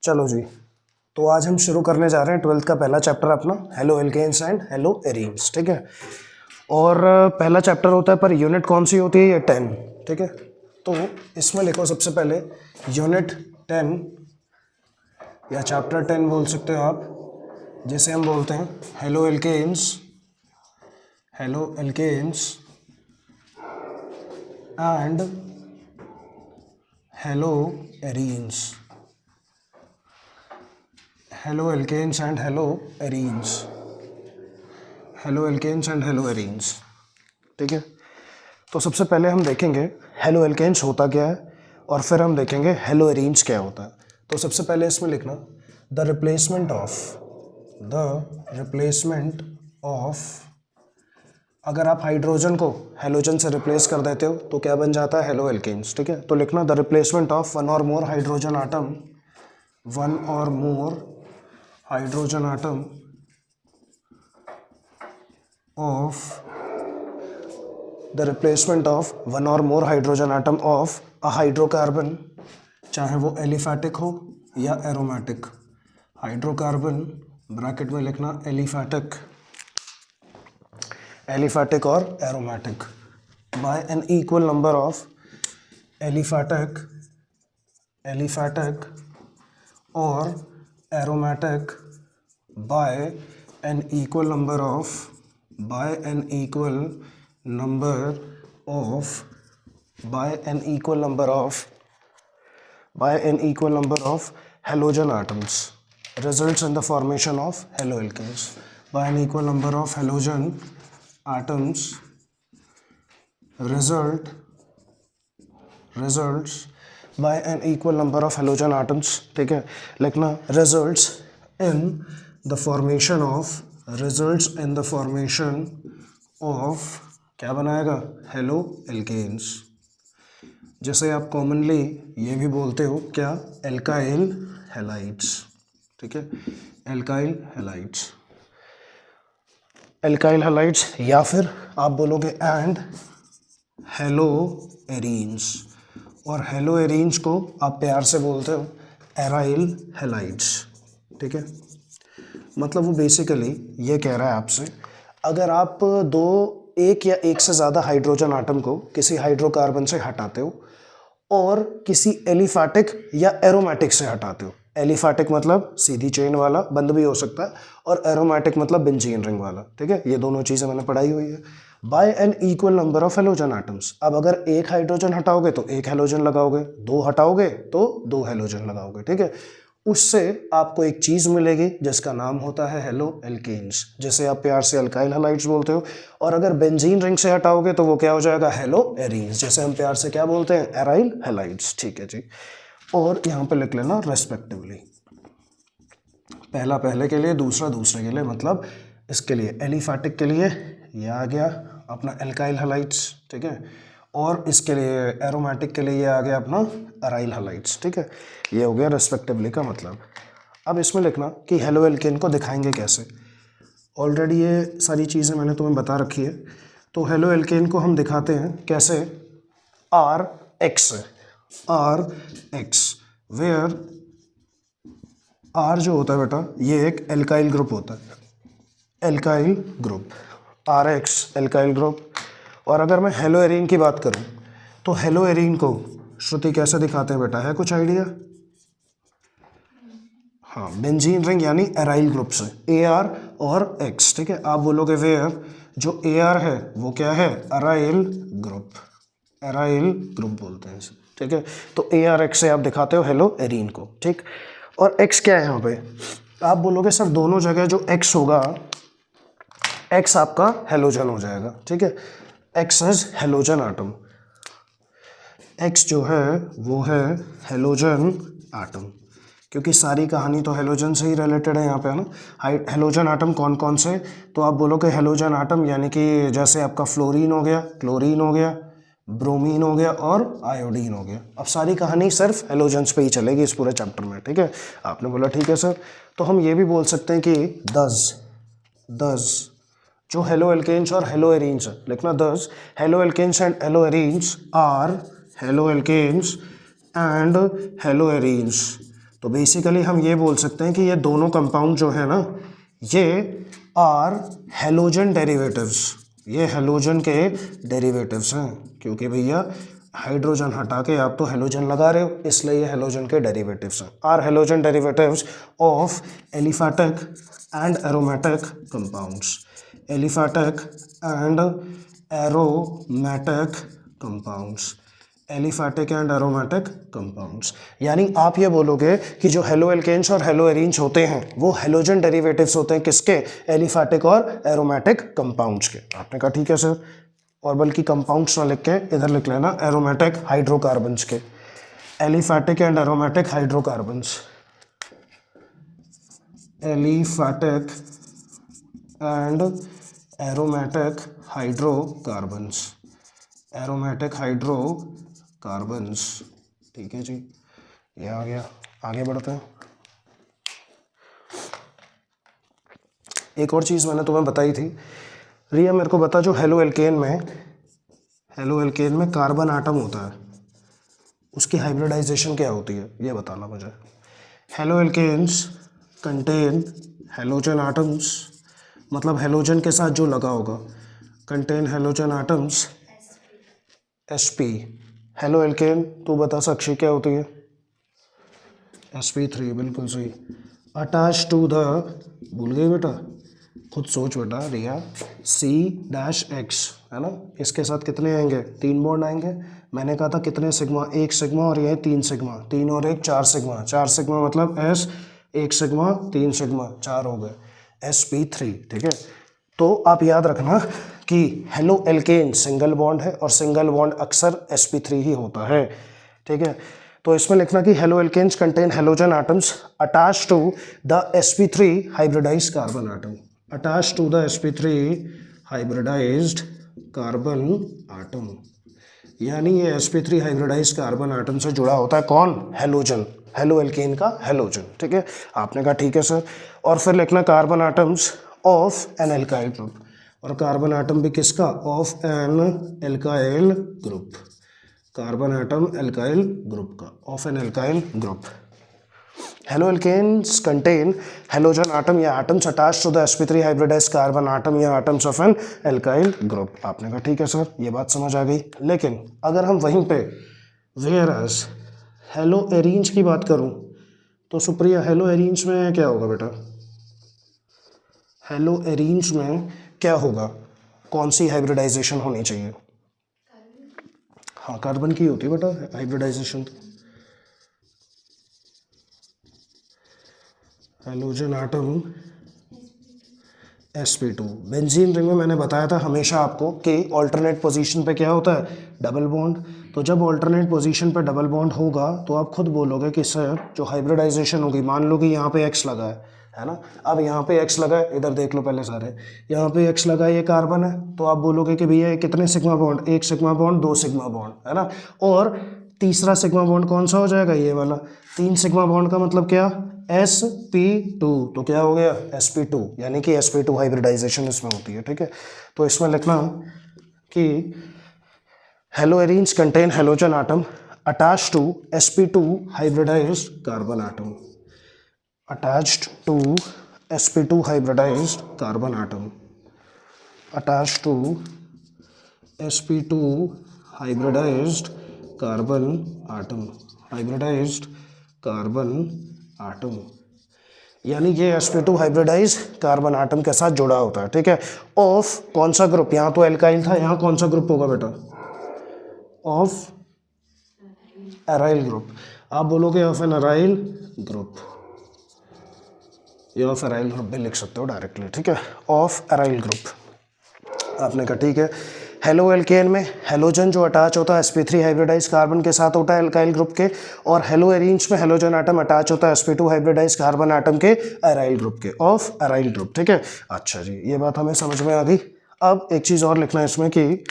चलो जी, तो आज हम शुरू करने जा रहे हैं 12th का पहला चैप्टर अपना haloalkanes and haloarenes. ठीक है, और पहला चैप्टर होता है, पर यूनिट कौन सी होती है? ये 10। ठीक है, तो इसमें लिखो सबसे पहले यूनिट 10 या चैप्टर 10 बोल सकते हो आप, जिसे हम बोलते हैं haloalkanes and haloarenes. Haloalkanes and haloarenes, haloalkanes and haloarenes. ठीक है, तो सबसे पहले हम देखेंगे हेलो एल्केन्स होता क्या है, और फिर हम देखेंगे हेलो एरीन्स क्या होता है। तो सबसे पहले इसमें लिखना द रिप्लेसमेंट ऑफ, अगर आप हाइड्रोजन को हेलोजन से रिप्लेस कर देते हो तो क्या बन जाता है? Halo alkanes. ठीक है, तो लिखना द रिप्लेसमेंट ऑफ वन और more hydrogen atom of the replacement of one or more hydrogen atom of a hydrocarbon, चाहे वो एलिफैटिक हो या एरोमेटिक। हाइड्रोकार्बन ब्रैकेट में लिखना एलिफैटिक और aromatic, by an equal number of aliphatic और aromatic by an equal number of halogen atoms results in the formation of haloalkanes. By an equal number of halogen atoms results by an equal number of halogen atoms, ठीक है, लिखना results in the formation of क्या बनाएगा? Halo alkanes, जैसे आप commonly ये भी बोलते हो क्या? Alkyl halides. ठीक है, एल्काइल हैलाइड्स, या फिर आप बोलोगे एंड हेलो एरीन्स, और हेलो एरीन्स को आप प्यार से बोलते हो एराइल हैलाइड्स। ठीक है, मतलब वो बेसिकली ये कह रहा है आपसे, अगर आप एक या एक से ज़्यादा हाइड्रोजन आटम को किसी हाइड्रोकार्बन से हटाते हो और किसी एलिफैटिक या एरोमेटिक से हटाते हो, एलिफैटिक मतलब सीधी चेन वाला, बंद भी हो सकता है, और एरोमेटिक मतलब बेंजीन रिंग वाला। ठीक है, ये दोनों चीज़ें मैंने पढ़ाई हुई है। By an equal number of halogen atoms, अब अगर एक हाइड्रोजन हटाओगे तो एक हेलोजन लगाओगे, दो हटाओगे तो दो हेलोजन लगाओगे। ठीक है, उससे आपको एक चीज़ मिलेगी जिसका नाम होता है हेलो एल्केन्स, जिसे आप प्यार से अल्काइल हैलाइड्स बोलते हो। और अगर बेंजीन रिंग से हटाओगे तो वो क्या हो जाएगा? हेलो एरीन्स, जैसे हम प्यार से क्या बोलते हैं? Aryl halides. ठीक है जी, और यहाँ पे लिख लेना रेस्पेक्टिवली, पहला पहले के लिए, दूसरा दूसरे के लिए, मतलब इसके लिए एलिफैटिक के लिए ये आ गया अपना एल्काइल हैलाइड्स। ठीक है, और इसके लिए एरोमेटिक के लिए ये आ गया अपना एराइल हैलाइड्स। ठीक है, ये हो गया रेस्पेक्टिवली का मतलब। अब इसमें लिखना कि हेलो एल्केन को दिखाएंगे कैसे। ऑलरेडी ये सारी चीज़ें मैंने तुम्हें बता रखी है। तो हेलो एल्केन को हम दिखाते हैं कैसे? आर एक्स, वेयर आर जो होता है बेटा, ये एक एल्काइल ग्रुप होता है, alkyl group, R X alkyl group. और अगर मैं हेलो एरीन की बात करूं तो हेलो एरीन को श्रुति कैसे दिखाते हैं बेटा? है कुछ आइडिया? हाँ, बेंजीन रिंग यानी एराइल ग्रुप से, ए आर और एक्स। ठीक है, आप बोलोगे वेयर, जो ए आर है वो क्या है? एराइल ग्रुप बोलते हैं इसे। ठीक है, तो ए आर एक्स से आप दिखाते हो हेलो एरीन को। ठीक, और एक्स क्या है यहाँ पे? आप बोलोगे सर दोनों जगह जो एक्स होगा, एक्स आपका हेलोजन हो जाएगा। ठीक है, X is halogen atom, X जो है वो है हेलोजन आटम, क्योंकि सारी कहानी तो हेलोजन से ही रिलेटेड है यहाँ पे, है ना। हेलोजन आटम कौन कौन से? तो आप बोलोगे हेलोजन आटम यानी कि जैसे आपका फ्लोरीन हो गया, क्लोरीन हो गया, ब्रोमीन हो गया और आयोडीन हो गया। अब सारी कहानी सिर्फ हेलोजन्स पे ही चलेगी इस पूरे चैप्टर में। ठीक है, आपने बोला ठीक है सर। तो हम ये भी बोल सकते हैं कि दस जो हेलो एल्केन्स और हेलो एरीन्स है, लिखना thus haloalkanes and haloarenes are haloalkanes and haloarenes. तो बेसिकली हम ये बोल सकते हैं कि ये दोनों कंपाउंड जो है ना, ये आर हेलोजन डेरिवेटिव्स, ये हेलोजन के डेरिवेटिव्स हैं, क्योंकि भैया हाइड्रोजन हटा के आप तो हेलोजन लगा रहे हो, इसलिए ये हेलोजन के डेरिवेटिव्स हैं। Are halogen derivatives of aliphatic and aromatic compounds, aliphatic and aromatic compounds, aliphatic and aromatic compounds. यानी आप ये बोलोगे कि जो हेलो एल्केन्स और हेलो एरीन्स होते हैं वो हेलोजन डेरिवेटिव्स होते हैं किसके, एलिफैटिक और एरोमेटिक कंपाउंड्स के। आपने कहा ठीक है सर, और बल्कि कंपाउंड्स ना लिख के इधर लिख लेना एरोमेटिक हाइड्रोकार्बन्स के, aliphatic and aromatic hydrocarbons, aliphatic and aromatic hydrocarbons, aromatic hydrocarbons. ठीक है जी, ये आ गया। आगे बढ़ते हैं। एक और चीज़ मैंने तुम्हें बताई थी, रिया मेरे को बता, जो हेलो एल्केन में कार्बन आटम होता है उसकी हाइब्रिडाइजेशन क्या होती है, ये बताना मुझे। Haloalkanes contain halogen atoms, मतलब हेलोजन के साथ जो लगा होगा, contain halogen atoms sp। Haloalkane तू बता साक्षी क्या होती है, sp3, बिल्कुल सही। अटैच टू द, भूल गई बेटा, खुद सोच बेटा रिया, C-X है ना, इसके साथ कितने आएंगे, 3 बॉन्ड आएंगे। मैंने कहा था कितने सिग्मा, 1 सिग्मा और ये 3 सिग्मा, 3 और 1 4 सिग्मा, 4 सिग्मा मतलब S, 1 सिग्मा 3 सिग्मा, 4 हो गए, sp3। ठीक है, तो आप याद रखना कि हेलो एल्केन सिंगल बॉन्ड है और सिंगल बॉन्ड अक्सर sp3 ही होता है। ठीक है, तो इसमें लिखना कि haloalkanes contain halogen atoms attach to the sp3 hybridised carbon atom, attach to the sp3 hybridised carbon atom. यानी ये sp3 हाइब्रिडाइज्ड कार्बन आटम से जुड़ा होता है कौन, हेलोजन, हेलो एल्केन का हेलोजन। ठीक है, आपने कहा ठीक है सर। और फिर लिखना carbon atoms of an alkyl group, और कार्बन आटम भी किसका, of an alkyl group, carbon atom alkyl group का, of an alkyl group. Haloalkanes contain halogen atom या atoms attached to the sp3 hybridised carbon atom या atoms of an alkyl group. आपने कहा ठीक है sir, ये बात समझ आ गई। लेकिन अगर हम वहीं पे वेयर एज हेलो एरीन्स की बात करूं तो सुप्रिया हेलो एरीन्स में क्या होगा बेटा, हेलो एरीन्स में क्या होगा, कौन सी हाइब्रिडाइजेशन होनी चाहिए, हाँ कार्बन की होती है बेटा hybridisation. Halogen atom sp2, benzene ring में मैंने बताया था हमेशा आपको कि ऑल्टरनेट पोजीशन पे क्या होता है, डबल बॉन्ड। तो जब ऑल्टरनेट पोजीशन पे डबल बॉन्ड होगा तो आप खुद बोलोगे कि सर जो हाइब्रिडाइजेशन होगी, मान लो कि यहाँ पे x लगा है ना, अब यहाँ पे x लगा है, इधर देख लो पहले सारे, यहाँ पे x लगा है, ये कार्बन है, तो आप बोलोगे कि भैया कितने sigma bond, 1 sigma bond 2 sigma bond है ना, और तीसरा सिग्मा बॉन्ड कौन सा हो जाएगा, ये वाला। 3 सिग्मा बॉन्ड का मतलब क्या, sp2, तो क्या हो गया sp2, यानी कि sp2 हाइब्रिडाइजेशन इसमें होती है। ठीक है, तो इसमें लिखना कि haloarenes contain halogen atom attached to sp2 hybridised carbon atom, attached to sp2 hybridised carbon atom, attached to sp2 hybridised carbon atom, hybridised carbon atom. यानी ये sp2 हाइब्रिडाइज कार्बन आटम के साथ जुड़ा होता है। ठीक है, ऑफ कौन सा ग्रुप, यहाँ तो एल्काइल था, यहाँ कौन सा ग्रुप होगा बेटा, ऑफ एराइल ग्रुप। आप बोलोगे ऑफ एन एराइल ग्रुप, ये ऑफ एराइल ग्रुप भी लिख सकते हो डायरेक्टली। ठीक है, ऑफ एराइल ग्रुप। आपने कहा ठीक है। हेलो एल्केन में हेलोजन जो अटैच होता है sp3 हाइब्रिडाइज कार्बन के साथ होता है एल्काइल ग्रुप के, और हेलो एरीन्स में हेलोजन आटम अटैच होता है sp2 हाइब्रिडाइज कार्बन आटम के एराइल ग्रुप के, ऑफ एराइल ग्रुप। ठीक है, अच्छा जी, ये बात हमें समझ में आ गई। अब एक चीज़ और लिखना है इसमें कि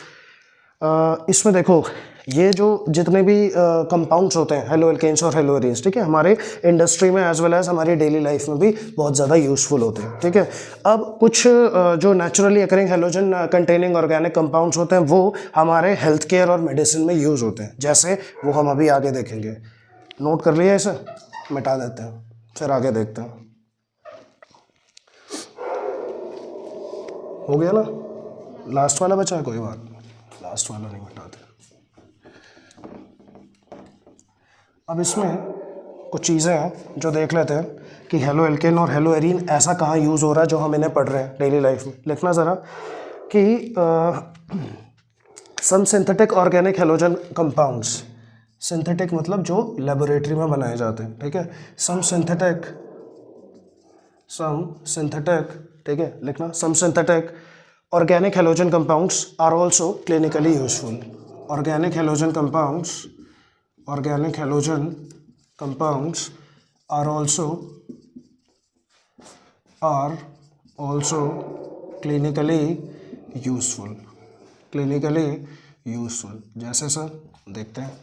इसमें देखो ये जो जितने भी कंपाउंड्स होते हैं हेलो एल्केन्स और हेलो एरीन्स, ठीक है, हमारे इंडस्ट्री में एज वेल एज हमारी डेली लाइफ में भी बहुत ज़्यादा यूज़फुल होते हैं। ठीक है, अब कुछ जो naturally occurring halogen containing organic compounds होते हैं वो हमारे हेल्थ केयर और मेडिसिन में यूज़ होते हैं, जैसे वो हम अभी आगे देखेंगे। नोट कर लिया इसे, मिटा देते हैं, फिर आगे देखते हैं। हो गया ना, लास्ट वाला बचा है, कोई बात नहीं, लास्ट वाला नहीं मिटाते। अब इसमें कुछ चीज़ें हैं जो देख लेते हैं कि हेलो एल्केन और हेलो एरीन ऐसा कहाँ यूज़ हो रहा है जो हम इन्हें पढ़ रहे हैं डेली लाइफ में। लिखना ज़रा कि some synthetic organic halogen compounds, synthetic मतलब जो लेबोरेटरी में बनाए जाते हैं, ठीक है। सम सिंथेटिक, ठीक है, लिखना some synthetic organic halogen compounds are also clinically useful. Organic halogen compounds are also clinically useful। जैसे सर देखते हैं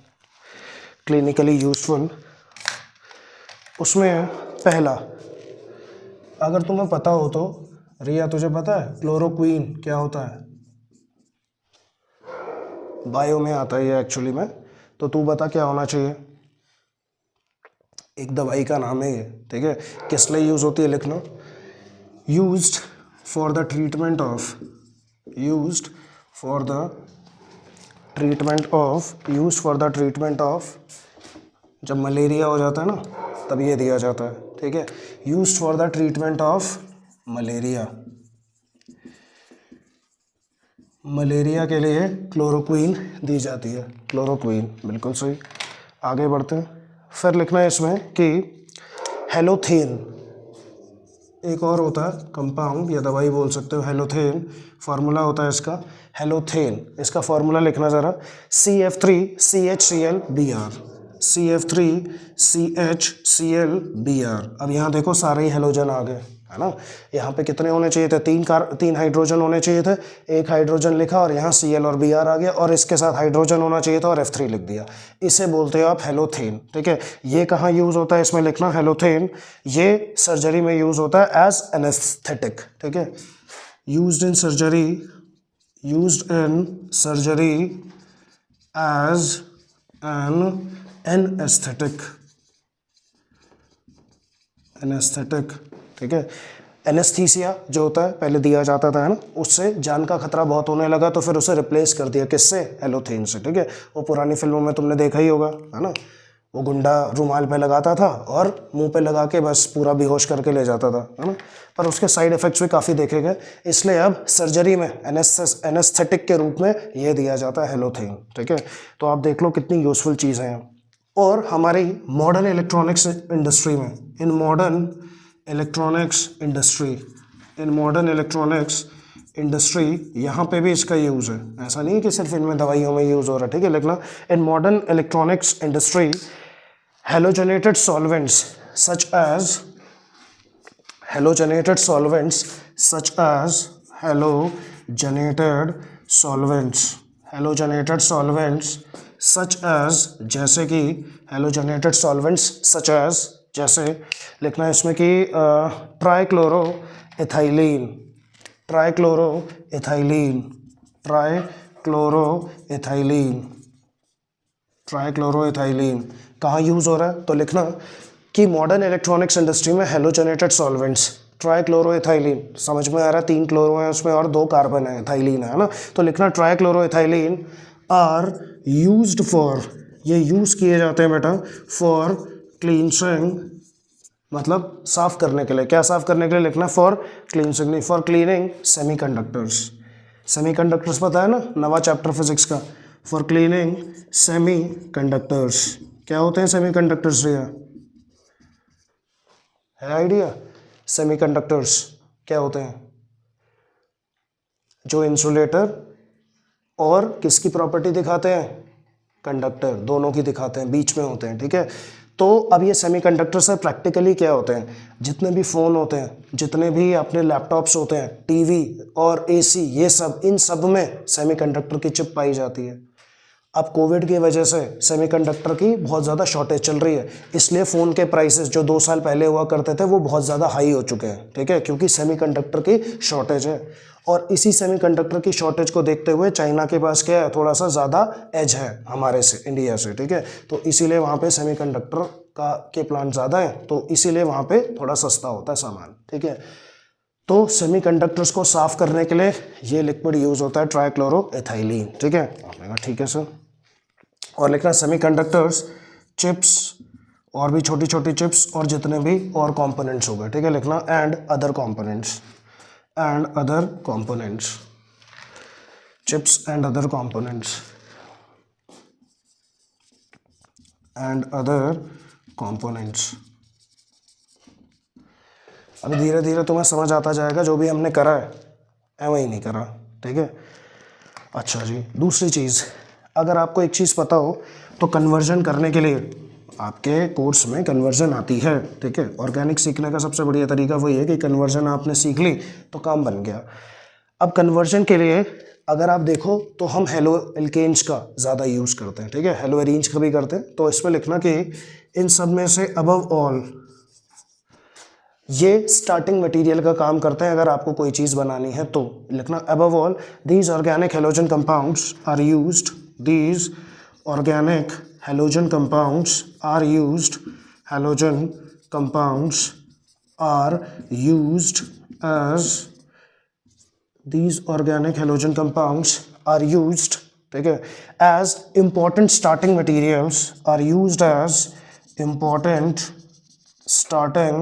क्लिनिकली यूजफुल, उसमें पहला, अगर तुम्हें पता हो तो, रिया तुझे पता है क्लोरोक्वीन क्या होता है? बायो में आता है ये एक्चुअली में, तो तू बता क्या होना चाहिए। एक दवाई का नाम है ये, ठीक है। किस लिए यूज होती है लिखना, used for the treatment of, जब मलेरिया हो जाता है ना तब ये दिया जाता है, ठीक है। Used for the treatment of malaria के लिए क्लोरोक्वीन दी जाती है, क्लोरोक्वीन, बिल्कुल सही। आगे बढ़ते हैं, फिर लिखना है इसमें कि हेलोथेन एक और होता है कंपाउंड या दवाई बोल सकते हो, हेलोथेन फार्मूला होता है इसका, हेलोथेन, इसका फार्मूला लिखना ज़रा, CF3CHClBr, CF3CHClBr। अब यहाँ देखो सारे ही हेलोजन आ गए, है ना। यहाँ पे कितने होने चाहिए थे, तीन हाइड्रोजन होने चाहिए थे, एक हाइड्रोजन लिखा और यहाँ Cl और Br आ गया, और इसके साथ हाइड्रोजन होना चाहिए था और F3 लिख दिया। इसे बोलते हो आप हेलोथेन, ठीक है। ये कहाँ यूज़ होता है, इसमें लिखना हेलोथेन, ये सर्जरी में यूज़ होता है एज एनेस्थेटिक, ठीक है। Used in surgery as an anaesthetic, ठीक है। एनेस्थीसिया जो होता है पहले दिया जाता था, है ना, उससे जान का खतरा बहुत होने लगा तो फिर उसे रिप्लेस कर दिया, किससे, हेलोथेन से, ठीक है। वो पुरानी फिल्मों में तुमने देखा ही होगा, है ना, वो गुंडा रुमाल पे लगाता था और मुंह पे लगा के बस पूरा बेहोश करके ले जाता था, है ना, पर उसके साइड इफ़ेक्ट्स भी काफ़ी देखे गए, इसलिए अब सर्जरी में एनेस्थेटिक के रूप में ये दिया जाता है हेलोथेन, ठीक है। तो आप देख लो कितनी यूज़फुल चीज़ें हैं। और हमारी मॉडर्न इलेक्ट्रॉनिक्स इंडस्ट्री में, इन मॉडर्न इलेक्ट्रॉनिक्स इंडस्ट्री यहाँ पे भी इसका यूज़ है, ऐसा नहीं है कि सिर्फ इनमें दवाइयों में यूज़ हो रहा है, ठीक है। लिखना, in modern electronics industry halogenated solvents such as जैसे कि हेलोजनेटेड सॉल्वेंट्स सच एज, जैसे लिखना है इसमें कि ट्राइक्लोरो एथाइलीन कहाँ यूज़ हो रहा है, तो लिखना कि मॉडर्न इलेक्ट्रॉनिक्स इंडस्ट्री में हेलोजनेटेड सॉल्वेंट्स, ट्राइक्लोरोएथाइलीन, समझ में आ रहा है, 3 क्लोरो है उसमें और 2 कार्बन है, एथाइलीन है ना, तो लिखना ट्राइक्लोरोएथाइलीन आर यूज्ड फॉर, ये यूज़ किए जाते हैं बेटा, फॉर क्लींसिंग, मतलब साफ करने के लिए, क्या साफ करने के लिए, लिखना फॉर क्लींसिंग नहीं, फॉर क्लीनिंग सेमीकंडक्टर्स पता है ना, नवा चैप्टर फिजिक्स का, फॉर क्लीनिंग सेमीकंडक्टर्स। क्या होते हैं सेमीकंडक्टर्स, रिया है आइडिया? सेमीकंडक्टर्स क्या होते हैं, जो इंसुलेटर और किसकी प्रॉपर्टी दिखाते हैं, कंडक्टर, दोनों की दिखाते हैं, बीच में होते हैं, ठीक है। तो अब ये सेमीकंडक्टर से प्रैक्टिकली क्या होते हैं, जितने भी फ़ोन होते हैं, जितने भी अपने लैपटॉप्स होते हैं, टीवी और एसी, ये सब, इन सब में सेमीकंडक्टर की चिप पाई जाती है। अब कोविड की वजह से सेमीकंडक्टर की बहुत ज़्यादा शॉर्टेज चल रही है, इसलिए फ़ोन के प्राइसेस जो 2 साल पहले हुआ करते थे वो बहुत ज़्यादा हाई हो चुके हैं, ठीक है, क्योंकि सेमीकंडक्टर की शॉर्टेज है। और इसी सेमीकंडक्टर की शॉर्टेज को देखते हुए चाइना के पास क्या है, थोड़ा सा ज़्यादा एज है हमारे से, इंडिया से, ठीक है, तो इसीलिए वहाँ पे सेमीकंडक्टर का के प्लांट ज़्यादा हैं, तो इसीलिए वहाँ पे थोड़ा सस्ता होता है सामान, ठीक है। तो सेमीकंडक्टर्स को साफ करने के लिए ये लिक्विड यूज़ होता है ट्राइक्लोरोएथिलीन, ठीक है। आपने कहा ठीक है सर। और लिखना सेमीकंडक्टर्स, चिप्स और भी छोटी छोटी चिप्स और जितने भी और कंपोनेंट्स हो गए, ठीक है, लिखना and other components, and other components, chips and other components, and other components. अब धीरे धीरे तुम्हें समझ आता जाएगा, जो भी हमने करा है वही नहीं करा, ठीक है। अच्छा जी, दूसरी चीज़, अगर आपको एक चीज़ पता हो तो कन्वर्जन करने के लिए आपके कोर्स में कन्वर्जन आती है, ठीक है। ऑर्गेनिक सीखने का सबसे बढ़िया तरीका वही है कि कन्वर्जन आपने सीख ली तो काम बन गया। अब कन्वर्जन के लिए अगर आप देखो तो हम हेलो एल्केन्स का ज़्यादा यूज़ करते हैं, ठीक है, हेलो एरीन्स का भी करते हैं। तो इसमें लिखना कि इन सब में से अबव ऑल ये स्टार्टिंग मटेरियल का काम करते हैं। अगर आपको कोई चीज़ बनानी है तो लिखना above all these organic halogen compounds are used, these organic halogen compounds are used, halogen compounds are used as, these organic halogen compounds are used, ठीक है, as important starting materials, are used as important starting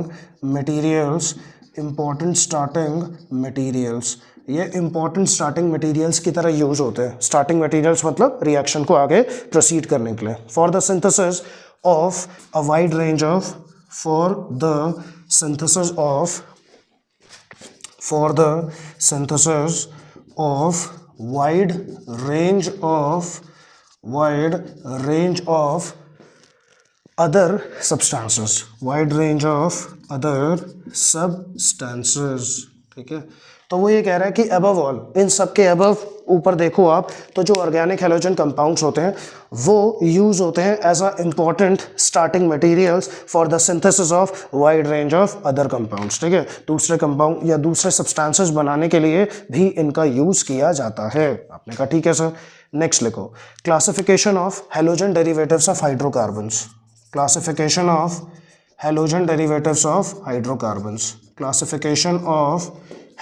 materials, important starting materials। ये important starting materials की तरह use होते हैं। starting materials मतलब reaction को आगे प्रोसीड करने के लिए। for the synthesis of a wide range of, for the synthesis of, for the synthesis of wide range of other substances, wide range of other substances, ठीक है। तो वो ये कह रहा है कि above all, इन सब के above ऊपर देखो आप तो जो ऑर्गेनिक हेलोजन कंपाउंड्स होते हैं वो यूज होते हैं as a important starting materials for the synthesis of wide range of other compounds, ठीक है। दूसरे कंपाउंड या दूसरे सब्सटेंसेस बनाने के लिए भी इनका यूज किया जाता है। आपने कहा ठीक है सर। नेक्स्ट लिखो, classification of halogen derivatives of hydrocarbons, classification of halogen derivatives of hydrocarbons, classification of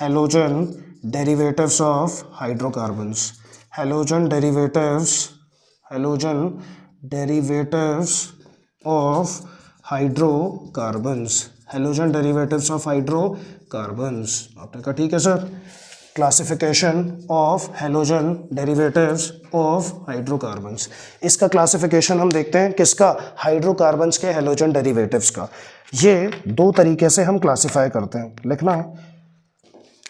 halogen derivatives of hydrocarbons, halogen derivatives of hydrocarbons, halogen derivatives of hydrocarbons। आपने कहा ठीक है sir. Classification of halogen derivatives of hydrocarbons, इसका classification हम देखते हैं किसका, hydrocarbons के हेलोजन डेरिवेटिव्स का। ये दो तरीके से हम क्लासिफाई करते हैं, लिखना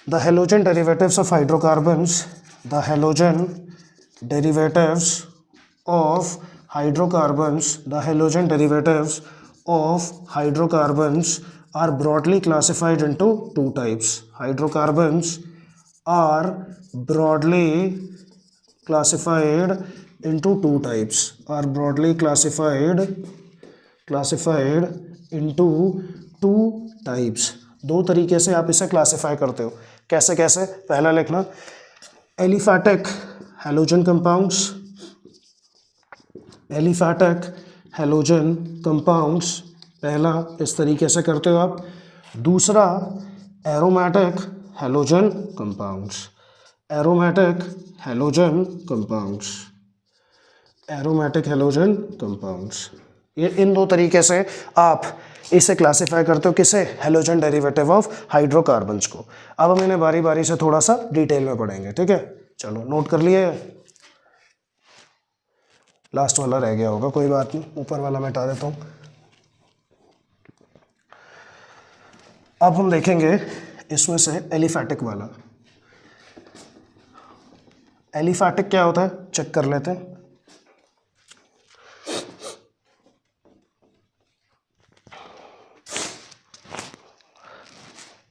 the halogen derivatives of hydrocarbons, the halogen derivatives of hydrocarbons, the halogen derivatives of hydrocarbons are broadly classified into two types. Hydrocarbons are broadly classified into two types, are broadly classified into two types। दो तरीके से आप इसे classify करते हो। कैसे कैसे, पहला लिखना aliphatic halogen compounds, aliphatic halogen compounds, पहला इस तरीके से करते हो आप। दूसरा aromatic halogen compounds, aromatic halogen compounds, aromatic halogen compounds. ये इन दो तरीके से आप इसे क्लासिफाई करते हो, किसे, हेलोजन डेरिवेटिव ऑफ हाइड्रोकार्बन्स को। अब हम इन्हें बारी बारी से थोड़ा सा डिटेल में पढ़ेंगे, ठीक है। चलो नोट कर लिए, लास्ट वाला रह गया होगा, कोई बात नहीं, ऊपर वाला मिटा देता हूं। अब हम देखेंगे इसमें से एलिफैटिक वाला। एलिफैटिक क्या होता है चेक कर लेते हैं।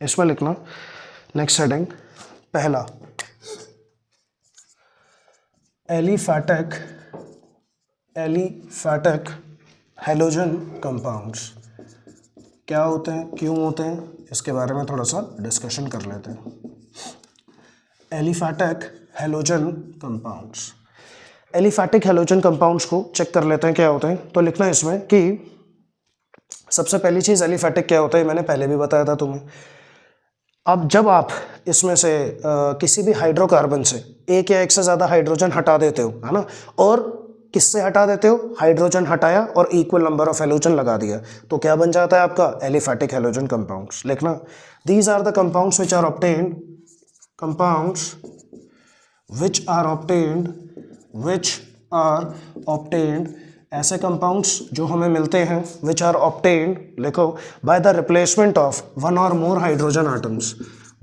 इसमें लिखना नेक्स्ट हेडिंग, पहला एलिफैटिक हेलोजन कंपाउंड्स क्या होते हैं, क्यों होते हैं, इसके बारे में थोड़ा सा डिस्कशन कर लेते हैं। Aliphatic halogen compounds, aliphatic halogen compounds को चेक कर लेते हैं क्या होते हैं। तो लिखना इसमें कि सबसे पहली चीज़ एलिफैटिक क्या होता है मैंने पहले भी बताया था तुम्हें। अब जब आप इसमें से किसी भी हाइड्रोकार्बन से एक या एक से ज़्यादा हाइड्रोजन हटा देते हो, है ना, और किससे हटा देते हो, हाइड्रोजन हटाया और इक्वल नंबर ऑफ हैलोजन लगा दिया, तो क्या बन जाता है आपका एलिफैटिक हैलोजन कंपाउंड्स। लिखना, these are the compounds which are obtained, compounds which are obtained, ऐसे कंपाउंड्स जो हमें मिलते हैं, विच आर ऑब्टेन्ड, लिखो, by the replacement of one और more hydrogen atoms,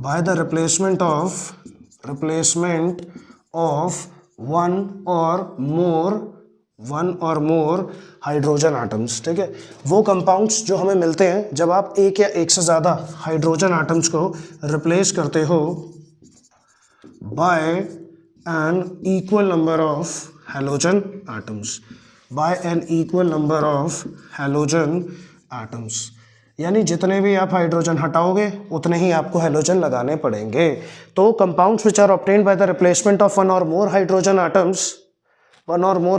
by the replacement of one और more hydrogen atoms. ठीक है, वो कंपाउंड्स जो हमें मिलते हैं जब आप एक या एक से ज़्यादा हाइड्रोजन आटम्स को रिप्लेस करते हो by an equal number of halogen atoms, by an equal number of halogen atoms, यानी जितने भी आप हाइड्रोजन हटाओगे उतने ही आपको हैलोजन लगाने पड़ेंगे। तो compounds which are obtained by the replacement of one और मोर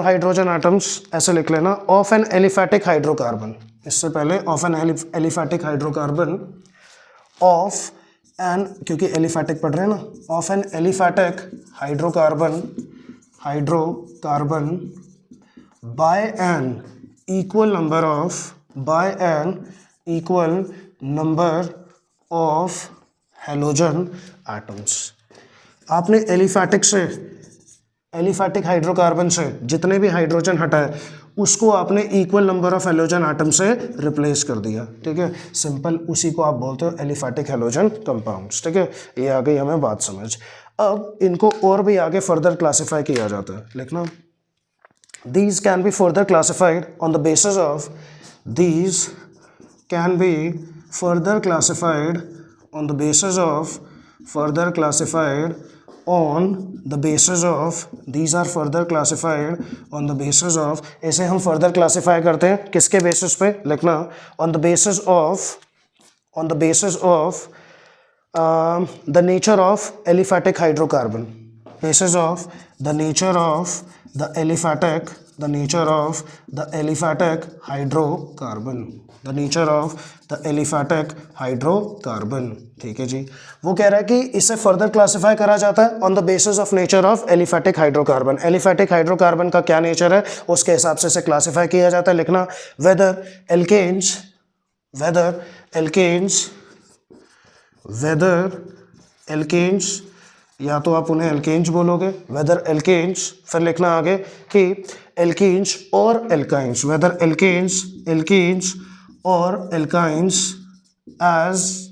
हाइड्रोजन आटम्स, ऐसे लिख लेना, ऑफ एन एलिफैटिक हाइड्रोकार्बन, इससे पहले of an aliphatic hydrocarbon, of an, क्योंकि एलिफैटिक पढ़ रहे हैं ना, of an aliphatic hydrocarbon by an equal number of halogen atoms. आपने एलिफैटिक हाइड्रोकार्बन से जितने भी हाइड्रोजन हटाए उसको आपने equal number of halogen atom से रिप्लेस कर दिया। ठीक है, सिंपल, उसी को आप बोलते हो एलिफैटिक हैलोजन कंपाउंड्स। ठीक है, ये आ गई हमें बात समझ। अब इनको और भी आगे फर्दर क्लासिफाई किया जाता है, लिखना, these can be further classified on the basis of these are further classified on the basis of इसे हम फर्दर क्लासीफाई करते हैं किसके बेसिस पे, लिखना, on the basis of the nature of aliphatic hydrocarbon, basis of the nature of the aliphatic hydrocarbon. ठीक है जी, वो कह रहा है कि इसे फर्दर क्लासिफाई करा जाता है on the basis of nature of aliphatic hydrocarbon. Aliphatic hydrocarbon का क्या नेचर है उसके हिसाब से इसे क्लासिफाई किया जाता है। लिखना, वेदर एल्केन्स, या तो आप उन्हें एल्केन्स बोलोगे, वेदर एल्केन्स, फिर लिखना आगे कि एल्कीन्स और एल्काइंस, वेदर एल्कीन्स और एल्काइंस एज,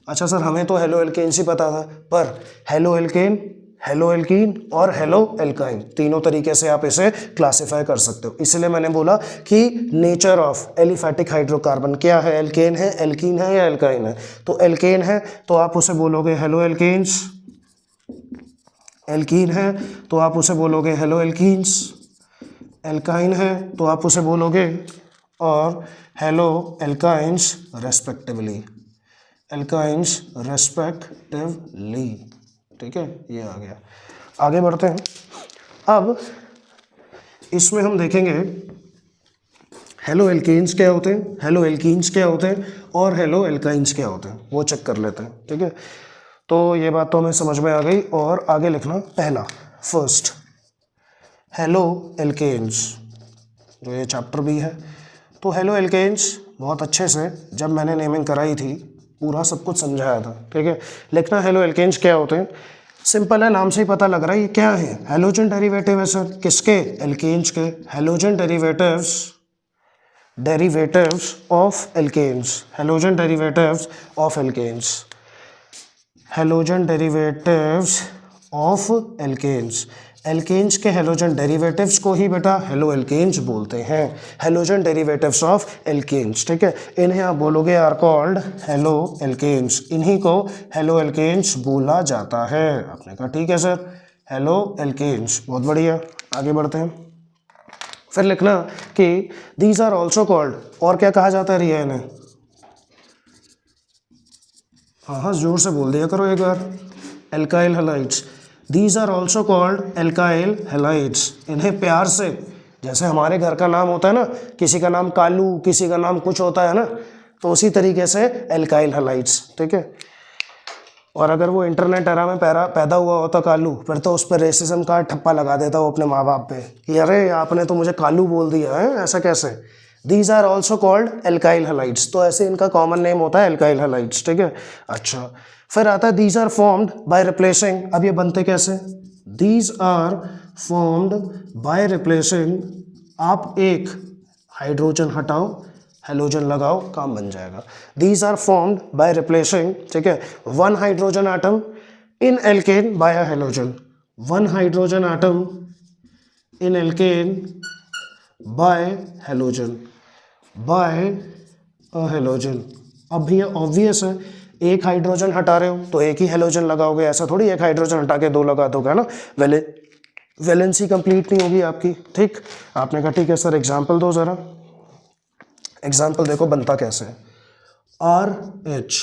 अच्छा सर हमें तो हेलो एल्केन्स ही पता था, पर हेलो एल्कीन और हेलो एल्काइन तीनों तरीके से आप इसे क्लासिफाई कर सकते हो। इसलिए मैंने बोला कि नेचर ऑफ एलिफैटिक हाइड्रोकार्बन क्या है, एल्केन है, एल्कीन है या एल्काइन है। तो एल्केन है तो आप उसे बोलोगे हेलो एल्केन्स, एल्कीन है तो आप उसे बोलोगे हेलो एल्कीन्स, एल्काइन है तो आप उसे बोलोगे और हेलो एल्काइंस रेस्पेक्टिवली, ठीक है, ये आ गया। आगे बढ़ते हैं। अब इसमें हम देखेंगे हेलो एल्केन्स क्या होते हैं, हेलो एल्कीन्स क्या होते हैं और हेलो एल्काइंस क्या होते हैं, वो चेक कर लेते हैं। ठीक है, तो ये बात तो हमें समझ में आ गई। और आगे लिखना, पहला फर्स्ट हेलो एल्केन्स, जो ये चैप्टर भी है। तो हेलो एल्केन्स बहुत अच्छे से जब मैंने नेमिंग कराई थी पूरा सब कुछ समझाया था। ठीक है, लिखना हेलो एल्केन्स क्या होते हैं, सिंपल है, नाम से ही पता लग रहा है ये क्या है, हैलोजन डेरिवेटिव है सर, किसके, एल्केन्स के, halogen derivatives of alkanes, halogen derivatives of alkanes, halogen derivatives of alkanes. Alkanes के हैलोजन डेरिवेटिव्स को ही बेटा हेलो एल्केन्स बोलते हैं, हैलोजन डेरिवेटिव्स ऑफ एल्केन्स। ठीक है, इन्हें आप बोलोगे आर कॉल्ड हेलो एल्केन्स, इन्हीं को हेलो एल्केन्स बोला जाता है। आपने कहा ठीक है सर, हेलो एल्केन्स, बहुत बढ़िया। आगे बढ़ते हैं। फिर लिखना कि दीज आर ऑल्सो कॉल्ड, और क्या कहा जाता है रिया इन्हें, हाँ जोर से बोल दिया करो एक बार, alkyl halides. These are also called alkyl halides, इन्हें प्यार से जैसे हमारे घर का नाम होता है ना, किसी का नाम कालू, किसी का नाम कुछ होता है ना, तो उसी तरीके से एल्काइल हैलाइड्स, ठीक है। और अगर वो इंटरनेट एरा में पैदा हुआ होता कालू, फिर तो उस पर रेसिज्म का ठप्पा लगा देता वो अपने माँ बाप पे कि अरे आपने तो मुझे कालू बोल दिया है, ऐसा कैसे। These are also called alkyl halides, तो ऐसे इनका कॉमन नेम होता है एल्काइल हैलाइड्स, ठीक है। अच्छा, फिर आता है these are formed by replacing. अब ये बनते कैसे? These are formed by replacing, आप एक हाइड्रोजन हटाओ, हेलोजन लगाओ, काम बन जाएगा। These are formed by replacing, ठीक है, one hydrogen atom in alkane by a halogen, one hydrogen atom in alkane by halogen, by a halogen. अब भी ये ऑब्वियस है, एक हाइड्रोजन हटा रहे हो तो एक ही हेलोजन लगाओगे, ऐसा थोड़ी एक हाइड्रोजन हटा के दो लगा दोगे, है ना, वैलेंसी कंप्लीट नहीं होगी आपकी, ठीक। आपने कहा ठीक है सर एग्जाम्पल दो ज़रा। एग्जाम्पल देखो बनता कैसे है। RH,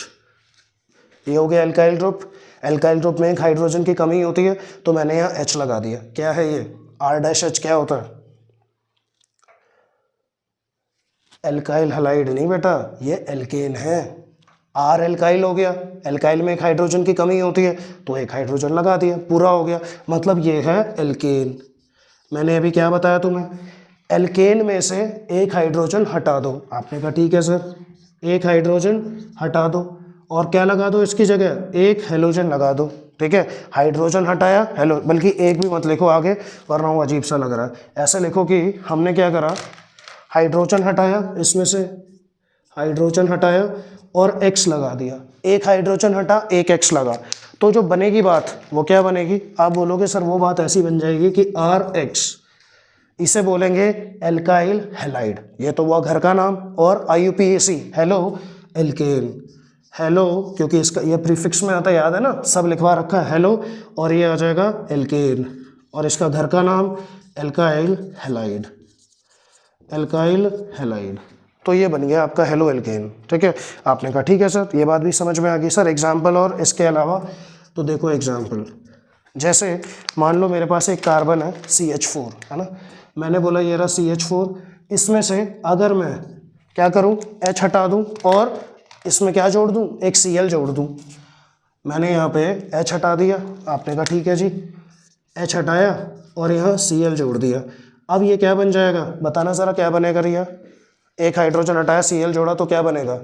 ये हो गया एल्काइल ग्रुप। एल्काइल ग्रुप में एक हाइड्रोजन की कमी होती है तो मैंने यहाँ H लगा दिया। क्या है ये? R-H क्या होता है? एल्काइल हैलाइड नहीं बेटा, ये एल्केन है। R एल्काइल हो गया, एल्काइल में एक हाइड्रोजन की कमी होती है तो एक हाइड्रोजन लगा दिया, पूरा हो गया, मतलब ये है एल्केन। मैंने अभी क्या बताया तुम्हें? एल्केन में से एक हाइड्रोजन हटा दो। आपने कहा ठीक है सर, एक हाइड्रोजन हटा दो और क्या लगा दो इसकी जगह? एक हेलोजन लगा दो, ठीक है। हाइड्रोजन हटाया, हेलो, बल्कि एक भी मत लिखो आगे वरना वो अजीब सा लग रहा है। ऐसे लिखो कि हमने क्या करा, हाइड्रोजन हटाया, इसमें से हाइड्रोजन हटाया और X लगा दिया। एक हाइड्रोजन हटा, एक X लगा, तो जो बनेगी बात वो क्या बनेगी? आप बोलोगे सर वो बात ऐसी बन जाएगी कि RH, इसे बोलेंगे एल्काइल हैलाइड। ये तो हुआ घर का नाम। और IUPAC, हेलो एल्केन, हेलो, क्योंकि इसका ये प्रीफिक्स में आता है, याद है ना, सब लिखवा रखा है हेलो, और ये आ जाएगा एल्केन, और इसका घर का नाम एल्काइल हैलाइड, एल्काइल हैलाइड। तो ये बन गया आपका हेलो एल्केन, ठीक है। आपने कहा ठीक है सर, ये बात भी समझ में आ गई। सर एग्जाम्पल और इसके अलावा? तो देखो एग्जाम्पल, जैसे मान लो मेरे पास एक कार्बन है CH4, है ना, मैंने बोला ये रहा CH4, इसमें से अगर मैं क्या करूं, H हटा दूं और इसमें क्या जोड़ दूं, एक Cl जोड़ दूं। मैंने यहाँ पे H हटा दिया, आपने कहा ठीक है जी, H हटाया और यहाँ Cl जोड़ दिया। अब ये क्या बन जाएगा, बताना ज़रा क्या बनेगा रिया? एक हाइड्रोजन हटाया, Cl जोड़ा, तो क्या बनेगा?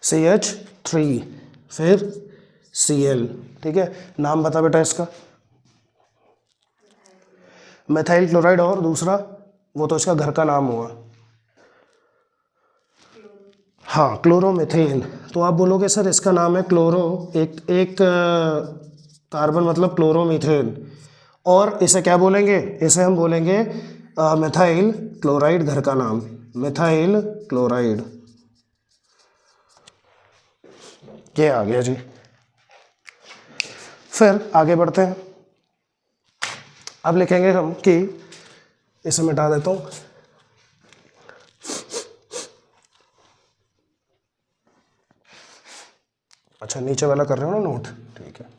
CH3, फिर Cl, ठीक है। नाम बता बेटा इसका? मेथाइल क्लोराइड, और दूसरा वो तो इसका घर का नाम हुआ, हाँ, क्लोरोमीथेन। तो आप बोलोगे सर इसका नाम है क्लोरो, एक कार्बन मतलब क्लोरोमीथेन, और इसे क्या बोलेंगे? इसे हम बोलेंगे मेथाइल क्लोराइड, घर का नाम मेथाइल क्लोराइड। ये आ गया जी। फिर आगे बढ़ते हैं। अब लिखेंगे हम कि, इसे मिटा देता हूँ, अच्छा नीचे वाला कर रहे हो ना नोट, ठीक है।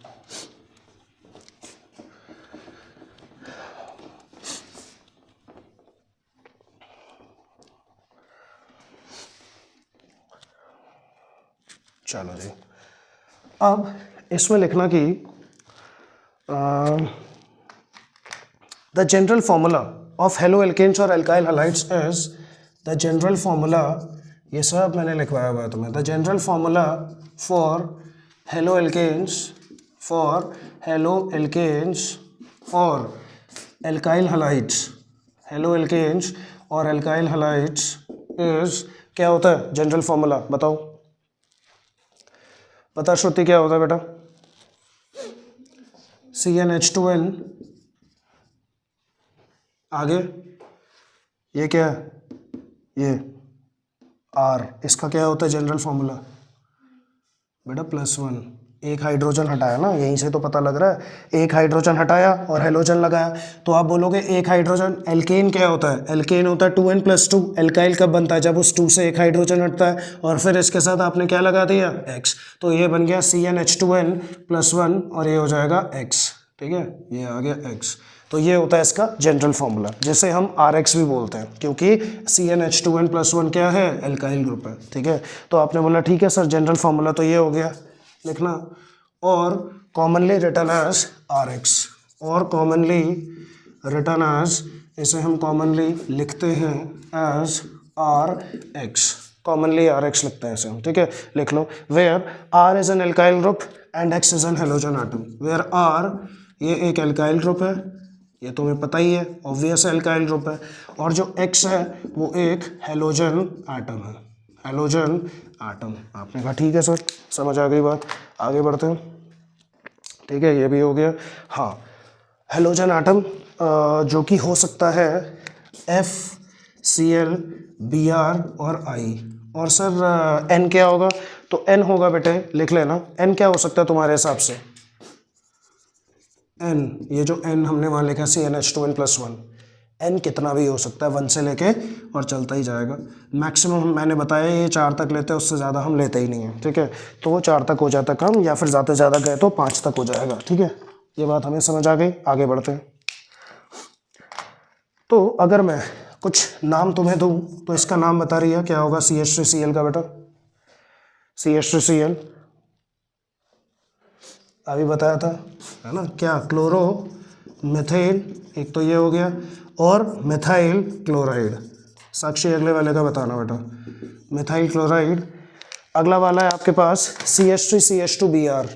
चलो जी, अब इसमें लिखना कि the general formula of haloalkanes और alkyl halides is, the general formula, ये सब मैंने लिखवाया हुआ है तुम्हें, the general formula for haloalkanes, for haloalkanes और एल्काइल हैलाइड्स, हेलो एल्केन्स और एल्काइल हैलाइड्स इज, क्या होता है जनरल फॉर्मूला? बताओ, बता श्रुति, क्या होता है बेटा? CnH2n, आगे ये क्या है? ये R, इसका क्या होता है जनरल फॉर्मूला? बेटा +1, एक हाइड्रोजन हटाया ना, यहीं से तो पता लग रहा है, एक हाइड्रोजन हटाया और हेलोजन लगाया, तो आप बोलोगे एक हाइड्रोजन, एल्केन क्या होता है? एल्केन होता है 2n+2, एल्काइल कब बनता है? जब उस 2 से एक हाइड्रोजन हटता है और फिर इसके साथ आपने क्या लगा दिया? X, तो ये बन गया CnH2n+1 और ये हो जाएगा X, ठीक है, ये आ गया X। तो ये होता है इसका जनरल फॉर्मूला, जैसे हम RX भी बोलते हैं, क्योंकि CnH2n+1 क्या है, एल्काइल ग्रुप है। ठीक है, तो आपने बोला ठीक है सर जनरल फॉर्मूला तो ये हो गया लिखना, और कॉमनली रिटन एज RX, और कॉमनली रिटन एज, इसे हम कॉमनली लिखते हैं एज RX, कॉमनली RX लिखते हैं इसे हम। ठीक है, लिख लो, where R is an alkyl group and X is an halogen atom. Where R ये एक एल्काइल ग्रुप है, ये तुम्हें पता ही है, ऑब्वियस एल्काइल ग्रुप है, और जो X है वो एक हेलोजन एटम है, हेलोजन एटम। आपने कहा ठीक है सर, समझ आ गई बात, आगे बढ़ते हैं। ठीक है, ये भी हो गया। हाँ, हेलोजन एटम जो कि हो सकता है FCl, Br और I, और सर N क्या होगा, तो N होगा बेटे, लिख लेना, N क्या हो सकता है तुम्हारे हिसाब से, N, ये जो N हमने वहाँ लिखा CnH2n+1, N कितना भी हो सकता है, 1 से लेके और चलता ही जाएगा। मैक्सिमम मैंने बताया ये 4 तक लेते हैं, उससे ज़्यादा हम लेते ही नहीं हैं। ठीक है, तो 4 तक हो जाता कम, या फिर ज़्यादा से ज़्यादा गए तो 5 तक हो जाएगा। ठीक है, ये बात हमें समझ आ गई, आगे बढ़ते हैं। तो अगर मैं कुछ नाम तुम्हें दूं तो इसका नाम बता रही है क्या होगा, CH3Cl का बेटा, CH3Cl अभी बताया था, है ना, क्या, क्लोरो मिथेन, एक तो ये हो गया, और मिथाइल क्लोराइड। साक्षी अगले वाले का बताना बेटा, मिथाइल क्लोराइड। अगला वाला है आपके पास CH3CH2Br,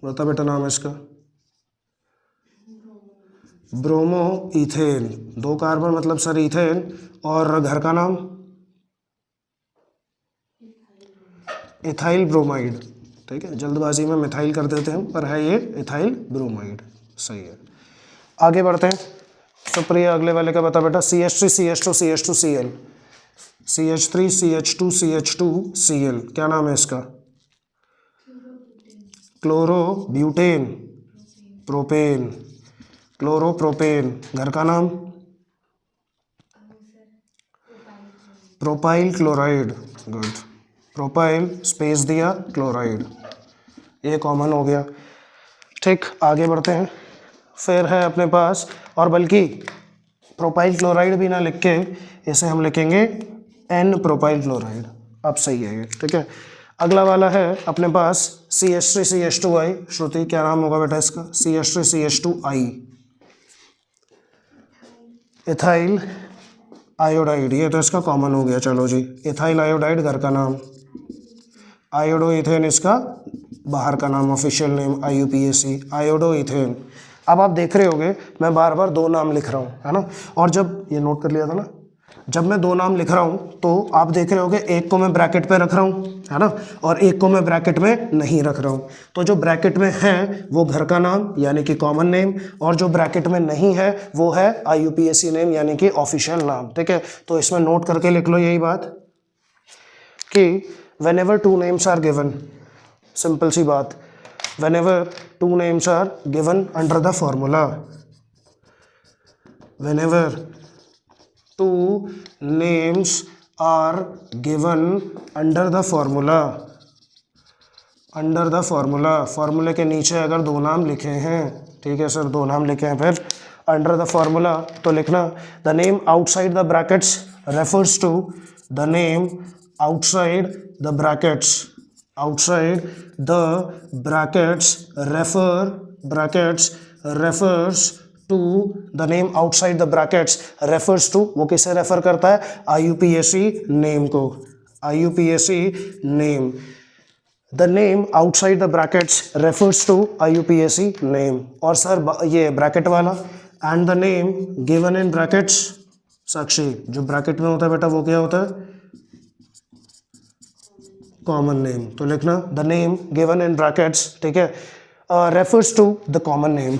बता बेटा नाम है इसका, ब्रोमो इथेन, 2 कार्बन मतलब सर इथेन, और घर का नाम इथाइल ब्रोमाइड। ठीक है, जल्दबाजी में मिथाइल कर देते हैं, पर है ये इथाइल ब्रोमाइड, सही है। आगे बढ़ते हैं, सुप्रिया अगले वाले का बता बेटा, CH3CH2CH2Cl, CH3CH2CH2Cl, क्या नाम है इसका, chloro butane propane, chloro propane, घर का नाम propyl chloride, good, propyl space दिया क्लोराइड, ये कॉमन हो गया। ठीक, आगे बढ़ते हैं। फिर है अपने पास, और बल्कि प्रोपाइल क्लोराइड भी ना लिख के इसे हम लिखेंगे N प्रोपाइल क्लोराइड, अब सही है ये। ठीक है, अगला वाला है अपने पास CH3CH2I, श्रुति क्या नाम होगा बेटा इसका, CH3CH2I, इथाइल आयोडाइड, ये तो इसका कॉमन हो गया, चलो जी, इथाइल आयोडाइड घर का नाम, आयोडोइथेन इसका बाहर का नाम, ऑफिशियल नेम IUPAC, आयोडोइथेन। अब आप देख रहे होगे मैं बार बार 2 नाम लिख रहा हूँ, है ना, और जब ये नोट कर लिया था ना, जब मैं 2 नाम लिख रहा हूँ तो आप देख रहे होगे एक को मैं ब्रैकेट पे रख रहा हूँ, है ना, और एक को मैं ब्रैकेट में नहीं रख रहा हूँ। तो जो ब्रैकेट में है वो घर का नाम यानी कि कॉमन नेम, और जो ब्रैकेट में नहीं है वो है IUPAC नेम यानी कि ऑफिशियल नाम। ठीक है, तो इसमें नोट करके लिख लो यही बात कि whenever 2 names are given, simple सी बात, whenever 2 names are given under the formula, whenever 2 names are given under the formula, under the formula, फार्मूले के नीचे अगर 2 नाम लिखे हैं, ठीक है सर 2 नाम लिखे हैं, फिर अंडर द फार्मूला तो लिखना the name outside the brackets refers to, the name outside the brackets, outside the brackets refers to, the name outside the brackets refers to, वो किसे रेफर करता है, IUPAC नेम को, IUPAC name, the name outside the brackets refers to IUPAC name. और sir ये bracket वाला, and the name given in brackets, Sakshi जो bracket में होता है बेटा वो क्या होता है, कॉमन नेम, तो लिखना the name given in brackets, ठीक है, refers to the common name,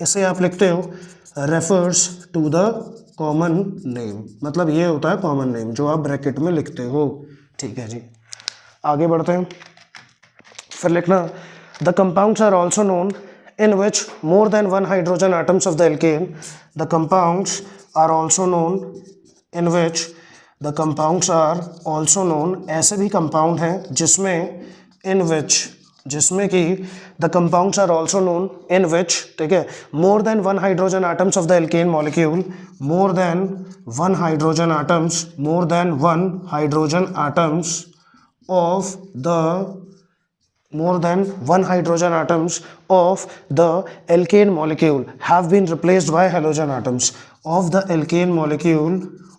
इसे आप लिखते हो refers to the common name, मतलब ये होता है कॉमन नेम जो आप ब्रैकेट में लिखते हो। ठीक है जी, आगे बढ़ते हैं। फिर लिखना the compounds are also known in which more than 1 hydrogen atoms of the alkane, the compounds are also known in which, the compounds are also known, ऐसे भी कंपाउंड हैं जिसमें इन विच जिसमें कि the compounds are also known in which, ठीक है, more than one hydrogen atoms of the alkane molecule, more than one hydrogen atoms, more than one hydrogen atoms of the more than one hydrogen atoms of the alkane molecule have been replaced by halogen atoms of the alkane molecule,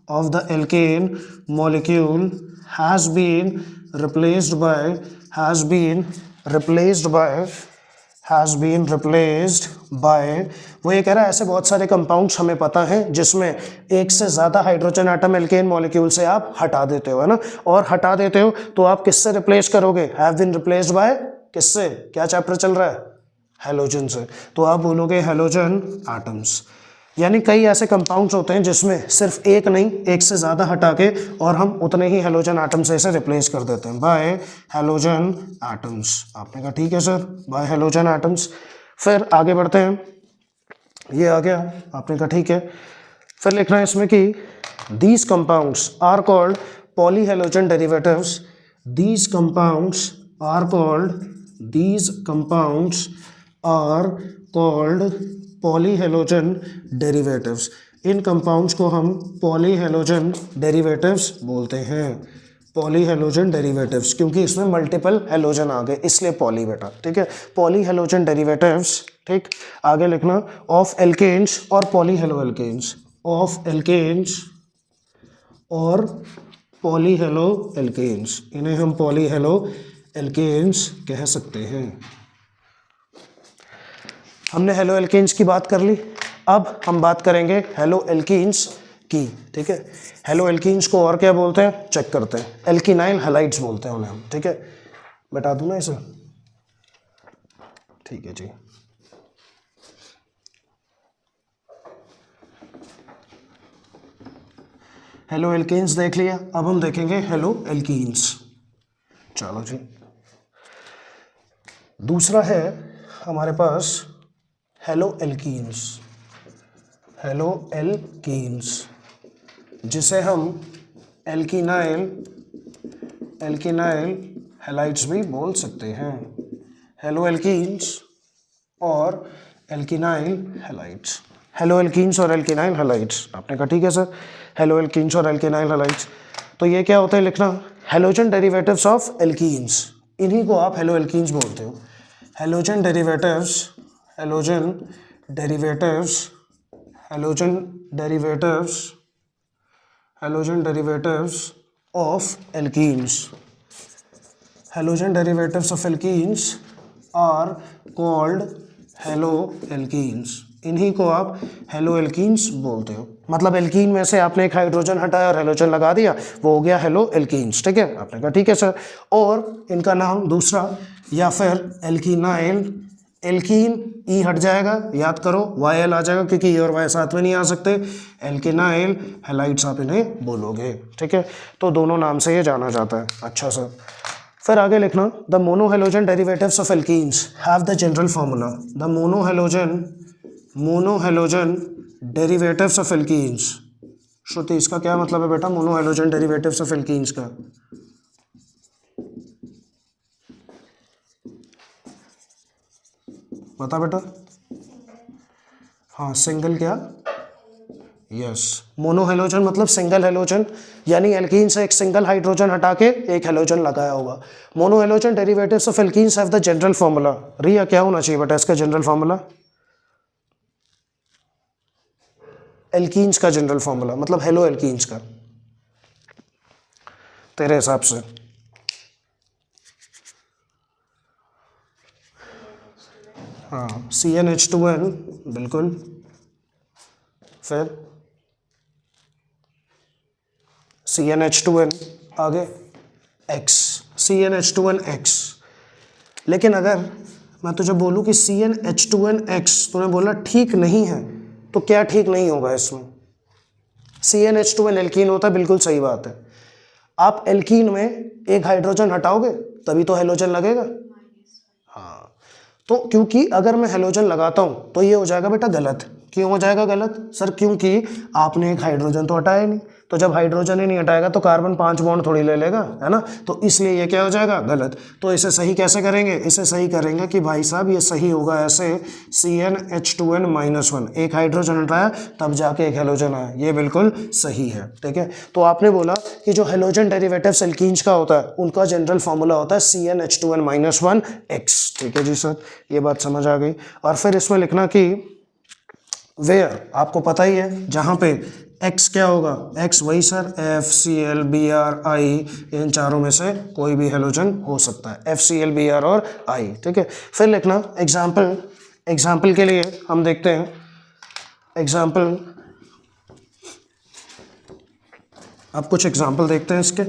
of the alkane molecule has been replaced by, has been replaced by, has been replaced by, वो ये कह रहा है ऐसे बहुत सारे compounds हमें पता है जिसमें एक से ज़्यादा हाइड्रोजन आटम एल्केन मॉलिक्यूल से आप हटा देते हो, है ना, और हटा देते हो तो आप किससे रिप्लेस करोगे, हैव बीन रिप्लेस्ड बाय, किससे, क्या चैप्टर चल रहा है, हैलोजन से, तो आप बोलोगे हैलोजन आटम्स। यानी कई ऐसे कंपाउंड्स होते हैं जिसमें सिर्फ एक नहीं, एक से ज़्यादा हटा के और हम उतने ही हैलोजन आटम से इसे रिप्लेस कर देते हैं बाय हैलोजन एटम्स। आपने कहा ठीक है सर, बाय हैलोजन एटम्स। फिर आगे बढ़ते हैं, ये आ गया, आपने कहा ठीक है। फिर लिखना है इसमें कि these compounds are called polyhalogen derivatives, these compounds are called, these compounds are called polyhalogen derivatives. इन कंपाउंड्स को हम पॉलीहैलोजन डेरिवेटिव्स बोलते हैं, पॉलीहैलोजन डेरिवेटिव्स, क्योंकि इसमें मल्टीपल हैलोजन आ गए इसलिए पॉली बेटा, ठीक है, पॉलीहैलोजन डेरिवेटिव्स। ठीक, आगे लिखना ऑफ एल्केन्स और पॉलीहैलो एल्केन्स, ऑफ एल्केन्स और पॉलीहैलो एल्केन्स, इन्हें हम पॉलीहैलो एल्केन्स कह सकते हैं। हमने हेलो एल्केन्स की बात कर ली, अब हम बात करेंगे हेलो एल्कीन्स की, ठीक है। हेलो एल्कीन्स को और क्या बोलते हैं, चेक करते हैं, एल्किनाइल हैलाइड्स बोलते हैं उन्हें हम, ठीक है, बता दूं ना इसे, ठीक है जी। हेलो एल्कीन्स देख लिया, अब हम देखेंगे हेलो एल्कीन्स। चलो जी, दूसरा है हमारे पास हेलो एल्कीन्स, हेलो एल्कीन्स, जिसे हम एल्किनाइल, एल्किनाइल हैलाइड्स भी बोल सकते हैं। हेलो एल्कीन्स और एल्किनाइल हैलाइड्स, हेलो एल्कीन्स और एल्किनाइल हैलाइड्स। आपने कहा ठीक है सर, हेलो एल्कीन्स और एल्किनाइल हैलाइड्स, तो ये क्या होता है लिखना, हैलोजन डेरिवेटिव्स ऑफ एल्कीन्स, इन्हीं को आप हेलो एल्कीन्स बोलते हो। Halogen derivatives, halogen derivatives, halogen derivatives, halogen derivatives of alkenes, halogen derivatives of alkenes are called haloalkenes, इन्हीं को आप हेलो एल्कीन्स बोलते हो। मतलब एल्कीन में से आपने एक हाइड्रोजन हटाया और हेलोजन लगा दिया, वो हो गया हेलो एल्कीन्स, ठीक है। आपने कहा ठीक है सर, और इनका नाम दूसरा या फिर एल्किनाइल, एल्कीन ई हट जाएगा, याद करो YL आ जाएगा क्योंकि ई और Y साथ में नहीं आ सकते, एल्किनाइल हैलाइड्स आप इन्हें बोलोगे, ठीक है। तो दोनों नाम से ये जाना जाता है। अच्छा सर, फिर आगे लिखना the monohalogen derivatives of alkenes have the general formula, the monohalogen, monohalogen derivatives of alkenes. Shruti, इसका क्या मतलब है बेटा, मोनोहैलोजन डेरिवेटिव्स ऑफ एल्कीन्स का? बता बेटा। हाँ, सिंगल क्या, यस, मोनोहैलोजन मतलब सिंगल हैलोजन, यानी एल्कीन से एक सिंगल हाइड्रोजन हटा के एक हैलोजन लगाया होगा। Monohalogen derivatives of alkenes have the general formula. Riya, क्या होना चाहिए बेटा इसका जनरल फार्मूला? एल्कीन्स का जनरल फार्मूला मतलब हेलो एल्कीन्स का, तेरे हिसाब से? हाँ, CnH2n, बिल्कुल। फिर CnH2n, आगे X, CnH2nX। लेकिन अगर मैं तुझे बोलूँ कि CnH2nX तूने बोला ठीक नहीं है, तो क्या ठीक नहीं होगा इसमें? CnH2n एल्कीन होता है, बिल्कुल सही बात है। आप एल्कीन में एक हाइड्रोजन हटाओगे तभी तो हैलोजन लगेगा। हाँ, तो क्योंकि अगर मैं हैलोजन लगाता हूं तो ये हो जाएगा बेटा गलत। क्यों हो जाएगा गलत सर? क्योंकि आपने एक हाइड्रोजन तो हटाया नहीं, तो जब हाइड्रोजन ही नहीं हटाएगा तो कार्बन 5 बॉन्ड थोड़ी ले लेगा, है ना। तो इसलिए ये क्या हो जाएगा, गलत। तो इसे सही कैसे करेंगे, इसे सही करेंगे कि भाई साहब ये सही होगा ऐसे, CnH2n-1, एक हाइड्रोजन हटाया तब जाके एक हेलोजन आया, ये बिल्कुल सही है, ठीक है। तो आपने बोला कि जो हेलोजन डेरिवेटिव एल्कीन्स का होता है उनका जनरल फॉर्मूला होता है CnH2n-1x, ठीक है जी सर, ये बात समझ आ गई। और फिर इसमें लिखना कि वेयर, आपको पता ही है जहाँ पे x क्या होगा, x वही सर FCl Br I, इन चारों में से कोई भी हेलोजन हो सकता है, FCl Br और I, ठीक है। फिर लिखना एग्जाम्पल के लिए हम देखते हैं एग्जाम्पल, अब कुछ एग्जाम्पल देखते हैं इसके।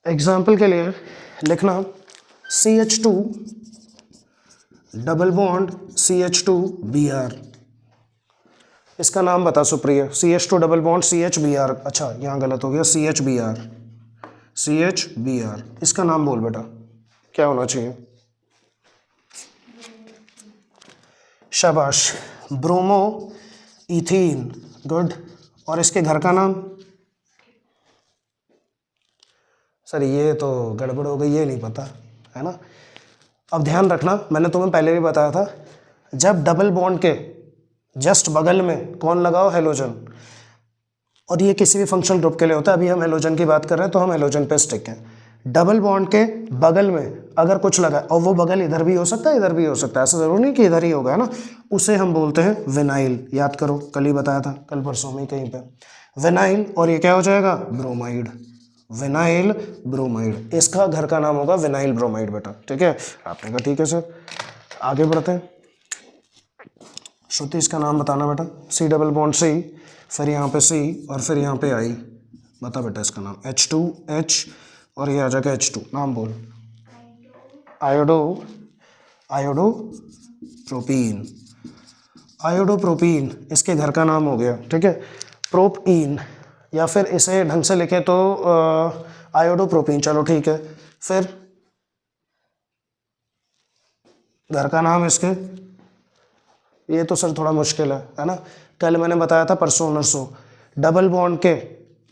एग्जाम्पल के लिए लिखना CH2 डबल बॉन्ड CH2Br, इसका नाम बता Supriya, CH2 double bond CHBr, अच्छा यहाँ गलत हो गया, CHBr, इसका नाम बोल बेटा, क्या होना चाहिए, शाबाश, ब्रोमो इथीन, गुड। और इसके घर का नाम, सर ये तो गड़बड़ हो गई, ये नहीं पता, है ना। अब ध्यान रखना, मैंने तुम्हें पहले भी बताया था, जब डबल बॉन्ड के जस्ट बगल में कौन लगाओ, हेलोजन, और ये किसी भी फंक्शनल ग्रुप के लिए होता है, अभी हम हेलोजन की बात कर रहे हैं तो हम हेलोजन पे स्टिक हैं। डबल बॉन्ड के बगल में अगर कुछ लगा, और वो बगल इधर भी हो सकता है इधर भी हो सकता है, ऐसा जरूर नहीं कि इधर ही होगा, है ना, उसे हम बोलते हैं विनाइल। याद करो, कल ही बताया था, कल परसों में कहीं पे, विनाइल। और ये क्या हो जाएगा, ब्रोमाइड, विनाइल ब्रोमाइड, इसका घर का नाम होगा विनाइल ब्रोमाइड बेटा, ठीक है। आपने कहा ठीक है सर, आगे बढ़ते हैं। श्रुति, इसका नाम बताना बेटा, C डबल बॉन्ड C, फिर यहाँ पे C और फिर यहाँ पे I, बता बेटा इसका नाम, H2H और ये आ जाएगा H2, नाम बोल, आयोडोप्रोपीन, आयोडोप्रोपीन इसके घर का नाम हो गया, ठीक है, प्रोपीन, या फिर इसे ढंग से लिखे तो आयोडोप्रोपीन, चलो ठीक है। फिर घर का नाम इसके, ये तो सर थोड़ा मुश्किल है ना, कल मैंने बताया था परसों नरसों, डबल बॉन्ड के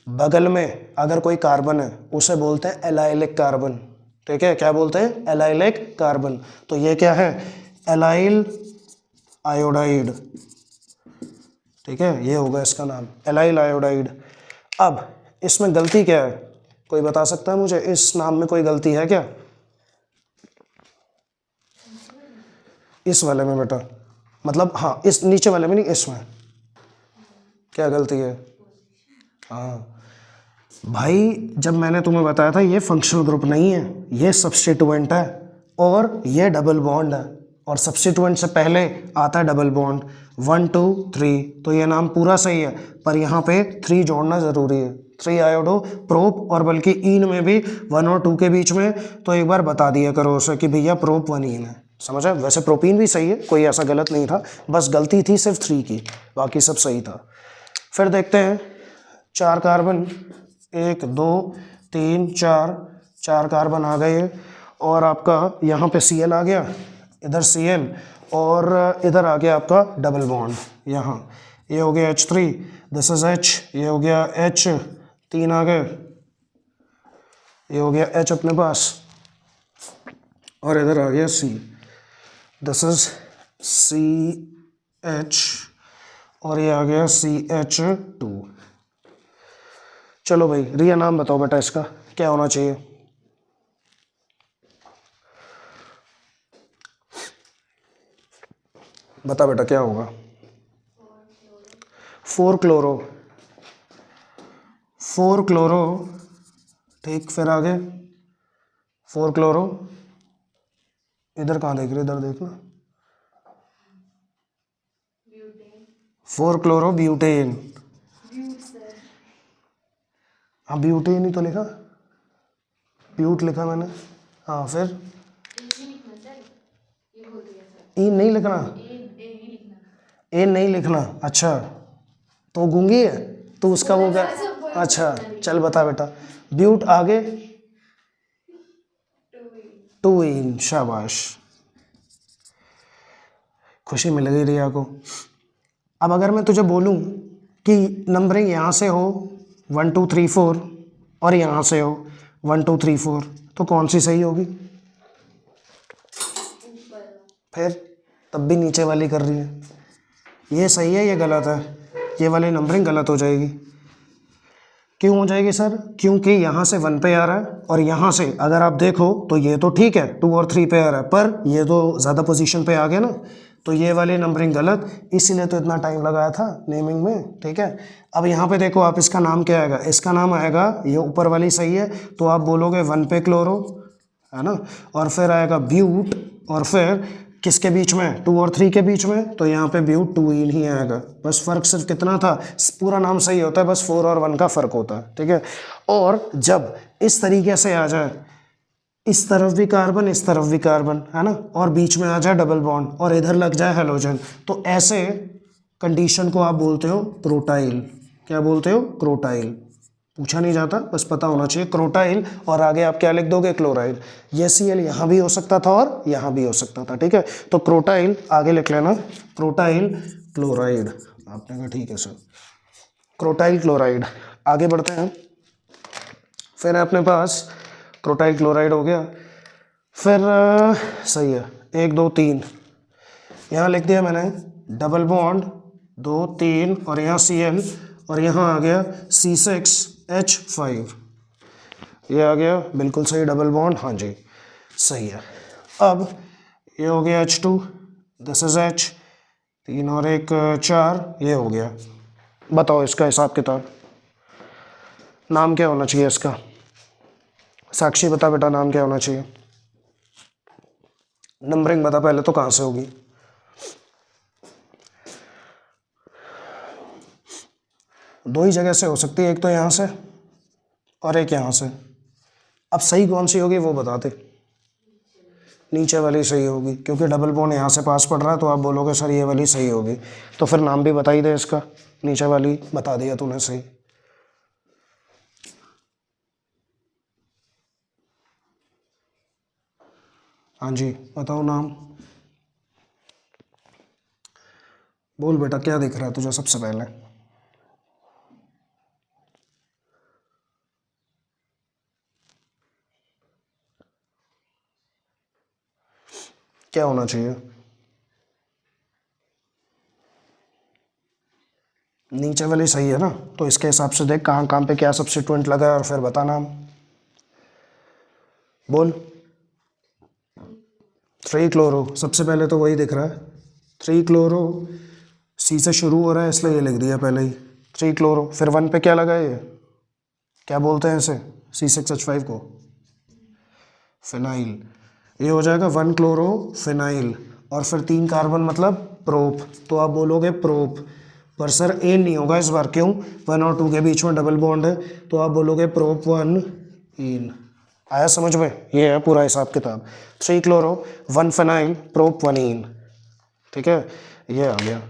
बगल में अगर कोई कार्बन है उसे बोलते हैं एलाइलिक कार्बन, ठीक है, क्या बोलते हैं, एलाइलिक कार्बन। तो ये क्या है, एलाइल आयोडाइड, ठीक है, ये होगा इसका नाम, एलाइल आयोडाइड। अब इसमें गलती क्या है, कोई बता सकता है मुझे, इस नाम में कोई गलती है क्या, इस वाले में बेटा, मतलब हाँ इस नीचे वाले में नहीं, इसमें क्या गलती है, हाँ भाई, जब मैंने तुम्हें बताया था ये फंक्शनल ग्रुप नहीं है, ये सब्स्टिट्यूएंट है और ये डबल बॉन्ड है, और सब्स्टिट्यूएंट से पहले आता है डबल बॉन्ड, 1 2 3, तो ये नाम पूरा सही है, पर यहाँ पे 3 जोड़ना ज़रूरी है, 3 आयोडो प्रोप, और बल्कि इन में भी 1 और 2 के बीच में, तो एक बार बता दिया करो उसे कि भैया प्रोप 1 इन है, समझा। वैसे प्रोपीन भी सही है, कोई ऐसा गलत नहीं था, बस गलती थी सिर्फ 3 की, बाकी सब सही था। फिर देखते हैं 4 कार्बन, 1 2 3 4, 4 कार्बन आ गए, और आपका यहाँ पे Cl आ गया, इधर Cl, और इधर आ गया आपका डबल बॉन्ड, यहाँ ये हो गया H3, दिस इज H, ये हो गया H, 3 आ गए, ये हो गया H अपने पास, और इधर आ गया C, दिस इज CH, और ये आ गया CH2। चलो भाई, रिया नाम बताओ बेटा, इसका क्या होना चाहिए, बता बेटा क्या होगा, 4 क्लोरो, 4 क्लोरो, ठीक, फिर आगे 4 क्लोरो, इधर कहाँ देख रहे, इधर देखना, 4 क्लोरो ब्यूटेन, हाँ ब्यूटेन ही तो लिखा, ब्यूट लिखा मैंने, हाँ फिर ई नहीं लिखना, ए नहीं लिखना, अच्छा तो गूंगी है, तो उसका वो क्या, अच्छा चल बता बेटा, ब्यूट आगे 2 इन, शाबाश, खुशी मिल गई रिया को। अब अगर मैं तुझे बोलूं कि नंबरिंग यहाँ से हो 1 2 3 4 और यहाँ से हो 1 2 3 4, तो कौन सी सही होगी? फिर तब भी नीचे वाली कर रही है। ये सही है, ये गलत है, ये वाली नंबरिंग गलत हो जाएगी। क्यों हो जाएगी सर? क्योंकि यहाँ से 1 पे आ रहा है और यहाँ से अगर आप देखो तो ये तो ठीक है 2 और 3 पे आ रहा है, पर ये तो ज़्यादा पोजीशन पे आ गया ना, तो ये वाली नंबरिंग गलत, इसीलिए तो इतना टाइम लगाया था नेमिंग में। ठीक है, अब यहाँ पे देखो आप, इसका नाम क्या आएगा? इसका नाम आएगा, ये ऊपर वाली सही है तो आप बोलोगे 1 पे क्लोरो, है ना, और फिर आएगा ब्यूट, और फिर किसके बीच में? 2 और 3 के बीच में, तो यहाँ पे ब्यूट 2 इन ही आएगा। बस फ़र्क सिर्फ कितना था, पूरा नाम सही होता है, बस 4 और 1 का फ़र्क होता है। ठीक है, और जब इस तरीके से आ जाए, इस तरफ भी कार्बन, इस तरफ भी कार्बन, है ना, और बीच में आ जाए डबल बॉन्ड और इधर लग जाए हेलोजन, तो ऐसे कंडीशन को आप बोलते हो क्रोटाइल। क्या बोलते हो? क्रोटाइल। पूछा नहीं जाता, बस पता होना चाहिए क्रोटाइल, और आगे आप क्या लिख दोगे? क्लोराइड। ये Cl यहाँ भी हो सकता था और यहाँ भी हो सकता था। ठीक है, तो क्रोटाइल आगे लिख लेना, क्रोटाइल क्लोराइड। आपने कहा ठीक है सर, क्रोटाइल क्लोराइड। आगे बढ़ते हैं, फिर अपने पास क्रोटाइल क्लोराइड हो गया। फिर सही है, 1 2 3 यहाँ लिख दिया मैंने, डबल बॉन्ड 2 3, और यहाँ Cl, और यहाँ आ गया C6H5, ये आ गया बिल्कुल सही डबल बॉन्ड। हाँ जी सही है। अब ये हो गया H2, दिस इज H, 3 और 1 4, ये हो गया। बताओ इसका हिसाब किताब, नाम क्या होना चाहिए इसका? साक्षी बता बेटा, नाम क्या होना चाहिए? नंबरिंग बता पहले तो, कहाँ से होगी? दो ही जगह से हो सकती है, एक तो यहाँ से और एक यहाँ से। अब सही कौन सी होगी वो बता दे। नीचे वाली सही होगी, क्योंकि डबल बॉन्ड यहाँ से पास पड़ रहा है, तो आप बोलोगे सर ये वाली सही होगी, तो फिर नाम भी बता ही दे इसका। नीचे वाली बता दिया तूने सही। हाँ जी बताओ नाम, बोल बेटा क्या दिख रहा है तुझे सबसे पहले? क्या होना चाहिए? नीचे वाली सही है ना, तो इसके हिसाब से देख कहाँ कहाँ पे क्या सब्स्टिट्यूएंट लगा है और फिर बता नाम, बोल। 3 क्लोरो, सबसे पहले तो वही दिख रहा है, 3 क्लोरो, सी से शुरू हो रहा है इसलिए ये लिख दिया पहले ही 3 क्लोरो। फिर 1 पे क्या लगा है? ये क्या बोलते हैं इसे? C6H5 को फिनाइल, ये हो जाएगा 1 क्लोरो फिनाइल, और फिर 3 कार्बन मतलब प्रोप, तो आप बोलोगे प्रोप। पर सर एन नहीं होगा इस बार, क्यों? 1 और 2 के बीच में डबल बॉन्ड है, तो आप बोलोगे प्रोप 1 इन। आया समझ में? ये है पूरा हिसाब किताब, 3 क्लोरो 1 फिनाइल प्रोप 1 इन। ठीक है, ये आ गया।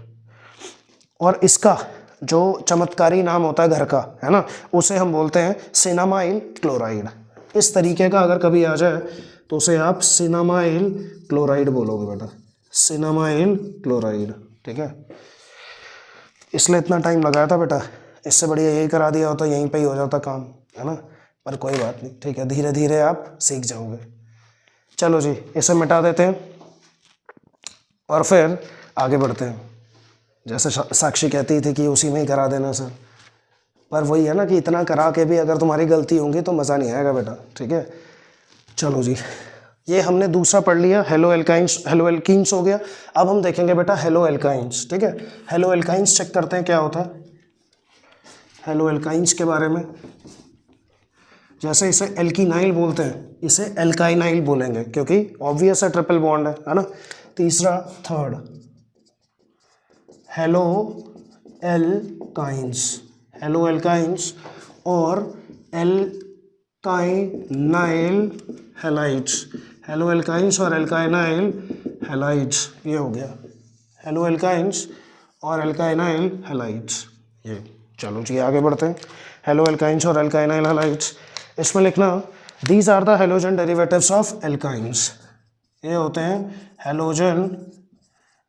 और इसका जो चमत्कारी नाम होता है घर का, है ना, उसे हम बोलते हैं सिनामाइल क्लोराइड। इस तरीके का अगर कभी आ जाए तो उसे आप सिनामाइल क्लोराइड बोलोगे बेटा, सिनामाइल क्लोराइड। ठीक है, इसलिए इतना टाइम लगाया था बेटा, इससे बढ़िया यही करा दिया होता, यहीं पे ही हो जाता काम, है ना, पर कोई बात नहीं। ठीक है, धीरे धीरे आप सीख जाओगे। चलो जी इसे मिटा देते हैं और फिर आगे बढ़ते हैं। जैसे साक्षी कहती थी कि उसी में ही करा देना सर, पर वही है ना कि इतना करा के भी अगर तुम्हारी गलती होंगी तो मज़ा नहीं आएगा बेटा। ठीक है, चलो जी, ये हमने दूसरा पढ़ लिया, हेलो एल्काइंस, हेलो एल्कीन्स हो गया। अब हम देखेंगे बेटा हेलो एल्काइंस। ठीक है, हेलो एल्काइंस चेक करते हैं क्या होता है हेलो एल्काइंस के बारे में। जैसे इसे एल्कीनाइल बोलते हैं, इसे एल्काइनाइल बोलेंगे, क्योंकि ऑब्वियस है ट्रिपल बॉन्ड है ना। तीसरा, third, haloalkynes, haloalkynes और एल्काइनाइल हैलाइड्स, हेलो एल्काइंस और एल्काइनाइल हैलाइड्स, ये हो गया हेलो एल्काइंस और एल्काइनाइल हैलाइड्स। ये चलो जी आगे बढ़ते हैं। हेलो एल्काइंस और एल्काइनाइल हैलाइड्स, इसमें लिखना these are the halogen derivatives of alkynes. ये होते हैं हेलोजन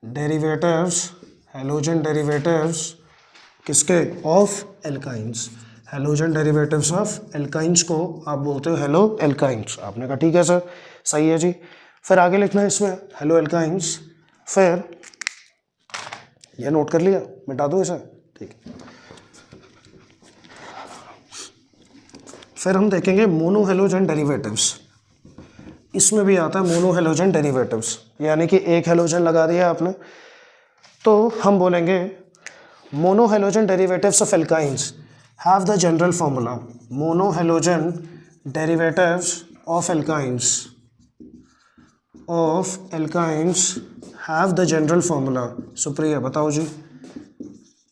डेरिवेटिव्स, हेलोजन डेरिवेटिव्स किसके? Of alkynes. Halogen derivatives of alkynes को आप बोलते हो हेलो एल्काइंस। आपने कहा ठीक है सर, सही है जी। फिर आगे लिखना है इसमें हेलो एल्काइंस। फिर ये नोट कर लिया, मिटा दो इसे, ठीक है। फिर हम देखेंगे मोनो हेलोजन डेरिवेटिव्स। इसमें भी आता है मोनो हेलोजन डेरिवेटिव्स, यानी कि एक हेलोजन लगा दिया आपने, तो हम बोलेंगे mono halogen derivatives of alkynes have the general formula. Monohalogen derivatives of alkynes have the general formula. Supriya बताओ जी,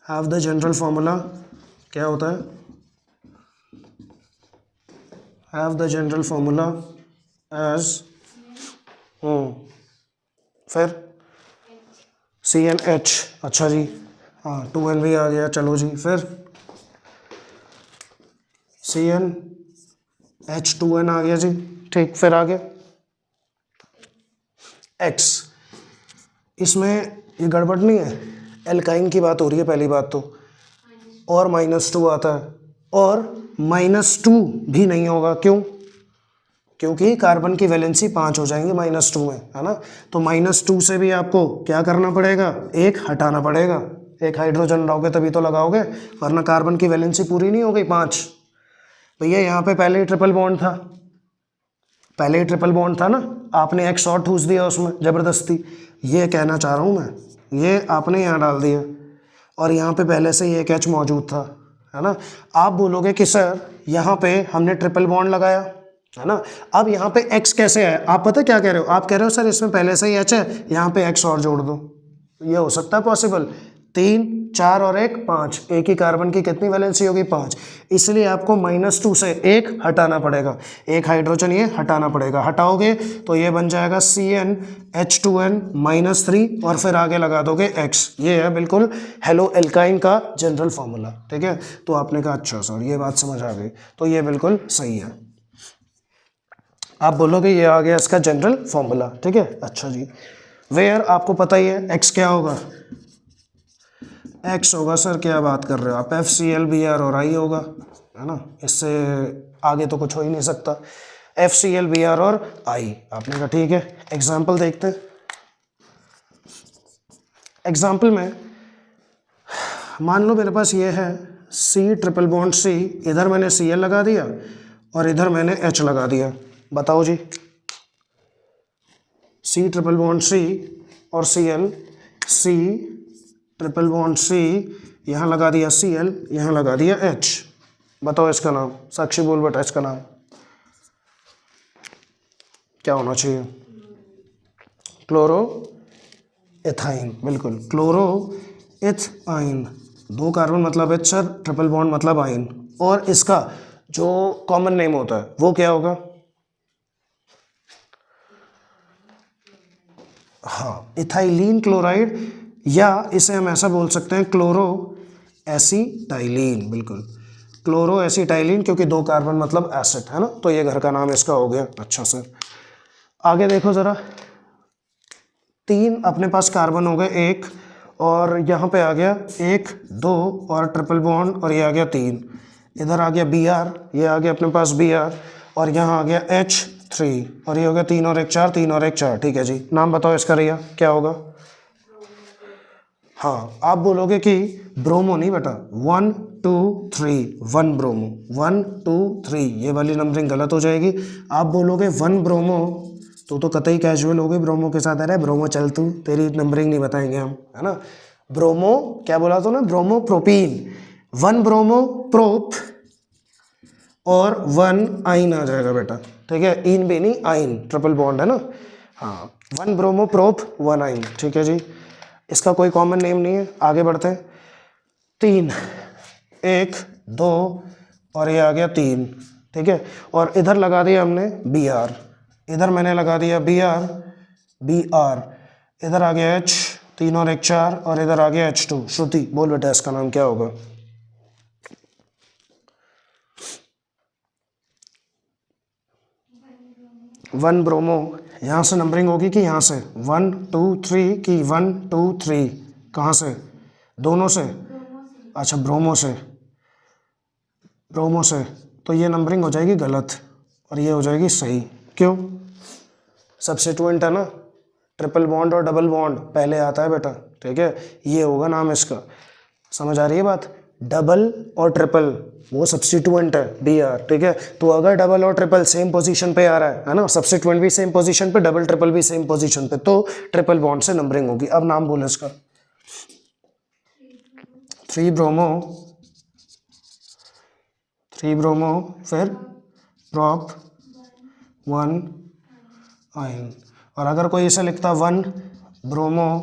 have the general formula क्या होता है? have the general formula as फिर CnH, अच्छा जी, हाँ 2n भी आ गया, चलो जी। फिर CnH2n आ गया जी, ठीक। फिर आगे X, इसमें ये गड़बड़ नहीं है, एल्काइन की बात हो रही है पहली बात तो, और -2 आता है, और -2 भी नहीं होगा, क्यों? क्योंकि कार्बन की वैलेंसी 5 हो जाएंगे -2 में, है ना। तो -2 से भी आपको क्या करना पड़ेगा? एक हटाना पड़ेगा। एक हाइड्रोजन लाओगे तभी तो लगाओगे, वरना कार्बन की वैलेंसी पूरी नहीं हो गई 5। भैया यहाँ पे पहले ही ट्रिपल बॉन्ड था, पहले ही ट्रिपल बॉन्ड था ना, आपने एक शॉर्ट ठूस दिया उसमें ज़बरदस्ती। ये कहना चाह रहा हूँ मैं, ये आपने यहाँ डाल दिया, और यहाँ पे पहले से ही एक एच मौजूद था, है ना। आप बोलोगे कि सर यहाँ पे हमने ट्रिपल बॉन्ड लगाया, है ना, अब यहाँ पे एक्स कैसे है? आप पता क्या कह रहे हो? आप कह रहे हो सर इसमें पहले से ही एच है, यहाँ पे एक्स और जोड़ दो। ये हो सकता है पॉसिबल? 3, 4 और 1 5, एक ही कार्बन की कितनी वैलेंसी होगी? 5। इसलिए आपको -2 से एक हटाना पड़ेगा, एक हाइड्रोजन ये हटाना पड़ेगा। हटाओगे तो ये बन जाएगा CnH2n -3, और फिर आगे लगा दोगे X। ये है बिल्कुल हेलो एल्काइन का जनरल फॉर्मूला, ठीक है। तो आपने कहा अच्छा सर ये बात समझ आ गई, तो ये बिल्कुल सही है। आप बोलोगे ये आ गया इसका जनरल फॉर्मूला, ठीक है। अच्छा जी, वेयर आपको पता ही है X क्या होगा? X होगा सर, क्या बात कर रहे हो आप, FCl Br और I होगा, है ना, इससे आगे तो कुछ हो ही नहीं सकता। FCl Br और I, आपने कहा ठीक है। एग्जाम्पल देखते हैं। एग्जाम्पल में मान लो मेरे पास ये है C ट्रिपल बॉन्ड C, इधर मैंने Cl लगा दिया और इधर मैंने H लगा दिया। बताओ जी, C ट्रिपल बॉन्ड C और Cl, C triple bond C, यहाँ लगा दिया Cl, यहाँ लगा दिया H। बताओ इसका नाम, साक्षी बोल बेटा, इसका नाम क्या होना चाहिए? क्लोरो एथाइन, बिल्कुल क्लोरो एथाइन। 2 कार्बन मतलब H सर, ट्रिपल बॉन्ड मतलब आइन, और इसका जो कॉमन नेम होता है वो क्या होगा? हाँ, इथाइलिन क्लोराइड, या इसे हम ऐसा बोल सकते हैं क्लोरो एसीटाइलिन, बिल्कुल क्लोरो एसीटाइलिन, क्योंकि 2 कार्बन मतलब एसिड, है ना। तो ये घर का नाम इसका हो गया। अच्छा सर, आगे देखो ज़रा, 3 अपने पास कार्बन हो गए, 1, और यहाँ पे आ गया 1 2 और ट्रिपल बॉन्ड, और ये आ गया 3, इधर आ गया Br, ये आ गया अपने पास Br, और यहाँ आ गया H3, और ये हो गया 3 और 1 4, 3 और 1 4, ठीक है जी। नाम बताओ इसका भैया क्या होगा? हाँ, आप बोलोगे कि ब्रोमो नहीं बेटा, 1 2 3, 1 ब्रोमो, 1 2 3, ये वाली नंबरिंग गलत हो जाएगी। आप बोलोगे 1 ब्रोमो तो कतई कैजुअल हो गई, ब्रोमो के साथ। अरे ब्रोमो चल तू, तेरी नंबरिंग नहीं बताएंगे हम, है ना। ब्रोमो क्या बोला तो ना, ब्रोमो प्रोपीन, 1 ब्रोमो प्रोप और 1 आइन आ जाएगा बेटा, ठीक है। इन भी नहीं, आइन ट्रिपल बॉन्ड है ना। हाँ, 1 ब्रोमो प्रोप 1 आइन, ठीक है जी। इसका कोई कॉमन नेम नहीं है। आगे बढ़ते हैं। 3 1 2 और ये आ गया 3, ठीक है। और इधर लगा दिया हमने Br, इधर मैंने लगा दिया Br, इधर आ गया H, 3 और 1 4, और इधर आ गया H2। श्रुति बोल बेटा इसका नाम क्या होगा? वन ब्रोमो यहाँ से नंबरिंग होगी कि यहाँ से 1 2 3 की 1 2 3 कहाँ से, दोनों से, अच्छा ब्रोमो से, ब्रोमो से, तो ये नंबरिंग हो जाएगी गलत और ये हो जाएगी सही। क्यों? सब्स्टिट्यूएंट है ना, ट्रिपल बॉन्ड और डबल बॉन्ड पहले आता है बेटा, ठीक है, ये होगा नाम इसका। समझ आ रही है बात? डबल और ट्रिपल वो सब्स्टिट्यूएंट है बी आर, ठीक है। तो अगर डबल और ट्रिपल सेम पोजीशन पे आ रहा है ना, सब्स्टिट्यूएंट भी सेम पोजीशन पे, डबल ट्रिपल भी सेम पोजीशन पे, तो ट्रिपल बॉन्ड से नंबरिंग होगी। अब नाम बोलो इसका, 3 ब्रोमो, 3 ब्रोमो, फिर प्रोप 1 आइन। और अगर कोई इसे लिखता 1 ब्रोमो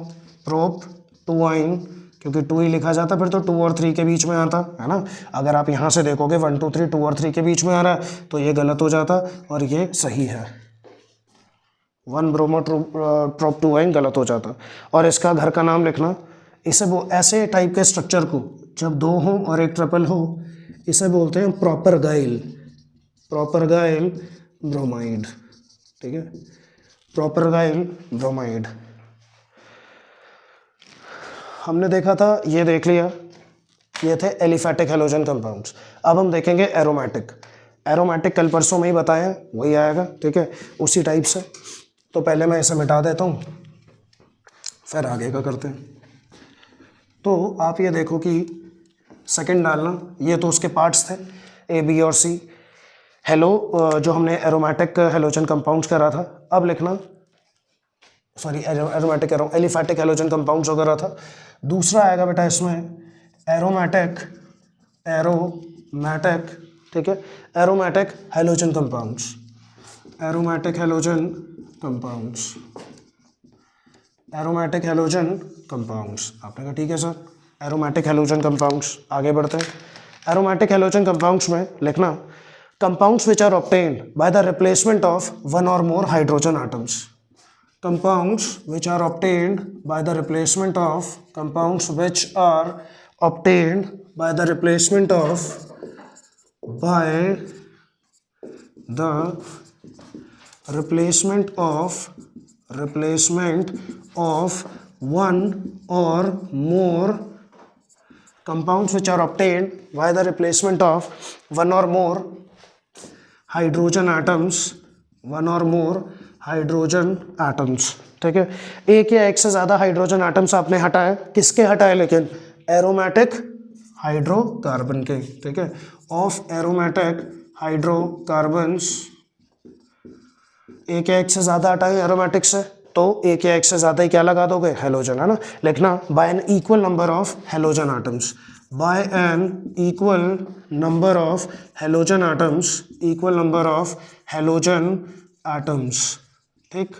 प्रोप 2 आइन, क्योंकि 2 ही लिखा जाता फिर तो 2 और 3 के बीच में आता है ना। अगर आप यहाँ से देखोगे 1 2 3 2 और 3 के बीच में आ रहा है तो ये गलत हो जाता और ये सही है। 1 ब्रोमो प्रोप 2 आइन गलत हो जाता। और इसका घर का नाम लिखना, इसे वो ऐसे टाइप के स्ट्रक्चर को जब 2 हो और एक ट्रिपल हो इसे बोलते हैं प्रॉपर गाइल, प्रॉपर गाइल ब्रोमाइड, ठीक है, प्रॉपर गाइल ब्रोमाइड। हमने देखा था, ये देख लिया, ये थे एलिफैटिक हैलोजन कंपाउंड्स। अब हम देखेंगे एरोमेटिक। एरोमेटिक कल परसों में ही बताया, वही आएगा, ठीक है, उसी टाइप से। तो पहले मैं इसे मिटा देता हूँ, फिर आगे का करते हैं। तो आप ये देखो कि सेकंड डालना, ये तो उसके पार्ट्स थे ए बी और सी। हेलो जो हमने एरोमेटिक हैलोजन कंपाउंड्स करा था, अब लिखना, सॉरी एरोमेटिक कह रहा हूँ, एलिफैटिक हैलोजन कंपाउंड्स वगैरह था। दूसरा आएगा बेटा इसमें एरोमेटिक, एरोमेटिक, ठीक है, aromatic halogen compounds, aromatic halogen compounds, aromatic halogen compounds. आपने कहा ठीक है सर, एरोमेटिक हैलोजन कंपाउंड्स। आगे बढ़ते हैं। एरोमेटिक हैलोजन कंपाउंड्स में लिखना, compounds which are obtained by the replacement of 1 और more hydrogen atoms. Compounds which are obtained by the replacement of, compounds which are obtained by the replacement of, by the replacement of 1 or more, compounds which are obtained by the replacement of 1 or more hydrogen atoms, 1 और more hydrogen atoms, ठीक है। एक या एक से ज़्यादा hydrogen atoms आपने हटाए, किसके हटाए लेकिन? एरोमेटिक हाइड्रोकार्बन के, ठीक है, ऑफ एरोमेटिक हाइड्रोकार्बन्स। एक या एक से ज़्यादा हटाए एरोमेटिक से, तो एक या एक से ज़्यादा ही क्या लगा दोगे? हैलोजन, है ना। लिखना, by an equal number of halogen atoms, by an equal number of halogen atoms, equal number of halogen atoms, ठीक।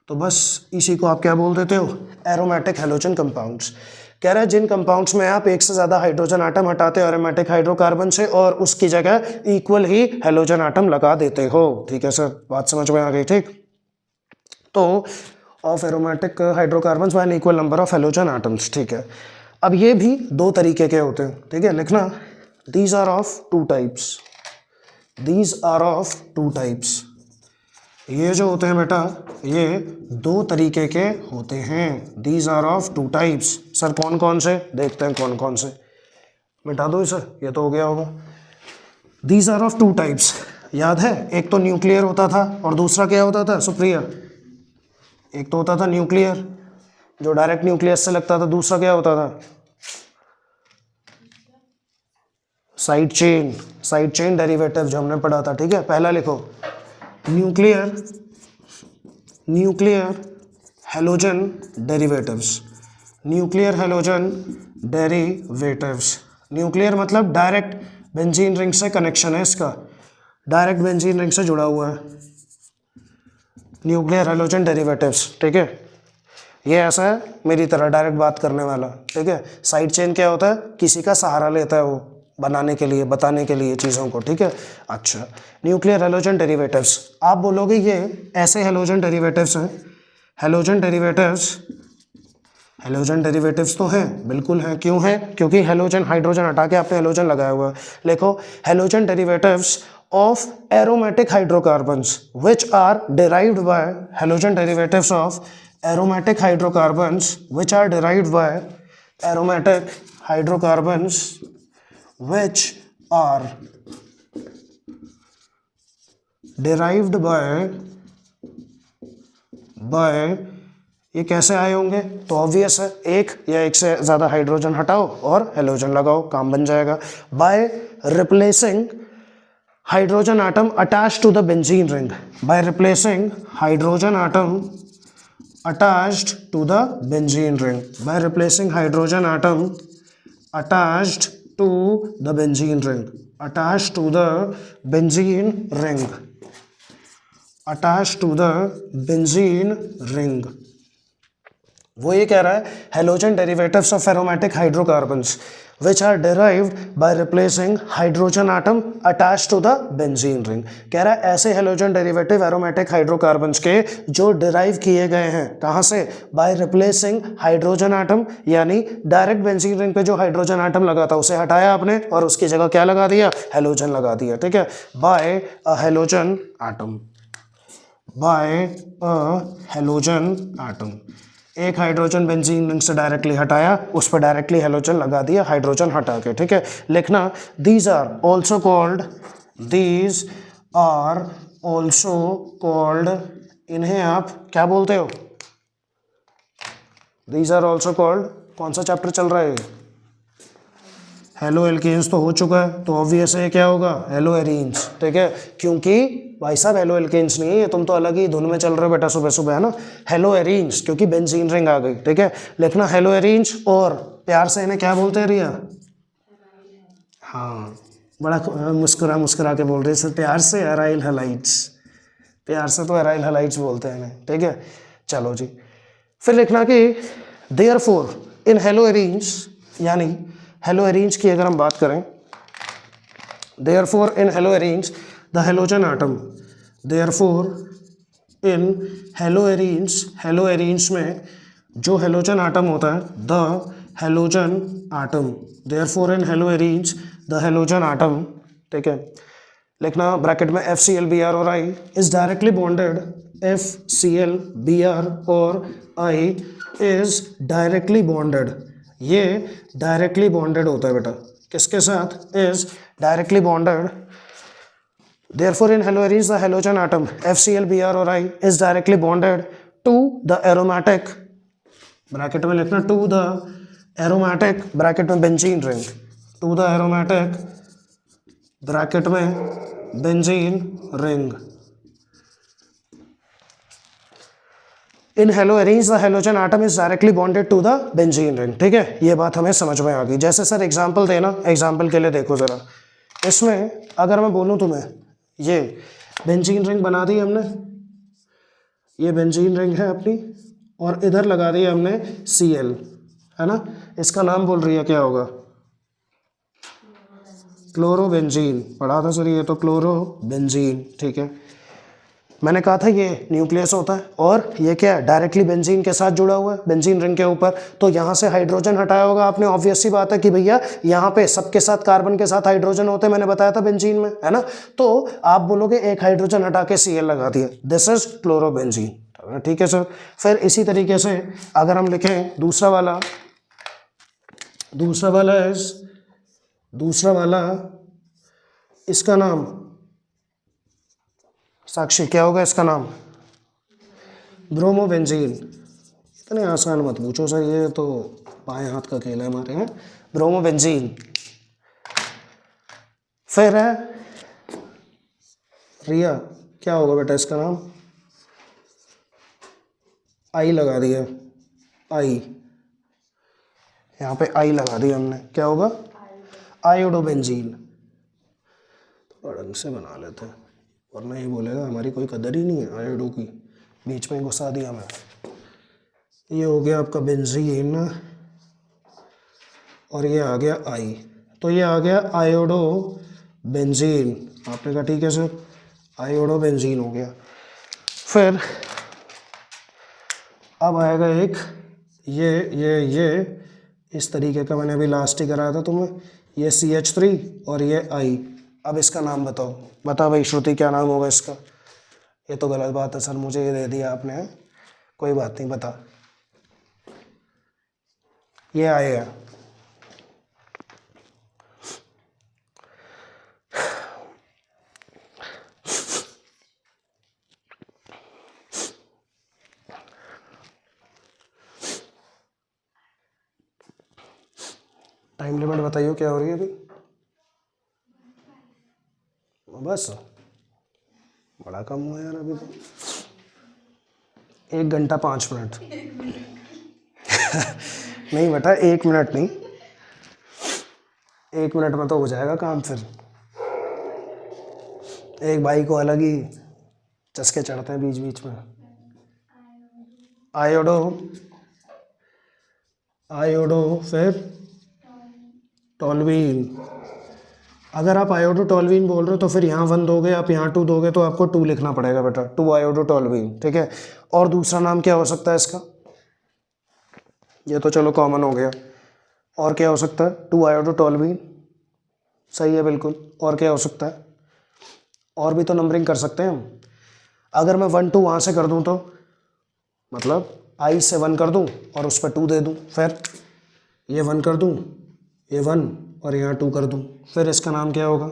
तो बस इसी को आप क्या बोल देते हो? Aromatic halogen compounds. कह रहा है जिन कंपाउंड्स में आप एक से ज़्यादा हाइड्रोजन आटम हटाते हो एरोमेटिक हाइड्रोकार्बन से और उसकी जगह इक्वल ही हैलोजन आटम लगा देते हो, ठीक है सर, बात समझ में आ गई, ठीक। तो of aromatic hydrocarbon by an equal number of halogen atoms, ठीक है। अब ये भी 2 तरीके के होते हैं, ठीक है, लिखना, these are of 2 types, these are of 2 types. ये जो होते हैं बेटा ये 2 तरीके के होते हैं, these are of 2 types. Sir कौन कौन से? देखते हैं कौन कौन से। मिटा दो इसे, ये तो हो गया होगा। दीज आर ऑफ 2 टाइप्स, याद है, एक तो न्यूक्लियर होता था और दूसरा क्या होता था सुप्रिया? एक तो होता था न्यूक्लियर जो डायरेक्ट न्यूक्लियस से लगता था, दूसरा क्या होता था? Side chain, side chain derivative जो हमने पढ़ा था, ठीक है। पहला लिखो, nuclear, nuclear halogen derivatives, nuclear halogen derivatives. Nuclear मतलब डायरेक्ट बेंजीन रिंग से कनेक्शन है इसका, डायरेक्ट बेंजीन रिंग से जुड़ा हुआ है, न्यूक्लियर हैलोजन डेरिवेटिव्स, ठीक है। ये ऐसा है मेरी तरह डायरेक्ट बात करने वाला, ठीक है। साइड चेन क्या होता है? किसी का सहारा लेता है वो बनाने के लिए, बताने के लिए चीज़ों को, ठीक है। अच्छा, न्यूक्लियर हैलोजन डेरिवेटिव्स, आप बोलोगे ये ऐसे हैलोजन डेरिवेटिव्स हैं। हैलोजन डेरिवेटिव्स, हैलोजन डेरिवेटिव्स तो हैं, बिल्कुल हैं। क्यों हैं? क्योंकि हैलोजन, हाइड्रोजन हटा के आपने हैलोजन लगाया हुआ है। लिखो, halogen derivatives of aromatic hydrocarbons which are derived by halogen derivatives of aromatic hydrocarbons which are derived by aromatic hydrocarbons which are derived by ये कैसे आए होंगे? तो ऑब्वियस है, एक या एक से ज़्यादा हाइड्रोजन हटाओ और हेलोजन लगाओ, काम बन जाएगा. By replacing hydrogen atom attached to the benzene ring. By replacing hydrogen atom attached to the benzene ring. By replacing hydrogen atom attached to the benzene ring. Attached to the benzene ring. Attached to the benzene ring. वो ये कह रहा है halogen derivatives of aromatic hydrocarbons which are derived by replacing hydrogen atom attached to the benzene ring. कह रहा है ऐसे halogen derivative aromatic hydrocarbons के जो डिराइव किए गए हैं कहाँ से? बाय रिप्लेसिंग हाइड्रोजन आटम, यानी डायरेक्ट बेंजीन रिंग पे जो हाइड्रोजन आटम लगा था उसे हटाया आपने और उसकी जगह क्या लगा दिया? हेलोजन लगा दिया. ठीक है, by a halogen atom. By a halogen atom. एक हाइड्रोजन बेंजीन रिंग से डायरेक्टली हटाया, उस पर डायरेक्टली हेलोजन लगा दिया हाइड्रोजन हटा के. ठीक है, लिखना these are also called, these are also called, इन्हें आप क्या बोलते हो? These are also called. कौन सा चैप्टर चल रहा है? हेलो एल्केन्स तो हो चुका है, तो ऑब्वियस है क्या होगा? Hello arenes. ठीक है, क्योंकि भाई साहब हेलो एल्केन्स नहीं है ये, तुम तो अलग ही धुन में चल रहे हो बेटा सुबह सुबह, है ना. हेलो एरीन्स क्योंकि बेंजीन रिंग आ गई. ठीक है, लिखना हेलो एरीन्स, और प्यार से इन्हें क्या बोलते हैं रिया? हाँ, बड़ा मुस्कुरा मुस्कुरा के बोल रहे हैं प्यार से, एराइल हैलाइड्स. प्यार से तो एराइल हैलाइड्स बोलते हैं इन्हें. ठीक है, चलो जी. फिर लिखना कि देयरफॉर इन हेलो एरीन्स, यानी हेलो एरीन्स की अगर हम बात करें, therefore in hello arenes the halogen atom. Therefore in hello arenes, haloarenes में जो हेलोजन आटम होता है, the halogen atom. Therefore in hello arenes the halogen atom. ठीक है, लिखना ब्रैकेट में FCl Br और I is directly bonded. FCl Br और I इज डायरेक्टली बॉन्डेड. ये डायरेक्टली बॉन्डेड होता है बेटा किसके साथ? Is directly bonded. Therefore in halo arenes the halogen atom FCl Br और I is directly bonded to the aromatic, bracket में लिखना to the aromatic, ब्रैकेट में benzene ring, to the aromatic, bracket में benzene ring. In hello arenes the halogen atom is directly bonded to the benzene ring. ठीक है, ये बात हमें समझ में आ गई. जैसे सर एग्जांपल देना, एग्जांपल के लिए देखो ज़रा, इसमें अगर मैं बोलूँ तुम्हें ये बेंजीन रिंग बना दी हमने, ये बेंजीन रिंग है अपनी, और इधर लगा दी हमने Cl, है ना. इसका नाम बोल रही है क्या होगा? क्लोरोबेंजीन. पढ़ा था सर ये तो, क्लोरोबेंजीन. ठीक है, मैंने कहा था ये न्यूक्लियस होता है और ये क्या है? डायरेक्टली बेंजीन के साथ जुड़ा हुआ है, बेंजीन रिंग के ऊपर. तो यहाँ से हाइड्रोजन हटाया होगा आपने. ऑब्वियस सी बात है कि भैया यहाँ पे सबके साथ कार्बन के साथ हाइड्रोजन होते हैं, मैंने बताया था बेंजीन में, है ना. तो आप बोलोगे एक हाइड्रोजन हटा के Cl लगा दिया, दिस इज क्लोरोबेंजीन. ठीक है सर. फिर इसी तरीके से अगर हम लिखें दूसरा वाला इसका नाम साक्षी, क्या होगा इसका नाम? ब्रोमोबेंजीन. इतने आसान मत पूछो सर, ये तो बाएं हाथ का खेल है हमारे यहाँ. ब्रोमोबेंजीन. फिर है रिया, क्या होगा बेटा इसका नाम? आई लगा दिया, आई, यहाँ पे आई लगा दिया हमने, क्या होगा? आयोडोबेंजीन. थोड़ा ढंग से बना लेते हैं वरना ये बोलेगा हमारी कोई कदर ही नहीं है आयोडो की. बीच में घुसा दिया मैं. ये हो गया आपका बेंजीन और ये आ गया आई, तो ये आ गया आयोडो बेंजीन. आपने कहा ठीक है सर, आयोडो बेंजीन हो गया. फिर अब आएगा एक ये इस तरीके का, मैंने अभी लास्ट ही कराया था तुम्हें, ये CH3 और ये I. अब इसका नाम बताओ। बता भाई श्रुति, क्या नाम होगा इसका? ये तो गलत बात है सर, मुझे ये दे दिया आपने। कोई बात नहीं, बता। ये आएगा। टाइम लिमिट बताइए क्या हो रही है अभी? बस बड़ा कम हुआ यार अभी तो। 1 घंटा 5 मिनट। नहीं बेटा, 1 मिनट नहीं, 1 मिनट में तो हो जाएगा काम। फिर एक भाई को अलग ही चस्के चढ़ते हैं बीच बीच में। आयोडो, आयोडो फिर टोल्वीन। अगर आप आयोडो टोल्वीन बोल रहे हो तो फिर यहाँ 1 दोगे, आप यहाँ 2 दोगे, तो आपको 2 लिखना पड़ेगा बेटा, 2 आयोडो टोल्वीन। ठीक है। और दूसरा नाम क्या हो सकता है इसका? ये तो चलो कॉमन हो गया। और क्या हो सकता है? 2 आयोडो टोल्वीन, सही है बिल्कुल। और क्या हो सकता है? और भी तो नंबरिंग कर सकते हैं हम। अगर मैं 1 2 वहाँ से कर दूँ तो मतलब आई से 1 कर दूँ और उस पर 2 दे दूँ, फिर ये 1 कर दूँ, ये 1 और यहाँ 2 कर दूँ, फिर इसका नाम क्या होगा?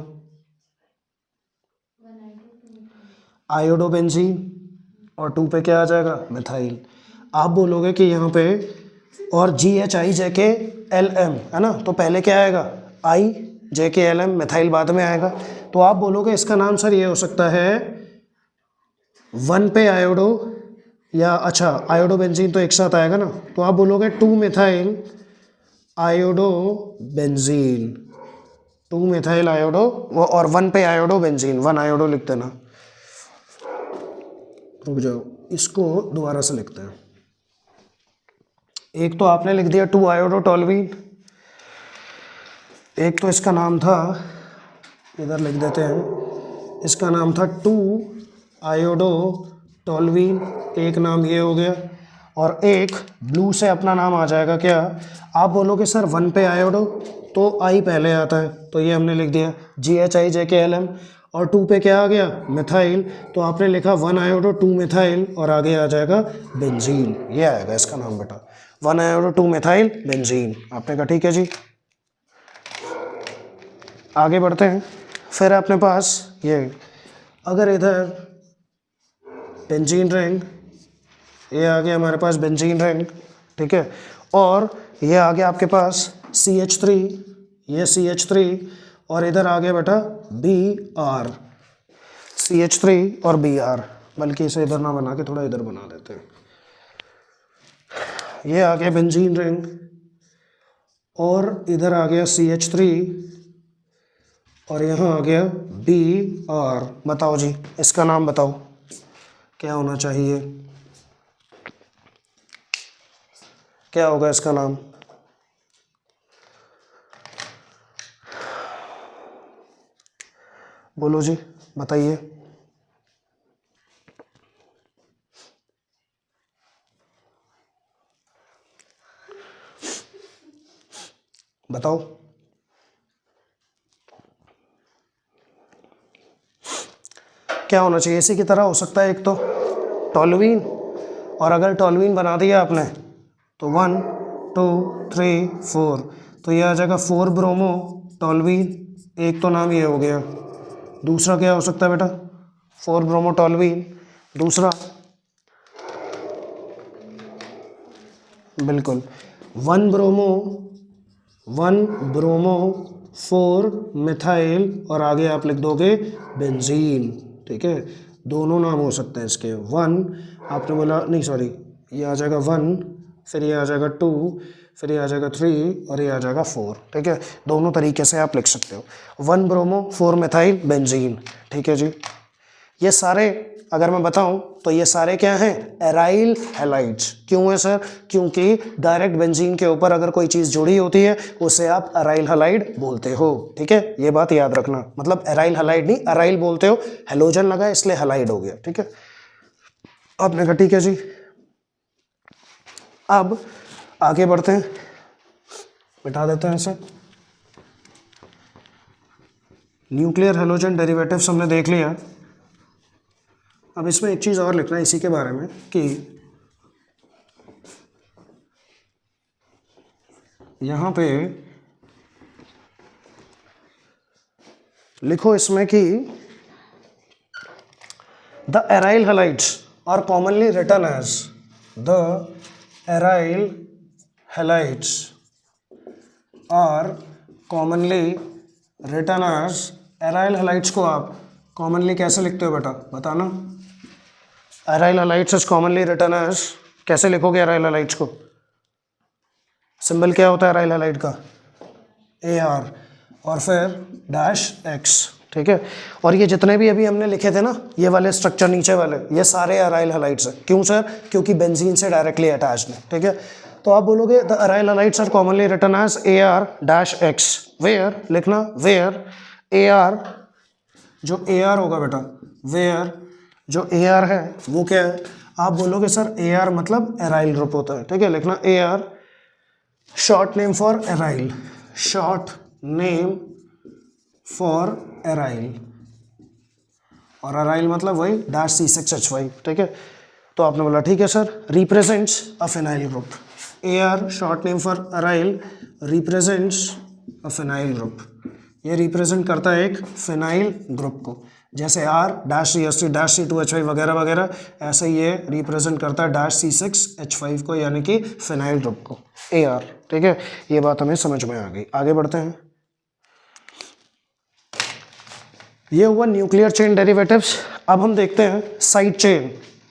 आयोडोबेंजीन। और 2 पे क्या आ जाएगा? मिथाइल। आप बोलोगे कि यहाँ पे और GHIJKLM है ना, तो पहले क्या आएगा? IJKLM, मिथाइल बाद में आएगा। तो आप बोलोगे इसका नाम सर ये हो सकता है 1 पे आयोडो, या अच्छा आयोडो बेंजीन तो एक साथ आएगा ना, तो आप बोलोगे 2 methyl iodo benzene, 2 methyl iodo, और 1 पे आयोडो बेंजीन, 1 आयोडो लिख देना। रुक जाओ, इसको दोबारा से लिखते हैं। एक तो आपने लिख दिया 2 आयोडो टोल्वीन, एक तो इसका नाम था, इधर लिख देते हैं, इसका नाम था 2 आयोडो टोल्वीन, एक नाम ये हो गया। और एक ब्लू से अपना नाम आ जाएगा क्या? आप बोलोगे सर 1 पे आयोडो, तो आई पहले आता है, तो ये हमने लिख दिया GHIJKLM। और 2 पे क्या आ गया? मिथाइल, तो आपने लिखा 1 आयोडो 2 मिथाइल, और आगे आ जाएगा बेंजीन, ये आएगा इसका नाम बेटा, 1 आयोडो 2 मिथाइल बेंजीन। आपने कहा ठीक है जी। आगे बढ़ते हैं। फिर अपने पास ये, अगर इधर बेंजीन रिंग, ये आ गया हमारे पास बेंजीन रिंग, ठीक है, और ये आ गया आपके पास CH3, ये CH3, और इधर आ गया बेटा Br, CH3 और Br, बल्कि इसे इधर ना बना के थोड़ा इधर बना देते हैं। ये आ गया बेंजीन रिंग, और इधर आ गया CH3, और यहाँ आ गया Br। बताओ जी, इसका नाम बताओ क्या होना चाहिए? क्या होगा इसका नाम? बोलो जी, बताइए। बताओ। क्या होना चाहिए? इसी की तरह हो सकता है, एक तो टोल्वीन, और अगर टोल्वीन बना दिया आपने तो 1 2 3 4, तो ये आ जाएगा 4 ब्रोमो टोल्वीन, एक तो नाम ये हो गया। दूसरा क्या हो सकता है बेटा? 4 ब्रोमो टोल्वीन, दूसरा बिल्कुल 1 ब्रोमो, 1 ब्रोमो 4 मिथाइल, और आगे आप लिख दोगे बेंजीन। ठीक है, दोनों नाम हो सकते हैं इसके। 1 आपने बोला, नहीं सॉरी, ये आ जाएगा 1, फिर ये आ जाएगा 2, फिर ये आ जाएगा 3, और ये आ जाएगा 4। ठीक है, दोनों तरीके से आप लिख सकते हो, 1 ब्रोमो 4 मिथाइल बेंजीन। ठीक है जी। ये सारे अगर मैं बताऊं तो ये सारे क्या हैं? Aryl halides. क्यों है सर? क्योंकि डायरेक्ट बेंजीन के ऊपर अगर कोई चीज़ जुड़ी होती है उसे आप एराइल हैलाइड बोलते हो। ठीक है, ये बात याद रखना, मतलब एराइल हैलाइड नहीं, एराइल बोलते हो, हेलोजन लगा इसलिए हैलाइड हो गया। ठीक है, आपने कहा ठीक है जी। अब आगे बढ़ते हैं, बिठा देते हैं इसे, न्यूक्लियर हेलोजन डेरिवेटिव्स हमने देख लिया। अब इसमें एक चीज़ और लिखना है इसी के बारे में कि यहाँ पे लिखो इसमें कि the aryl halides are commonly written as the aryl halides are commonly written as. Aryl halides को आप कॉमनली कैसे लिखते हो बेटा, बताना। Aryl halides is commonly written as, कैसे लिखोगे एराइल हैलाइड्स को? सिंबल क्या होता है एराइल हैलाइड का? AR और फिर डैश X, ठीक है। और ये जितने भी अभी हमने लिखे थे ना, ये वाले स्ट्रक्चर नीचे वाले, ये सारे एराइल हैलाइड्स हैं। क्यों सर? क्योंकि बेंजीन से डायरेक्टली अटैच्ड है, ठीक है। तो आप बोलोगे the aryl halides are commonly written as AR dash X, where लिखना, वेयर AR, जो AR होगा बेटा, वेयर जो AR है वो क्या है? आप बोलोगे सर AR मतलब एराइल ग्रुप होता है, ठीक है। लिखना AR short name for aryl, short name for aryl, और एराइल मतलब वही डैश C6H5, ठीक है। तो आपने बोला ठीक है sir, represents a phenyl group. AR short name for aryl represents a phenyl group, ये रिप्रेजेंट करता है एक फिनाइल ग्रुप को, जैसे R dash CH3 dash C2H5 वगैरह वगैरह, ऐसे ये रिप्रेजेंट करता है डैश C6H5 को, यानी कि फिनाइल ग्रुप को, AR, ठीक है। ये बात हमें समझ में आ गई। आगे बढ़ते हैं। ये हुआ न्यूक्लियर चेन डेरिवेटिव्स। अब हम देखते हैं side chain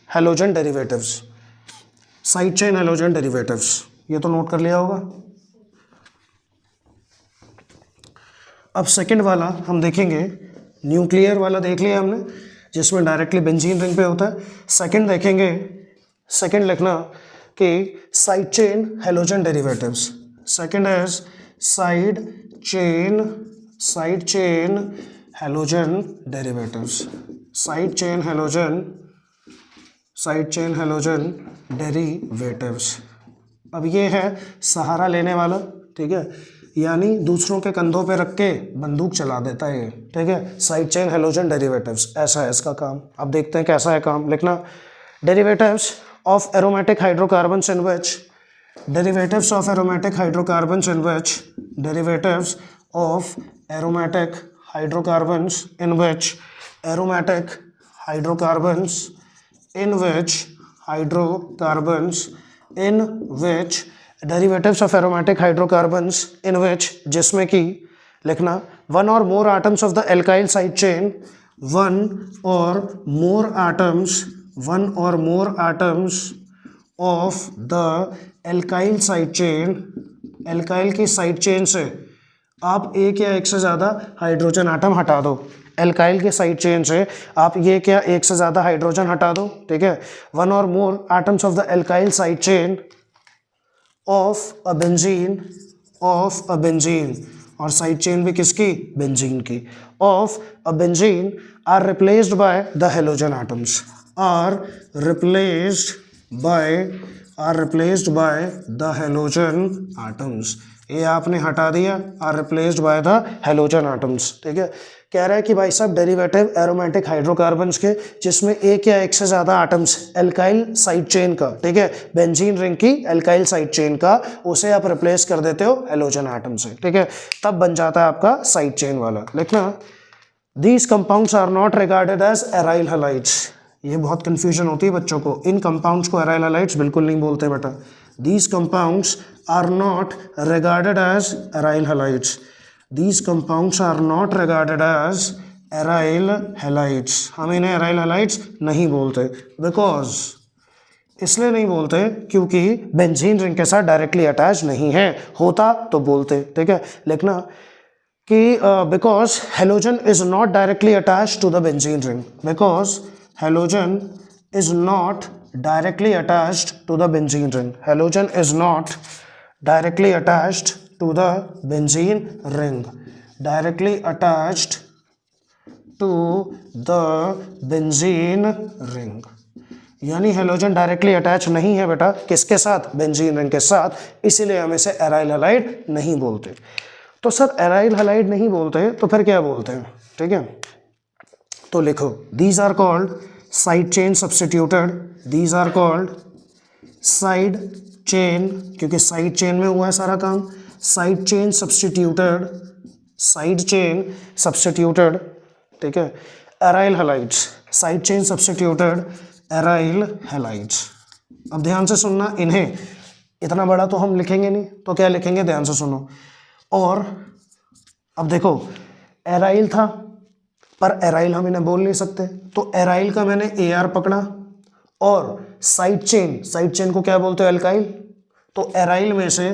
halogen derivatives. Side chain halogen derivatives, ये तो नोट कर लिया होगा। अब सेकंड वाला हम देखेंगे, न्यूक्लियर वाला देख लिया हमने जिसमें डायरेक्टली बेंजीन रिंग पे होता है। सेकंड देखेंगे, सेकंड लिखना कि side chain halogen derivatives. Second is side chain halogen derivatives, side chain halogen derivatives. अब ये है सहारा लेने वाला, ठीक है, यानी दूसरों के कंधों पे रख के बंदूक चला देता है ये, ठीक है। साइड चेन हैलोजन डेरिवेटिव्स, ऐसा है इसका काम। अब देखते हैं कैसा है काम। लिखना derivatives of aromatic hydrocarbons in which, derivatives of aromatic hydrocarbons in which, derivatives of aromatic hydrocarbons in which, aromatic hydrocarbons in which, hydrocarbons in which, derivatives of aromatic hydrocarbons in which, जिसमें कि लिखना one और more atoms of the alkyl side chain, one और more atoms of the alkyl side chain, alkyl की side chain से आप एक या एक से ज़्यादा हाइड्रोजन आटम हटा दो। एल्काइल के साइड चेन से आप ये क्या एक से ज़्यादा हाइड्रोजन हटा दो, ठीक है। वन और more atoms of the alkyl side chain of a benzene, और साइड चेन भी किसकी? बेंजीन की। Of a benzene are replaced by the halogen atoms, are replaced by the halogen atoms. ये आपने हटा दिया, are replaced by the halogen atoms, ठीक है। कह रहा है कि भाई साहब डेरिवेटिव एरोमेटिक हाइड्रोकार्बन्स के जिसमें एक या एक से ज़्यादा आटम्स एल्काइल साइड चेन का, ठीक है, बेंजीन रिंग की एल्काइल साइड चेन का, उसे आप रिप्लेस कर देते हो हेलोजन आटम से, ठीक है, तब बन जाता है आपका साइड चेन वाला। लिखना these compounds are not regarded as aryl halides. ये बहुत कन्फ्यूजन होती है बच्चों को, इन कंपाउंड्स को एराइल हैलाइड्स बिल्कुल नहीं बोलते बेटा। These compounds are not regarded as aryl halides, these compounds are not regarded as aryl halides। हम इन्हें aryl halides नहीं बोलते, because इसलिए नहीं बोलते क्योंकि बेंजीन रिंग के साथ डायरेक्टली अटैच नहीं है, होता तो बोलते, ठीक है। लिखना कि because halogen is not directly attached to the benzene ring, because halogen is not directly attached to the benzene ring, halogen is not directly attached to the benzene ring, directly attached to the benzene ring, यानी halogen directly attach नहीं है बेटा किसके साथ? Benzene ring के साथ, इसीलिए हम इसे एराइल हैलाइड नहीं बोलते। तो सर एराइल हैलाइड नहीं बोलते तो फिर क्या बोलते हैं, ठीक है। तो लिखो these are called side chain substituted, these are called side chain, क्योंकि साइड चेन में हुआ है सारा काम, side chain substituted, side chain substituted, ठीक है, aryl halides, side chain substituted aryl halides. अब ध्यान से सुनना, इन्हें इतना बड़ा तो हम लिखेंगे नहीं, तो क्या लिखेंगे, ध्यान से सुनो। और अब देखो एराइल था, पर एराइल हम इन्हें बोल नहीं सकते, तो एराइल का मैंने ए आर पकड़ा, और साइड चेन को क्या बोलते हो, एल्काइल, तो एराइल में से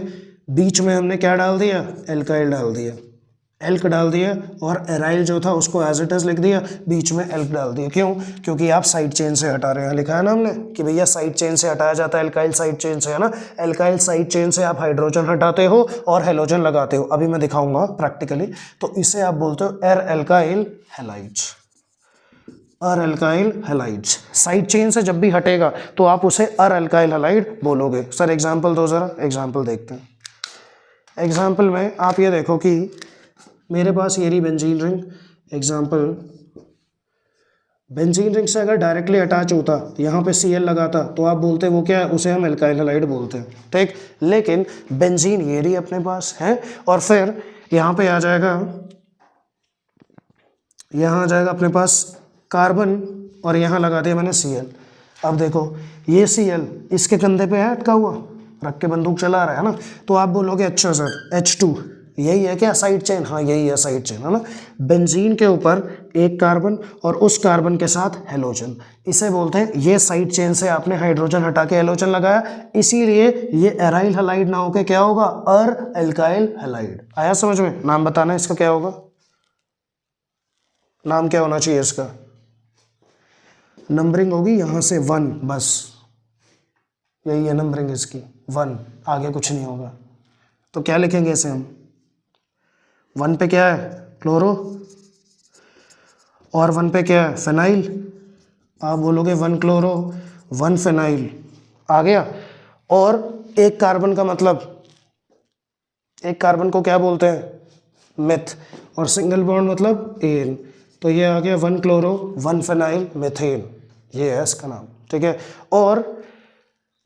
बीच में हमने क्या डाल दिया, एल्काइल डाल दिया, एल्क डाल दिया, और एराइल जो था उसको एज इट इज लिख दिया, बीच में एल्क डाल दिया। क्यों, क्योंकि आप साइड चेन से हटा रहे हैं, लिखा है ना हमने कि भैया साइड चेन से हटाया जाता है, एल्काइल साइड चेन से, है ना, एल्काइल साइड चेन से आप हाइड्रोजन हटाते हो और हेलोजन लगाते हो, अभी मैं दिखाऊंगा प्रैक्टिकली। तो इसे आप बोलते हो एर एल्काइल हैलाइड्स, अर एल्काइल हैलाइड्स। साइड चेन से जब भी हटेगा तो आप उसे अर एल्काइल हैलाइड बोलोगे। सर एग्जाम्पल दो, जरा एग्जाम्पल देखते हैं। एग्जाम्पल में आप ये देखो कि मेरे पास ये रही benzene ring, example, benzene ring से अगर डायरेक्टली अटैच होता, यहाँ पे Cl लगाता, तो आप बोलते वो क्या है, उसे हम एल्काइल हैलाइड बोलते हैं, ठीक। लेकिन बेंजीन ये रही अपने पास है, और फिर यहाँ पे आ जाएगा, यहाँ आ जाएगा अपने पास कार्बन, और यहाँ लगा दिया मैंने Cl। अब देखो ये Cl इसके कंधे पे है अटका हुआ, रख के बंदूक चला रहा है ना, तो आप बोलोगे अच्छा सर H2 यही है क्या साइड चेन, हाँ यही है साइड चेन, है ना। बेंजीन के ऊपर एक कार्बन और उस कार्बन के साथ हेलोजन, इसे बोलते हैं, ये साइड चेन से आपने हाइड्रोजन हटा के हेलोजन लगाया, इसीलिए ये एराइल हैलाइड ना होके क्या होगा, अर एल्काइल हैलाइड। आया समझ में, नाम बताना इसका क्या होगा, नाम क्या होना चाहिए इसका, नंबरिंग होगी यहाँ से 1, बस यही है नंबरिंग इसकी, 1, आगे कुछ नहीं होगा। तो क्या लिखेंगे इसे हम, 1 पे क्या है क्लोरो, और 1 पे क्या है फिनाइल, आप बोलोगे 1 क्लोरो 1 फिनाइल, आ गया। और एक कार्बन का मतलब, एक कार्बन को क्या बोलते हैं, मेथ, और सिंगल बॉन्ड मतलब एन, तो ये आ गया 1 क्लोरो 1 फिनाइल मेथेन, ये है इसका नाम, ठीक है। और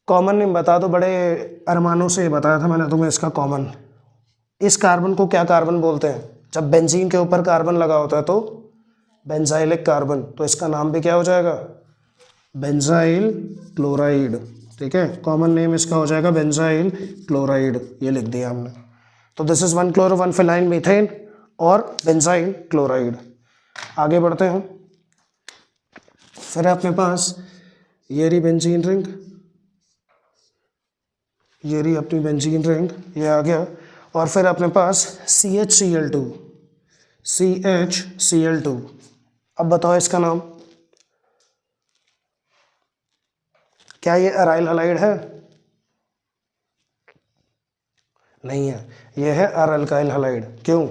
कॉमन नेम बता दो, बड़े अरमानों से बताया था मैंने तुम्हें इसका कॉमन, इस कार्बन को क्या कार्बन बोलते हैं, जब बेंजीन के ऊपर कार्बन लगा होता है तो बेंजाइलिक कार्बन, तो इसका नाम भी क्या हो जाएगा, बेंजाइल क्लोराइड, ठीक है। कॉमन नेम इसका हो जाएगा बेंजाइल क्लोराइड, ये लिख दिया हमने। तो this is 1 chloro 1 phenyl methane और बेंजाइल क्लोराइड। आगे बढ़ते हैं, फिर अपने पास ये रही बेंजीन रिंग, ये रही अपनी बेंजीन रिंग, ये आ गया, और फिर अपने पास CHCl2, CHCl2। अब बताओ इसका नाम, क्या ये एराइल हैलाइड है, नहीं है, ये है अर एल्काइल हैलाइड। क्यों,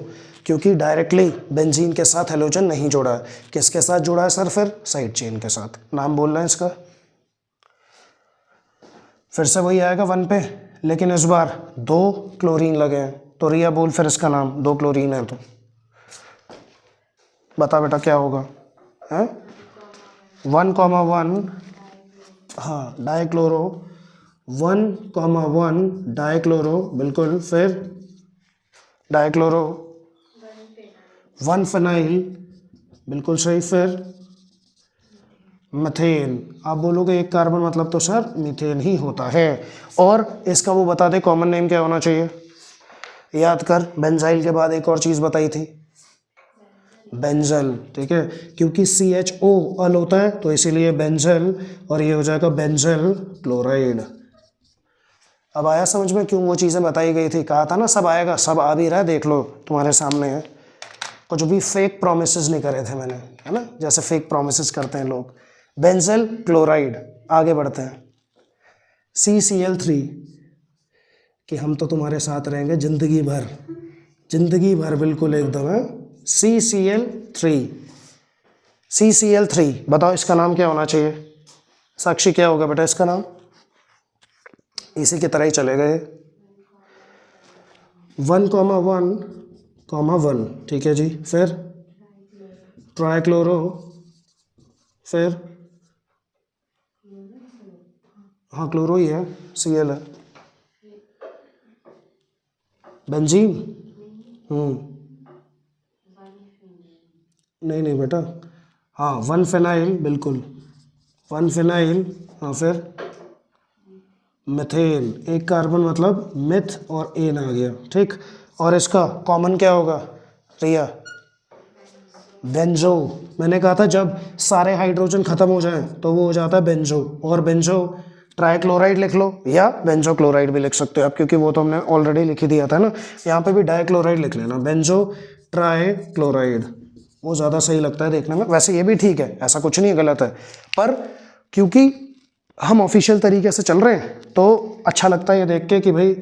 क्योंकि डायरेक्टली बेंजीन के साथ हेलोजन नहीं जोड़ा है, किसके साथ जुड़ा है सर, फिर साइड चेन के साथ। नाम बोलना है इसका, फिर से वही आएगा 1 पे, लेकिन इस बार 2 क्लोरीन लगे हैं, तो रिया बोल फिर इसका नाम, 2 क्लोरीन है तो बता बेटा क्या होगा, है 1,1, हाँ डाइक्लोरो, 1,1 डाइक्लोरो, बिल्कुल, फिर डाइक्लोरो 1 फिनाइल, बिल्कुल सही, फिर मीथेन। आप बोलोगे एक कार्बन मतलब तो सर मीथेन ही होता है। और इसका वो बता दे कॉमन नेम क्या होना चाहिए, याद कर, बेंजाइल के बाद एक और चीज़ बताई थी, बेंजल, ठीक है, क्योंकि CHO अल होता है तो इसीलिए बेंजल, और ये हो जाएगा बेंजल क्लोराइड। अब आया समझ में क्यों वो चीज़ें बताई गई थी, कहा था ना सब आएगा, सब आ भी रहा है, देख लो तुम्हारे सामने है, कुछ भी फेक प्रोमिसेस नहीं करे थे मैंने, है ना, जैसे फेक प्रोमिसेस करते हैं लोग। बेंजल क्लोराइड, आगे बढ़ते हैं, CCl3, कि हम तो तुम्हारे साथ रहेंगे जिंदगी भर, जिंदगी भर बिल्कुल एकदम है, CCl3, CCl3, बताओ इसका नाम क्या होना चाहिए, साक्षी क्या होगा बेटा इसका नाम, इसी की तरह ही चले गए, 1,1 कॉमा 1, ठीक है जी। फिर ट्राइक्लोरो, फिर हाँ क्लोरो ही है, Cl है। बेंजीन, नहीं नहीं बेटा, हाँ 1 फिनाइल, बिल्कुल 1 फिनाइल। हाँ फिर मिथेन, एक कार्बन मतलब मिथ और एन आ गया, ठीक। और इसका कॉमन क्या होगा रिया? बेंजो। मैंने कहा था जब सारे हाइड्रोजन खत्म हो जाएं तो वो हो जाता है बेंजो। और बेंजो ट्राइक्लोराइड लिख लो या बेंजो क्लोराइड भी लिख सकते हो आप, क्योंकि वो तो हमने ऑलरेडी लिख ही दिया था ना। यहाँ पे भी डाइक्लोराइड लिख लेना, बेंजो ट्राइक्लोराइड, वो ज़्यादा सही लगता है देखने में। वैसे ये भी ठीक है, ऐसा कुछ नहीं है, गलत है, पर क्योंकि हम ऑफिशियल तरीके से चल रहे हैं तो अच्छा लगता है ये देख के कि भाई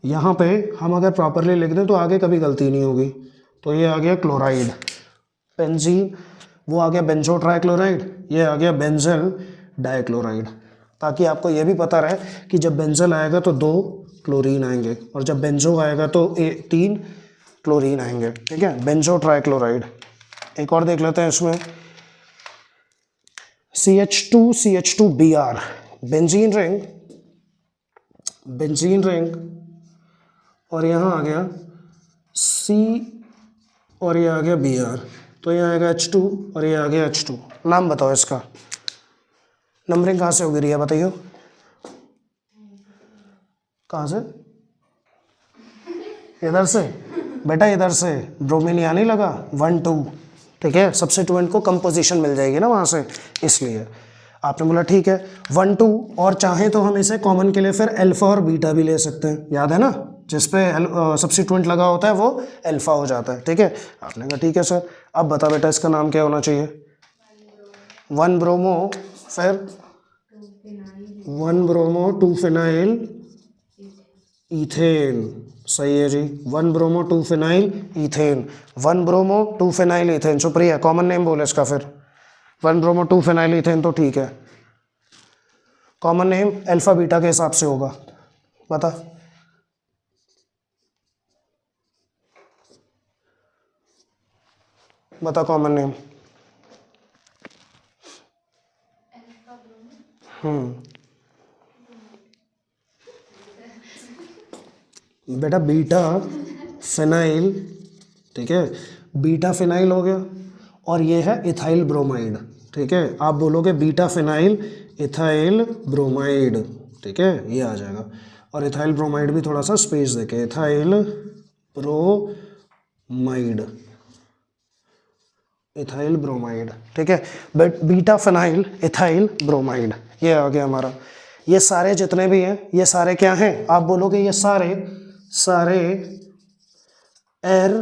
यहाँ पे हम अगर प्रॉपरली लिख दें तो आगे कभी गलती नहीं होगी। तो ये आ गया क्लोराइड, बेंजीन, वो आ गया बेंजो ट्राइक्लोराइड, ये आ गया बेंजल डाइक्लोराइड। ताकि आपको ये भी पता रहे कि जब बेंजल आएगा तो 2 क्लोरीन आएंगे और जब बेंजो आएगा तो 3 क्लोरीन आएंगे, ठीक है। Benzotrichloride. एक और देख लेते हैं इसमें, CH2CH2Br, benzene ring, benzene ring, और यहाँ आ गया C और ये आ गया Br, तो ये आएगा H2 और ये आ गया H2। नाम बताओ इसका, नंबरिंग कहाँ से होगी रिया बताइयो? कहाँ से? इधर से बेटा, इधर से ब्रोमीन यहाँ नहीं लगा 1 2, ठीक है। सब्स्टिट्यूएंट को कंपोजिशन मिल जाएगी ना वहाँ से, इसलिए आपने बोला ठीक है 1 2। और चाहे तो हम इसे कॉमन के लिए फिर अल्फा और बीटा भी ले सकते हैं, याद है ना, जिस पे सब्स्टिट्यूएंट लगा होता है वो अल्फा हो जाता है, ठीक है। आपने कहा ठीक है सर। अब बता बेटा इसका नाम क्या होना चाहिए? 1 ब्रोमो, फिर 1 ब्रोमो 2 फिनाइल इथेन, सही है जी। 1 bromo 2 phenyl ethane, 1 bromo 2 phenyl ethane. Supriya common name बोले इसका फिर, 1 ब्रोमो 2 फिनाइल इथेन, तो ठीक है। कॉमन नेम अल्फा बीटा के हिसाब से होगा, बता। बता कॉमन नेम। बेटा बीटा फिनाइल, ठीक है, बीटा फिनाइल हो गया, और ये है इथाइल ब्रोमाइड, ठीक है। आप बोलोगे बीटा फिनाइल इथाइल ब्रोमाइड, ठीक है, ये आ जाएगा। और इथाइल ब्रोमाइड भी थोड़ा सा स्पेस देके, इथाइल ब्रोमाइड, इथाइल ब्रोमाइड, ठीक है। But beta phenyl ethyl bromide, ये आ गया हमारा। ये सारे जितने भी हैं ये सारे क्या हैं? आप बोलोगे ये सारे एर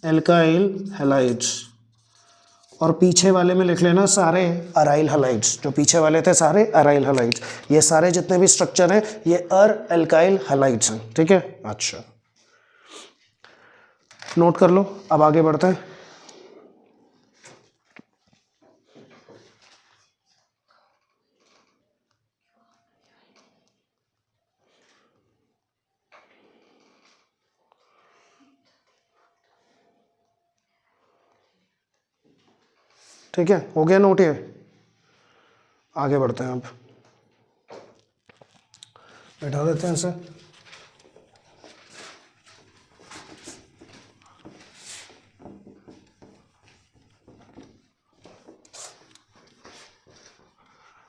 एल्काइल हैलाइड्स, और पीछे वाले में लिख लेना सारे अराइल हैलाइड्स। जो पीछे वाले थे सारे अराइल हैलाइड्स, ये सारे जितने भी स्ट्रक्चर हैं ये एल्काइल हैलाइड्स हैं, ठीक है। अच्छा, नोट कर लो। अब आगे बढ़ते हैं। ठीक है, हो गया नोट, ये आगे बढ़ते हैं। अब बैठा देते हैं इसे।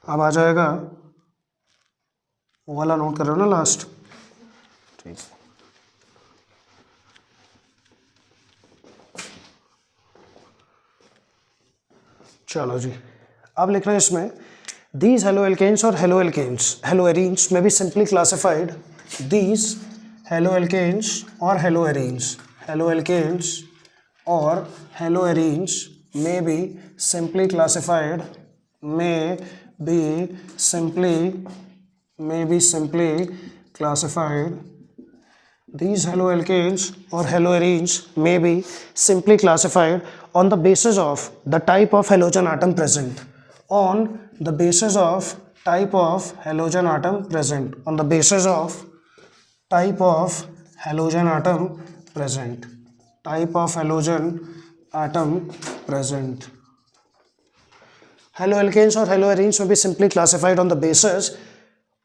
अब आ जाएगा वो वाला, नोट कर रहे हो ना लास्ट, ठीक। चलो जी, अब लिखना है इसमें दीज हेलो एल्केन्स और हेलो एल्केन्स, हेलो एरीन्स में भी simply classified, these haloalkanes और हेलो एरीन्स, हेलो एल्केन्स और हेलो एरीन्स में भी simply classified, may be simply classified. These haloalkanes or haloarenes may be simply classified on the basis of the type of halogen atom present. On the basis of type of halogen atom present. On the basis of type of halogen atom present. Type of halogen atom present. Haloalkanes और haloarenes में भी simply classified on the basis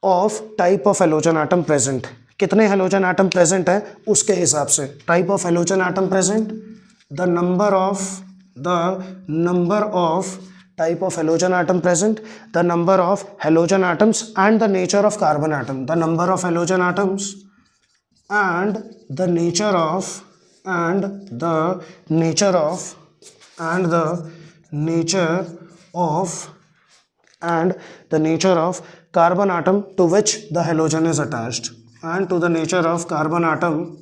of type of halogen atom present. कितने halogen atom present है उसके हिसाब से। Type of halogen atom present, the number of type of halogen atom present, the number of halogen atoms and the nature of carbon atom, the number of halogen atoms and the nature of carbon atom to which the halogen is attached, and to the nature of carbon atom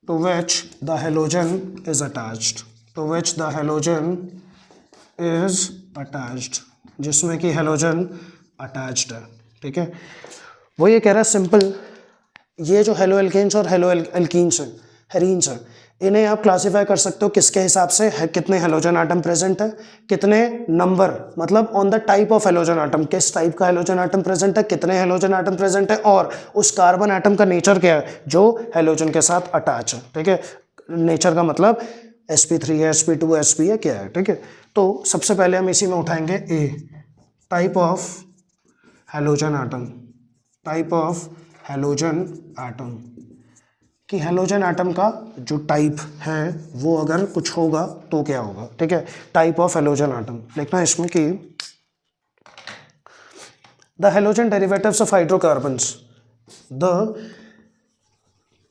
to which the halogen is attached, जिसमें कि halogen attached है। ठीक है, वो ये कह रहा है सिंपल, ये जो हेलोएल्केन्स और हेलोएल्कीन्स हैं, हेरीन्स हैं, इन्हें आप क्लासिफाई कर सकते हो किसके हिसाब से है, कितने हेलोजन एटम प्रेजेंट है, कितने नंबर, मतलब on the type of halogen atom, किस टाइप का हेलोजन एटम प्रेजेंट है, कितने हेलोजन एटम प्रेजेंट है, और उस कार्बन एटम का नेचर क्या है जो हेलोजन के साथ अटैच है। ठीक है, नेचर का मतलब sp3 है, sp2 है, sp है, क्या है। ठीक है, तो सबसे पहले हम इसी में उठाएंगे A, type of halogen atom, type of halogen atom, कि हेलोजन एटम का जो टाइप है वो अगर कुछ होगा तो क्या होगा। ठीक है, टाइप ऑफ हेलोजन एटम लिखना है इसमें कि the halogen derivatives of hydrocarbons,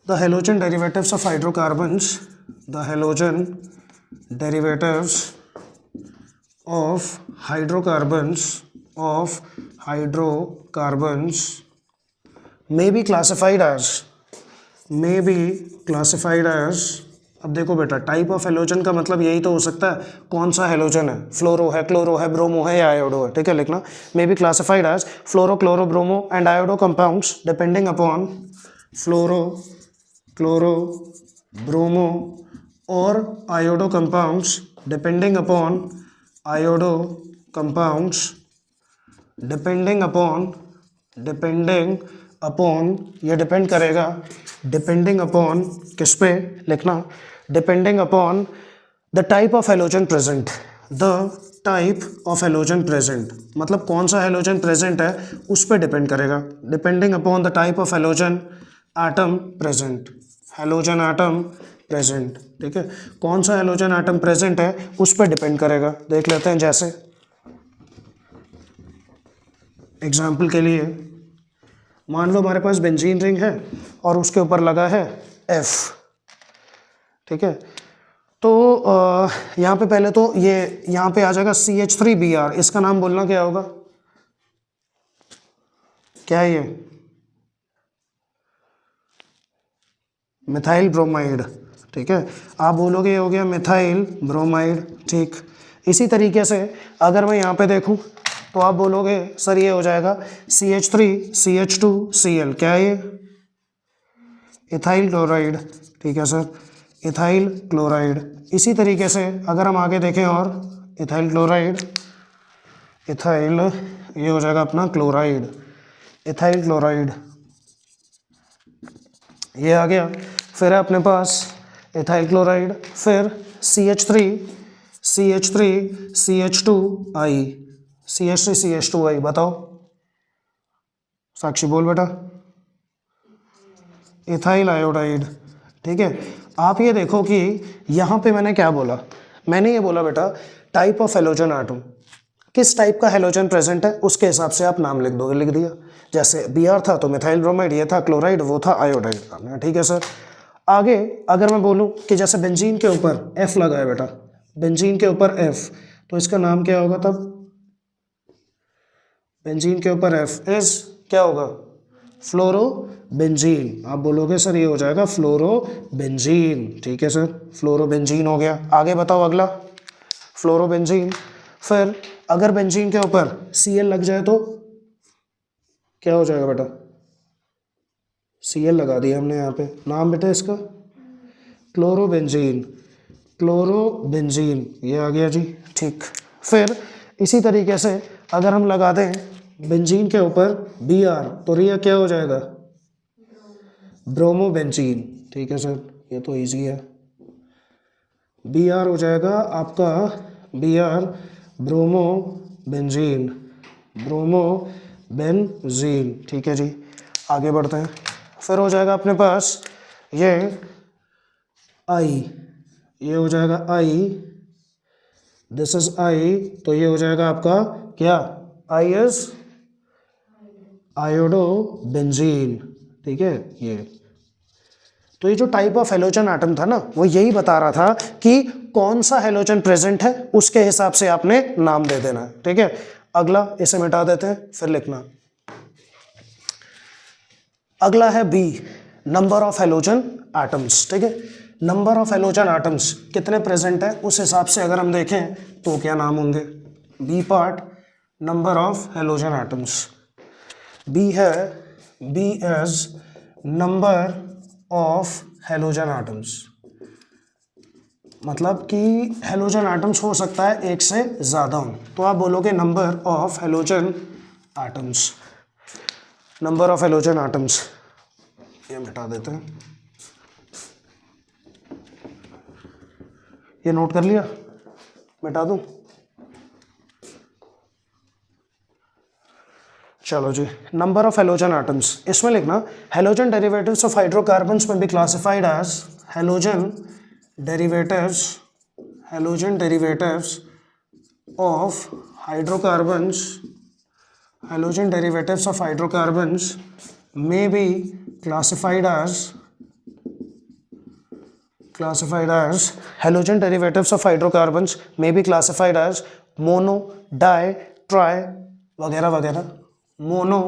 the halogen derivatives of hydrocarbons, the halogen derivatives of hydrocarbons may be classified as, अब देखो बेटा, टाइप ऑफ हेलोजन का मतलब यही तो हो सकता है कौन सा हेलोजन है, फ्लोरो है, क्लोरो है, ब्रोमो है या आयोडो है। ठीक है, लिखना may be classified as fluoro, chloro, bromo and iodo compounds depending upon fluoro, chloro, bromo और आयोडो कंपाउंड्स डिपेंडिंग अपॉन ये डिपेंड करेगा, डिपेंडिंग अपॉन किस पे, लिखना depending upon the type of halogen present, the type of halogen present, मतलब कौन सा halogen present है उस पे डिपेंड करेगा, depending upon the type of halogen atom present, halogen atom present. ठीक है, कौन सा हेलोजन एटम प्रेजेंट है उस पर डिपेंड करेगा। देख लेते हैं, जैसे एग्जाम्पल के लिए मान लो हमारे पास बेंजीन रिंग है और उसके ऊपर लगा है F। ठीक है, तो यहाँ पे पहले तो ये यहाँ पे आ जाएगा CH3Br, इसका नाम बोलना क्या होगा, क्या है ये, मिथाइल ब्रोमाइड। ठीक है, आप बोलोगे ये हो गया मिथाइल ब्रोमाइड। ठीक, इसी तरीके से अगर मैं यहाँ पे देखूँ तो आप बोलोगे सर ये हो जाएगा CH3CH2Cl, क्या है ये, इथाइल क्लोराइड। ठीक है सर, इथाइल क्लोराइड। इसी तरीके से अगर हम आगे देखें और इथाइल क्लोराइड, इथाइल ये हो जाएगा अपना क्लोराइड, इथाइल क्लोराइड ये आ गया। फिर है अपने पास इथाइल क्लोराइड, फिर CH3CH2I, बताओ साक्षी बोल बेटा, इथाइल आयोडाइड। ठीक है, आप ये देखो कि यहाँ पे मैंने क्या बोला, मैंने ये बोला बेटा टाइप ऑफ हेलोजन एटम, किस टाइप का हेलोजन प्रेजेंट है उसके हिसाब से आप नाम लिख दोगे, लिख दिया। जैसे Br था तो मिथाइल ब्रोमाइड, ये था क्लोराइड, वो था आयोडाइड। ठीक है सर, आगे अगर मैं बोलूँ कि जैसे बेंजीन के ऊपर F लगा है बेटा, बेंजीन के ऊपर F, तो इसका नाम क्या होगा तब, बेंजीन के ऊपर F इज क्या होगा, फ्लोरोबेंजीन। आप बोलोगे सर ये हो जाएगा फ्लोरोबेंजीन। ठीक है सर, फ्लोरोबेंजीन हो गया। आगे बताओ अगला, फ्लोरोबेंजीन। फिर अगर बेंजीन के ऊपर Cl लग जाए तो क्या हो जाएगा बेटा, Cl लगा दिया हमने यहाँ पे, नाम बेटा इसका क्लोरोबेंजीन, क्लोरोबेंजीन ये आ गया जी। ठीक, फिर इसी तरीके से अगर हम लगा दें बेंजीन के ऊपर Br तो ये क्या हो जाएगा, ब्रोमोबेंजीन। ठीक है सर, ये तो इजी है। बी आर हो जाएगा आपका B R bromobenzene, bromobenzene. ठीक है जी, आगे बढ़ते हैं। फिर हो जाएगा अपने पास ये आई, ये हो जाएगा आई, दिस इज आई, तो ये हो जाएगा आपका क्या, आई इज आयोडो बेंजीन। ठीक है ये, तो ये जो टाइप ऑफ हेलोजन एटम था ना, वो यही बता रहा था कि कौन सा हेलोजन प्रेजेंट है, उसके हिसाब से आपने नाम दे देना। ठीक है, अगला इसे मिटा देते हैं, फिर लिखना। अगला है B, number of halogen atoms. ठीक है, नंबर ऑफ हेलोजन एटम्स कितने प्रेजेंट है, उस हिसाब से अगर हम देखें तो क्या नाम होंगे। B part, number of halogen atoms. B है, B as number of halogen atoms, मतलब कि हेलोजन एटम्स हो सकता है एक से ज़्यादा हो, तो आप बोलोगे number of halogen atoms, number of halogen atoms. ये मिटा देते हैं, ये नोट कर लिया, मिटा दूं, चलो जी। नंबर ऑफ हेलोजन एटम्स, इसमें लिखना halogen derivatives of hydrocarbons may be classified as halogen derivatives, halogen derivatives of hydrocarbons, halogen derivatives of hydrocarbons may be classified as halogen derivatives of hydrocarbons may be classified as mono, di, tri वगैरह वगैरह, mono,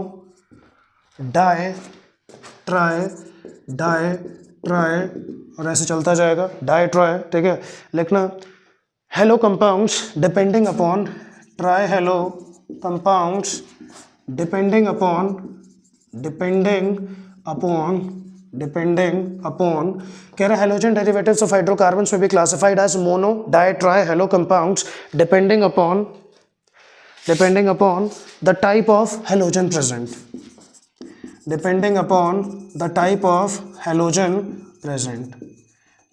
di, try और ऐसे चलता जाएगा, di tri. ठीक है, लिखना halo compounds depending upon, try hello compounds depending upon कह रहा halogen derivatives of hydrocarbons may be classified as mono, di, tri, hello compounds depending upon the type of halogen present, depending upon the type of halogen present,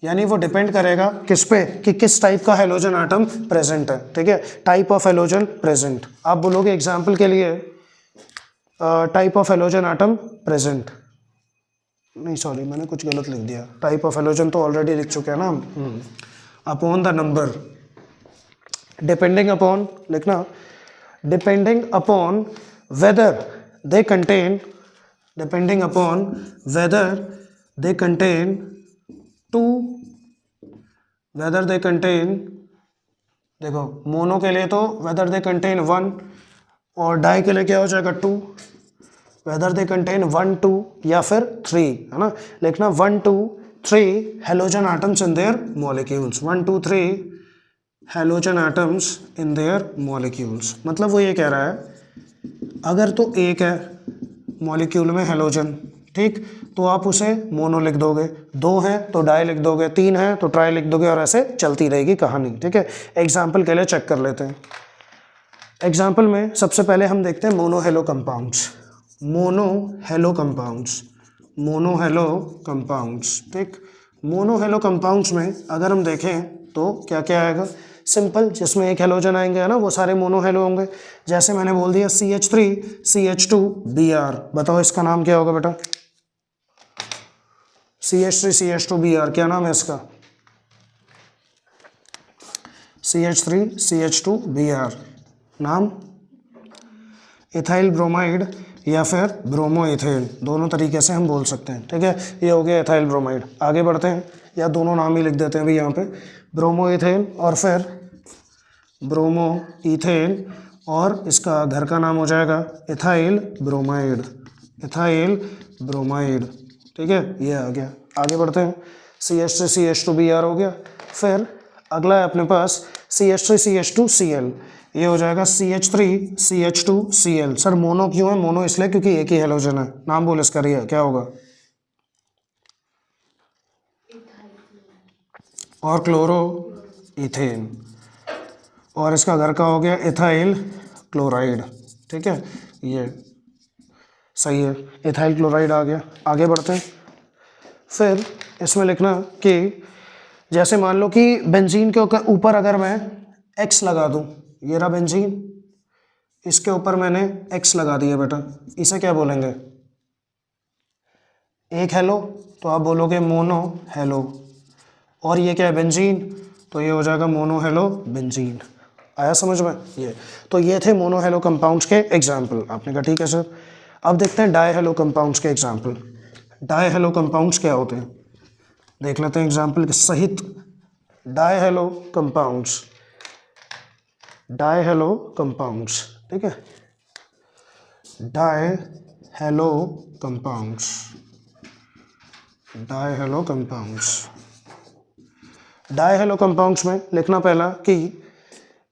यानी वो depend करेगा किस पे, कि किस type का हेलोजन एटम प्रेजेंट है। ठीक है, टाइप ऑफ हेलोजन प्रेजेंट, आप बोलोगे एग्जाम्पल के लिए type of halogen atom present, नहीं सॉरी मैंने कुछ गलत लिख दिया, टाइप ऑफ हेलोजन तो ऑलरेडी लिख चुके हैं ना हम। Upon the number, depending upon लिखना, depending upon whether they contain, depending upon whether they contain two, whether they contain, देखो मोनो के लिए तो वेदर दे कंटेन 1 और डाई के लिए क्या हो जाएगा 2, वेदर दे कंटेन 1, 2 या फिर 3, है ना, लिखना 1, 2, 3 halogen atoms in their molecules, 1, 2, 3 halogen atoms in their molecules. मतलब वो ये कह रहा है अगर तो एक है मॉलिक्यूल में हेलोजन, ठीक, तो आप उसे मोनो लिख दोगे, 2 है तो डाई लिख दोगे, 3 है तो ट्राई लिख दोगे, और ऐसे चलती रहेगी कहानी। ठीक है, एग्जाम्पल के लिए चेक कर लेते हैं। एग्जाम्पल में सबसे पहले हम देखते हैं mono hello compounds, mono hello compounds, mono hello compounds. ठीक, मोनो हेलो कंपाउंड्स में अगर हम देखें तो क्या क्या आएगा, सिंपल, जिसमें एक हेलोजन आएंगे, है ना, वो सारे मोनो हेलो होंगे। जैसे मैंने बोल दिया CH3 CH2 Br, बताओ इसका नाम क्या होगा बेटा, CH3 CH2 Br, क्या नाम है इसका, CH3 CH2 Br, नाम इथाइल ब्रोमाइड या फिर ब्रोमो इथेन, दोनों तरीके से हम बोल सकते हैं। ठीक है, ये हो गया इथाइल ब्रोमाइड। आगे बढ़ते हैं, या दोनों नाम ही लिख देते हैं भी यहाँ पे, ब्रोमो इथेन और फिर ब्रोमो इथेन, और इसका घर का नाम हो जाएगा इथाइल ब्रोमाइड, इथाइल ब्रोमाइड। ठीक है, ये आ गया। आगे बढ़ते हैं, CH3 CH2 Br हो गया। फिर अगला है अपने पास CH3 CH2 Cl, ये हो जाएगा CH3 CH2 Cl। Sir mono क्यों है, मोनो इसलिए क्योंकि एक ही हेलोजन है, नाम बोल इसका, रिया क्या होगा, और क्लोरो इथेन, और इसका घर का हो गया इथाइल क्लोराइड। ठीक है, ये सही है, इथाइल क्लोराइड आ गया। आगे बढ़ते हैं, फिर इसमें लिखना कि जैसे मान लो कि बेंजीन के ऊपर अगर मैं X लगा दूं, ये रहा बेंजीन, इसके ऊपर मैंने X लगा दिया बेटा, इसे क्या बोलेंगे? एक हेलो, तो आप बोलोगे मोनो हेलो। और ये क्या है? बेंजीन, तो ये हो जाएगा मोनो हेलो बेंजीन। आया समझ में? ये तो ये थे मोनो हेलो कंपाउंड्स के एग्जाम्पल। आपने कहा ठीक है सर। अब देखते हैं डाई हेलो कंपाउंड्स के एग्जाम्पल। डाई हेलो कंपाउंड्स क्या होते हैं, देख लेते हैं एग्जाम्पल के सहित। Die hello compounds, die hello compounds, ठीक है, die hello compounds, die hello compounds. Die hello compounds में लिखना पहला कि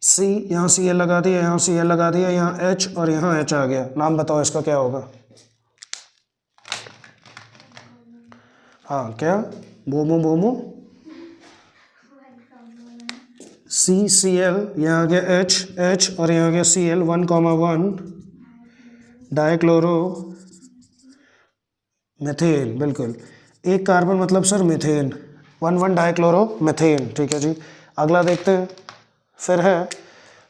सी, यहाँ सी एल लगा दिया, यहाँ सी एल लगा दिया, यहाँ एच और यहाँ एच आ गया। नाम बताओ इसका क्या होगा? हाँ क्या? बोमो बोमो, सी सी एल, यहाँ आ गया एच एच और यहाँ आ गया सी एल, 1,1 डाइक्लोरो मेथेन। बिल्कुल, एक कार्बन मतलब सर मीथेन, 1,1 डाइक्लोरो मेथेन। ठीक है जी, अगला देखते हैं। फिर है,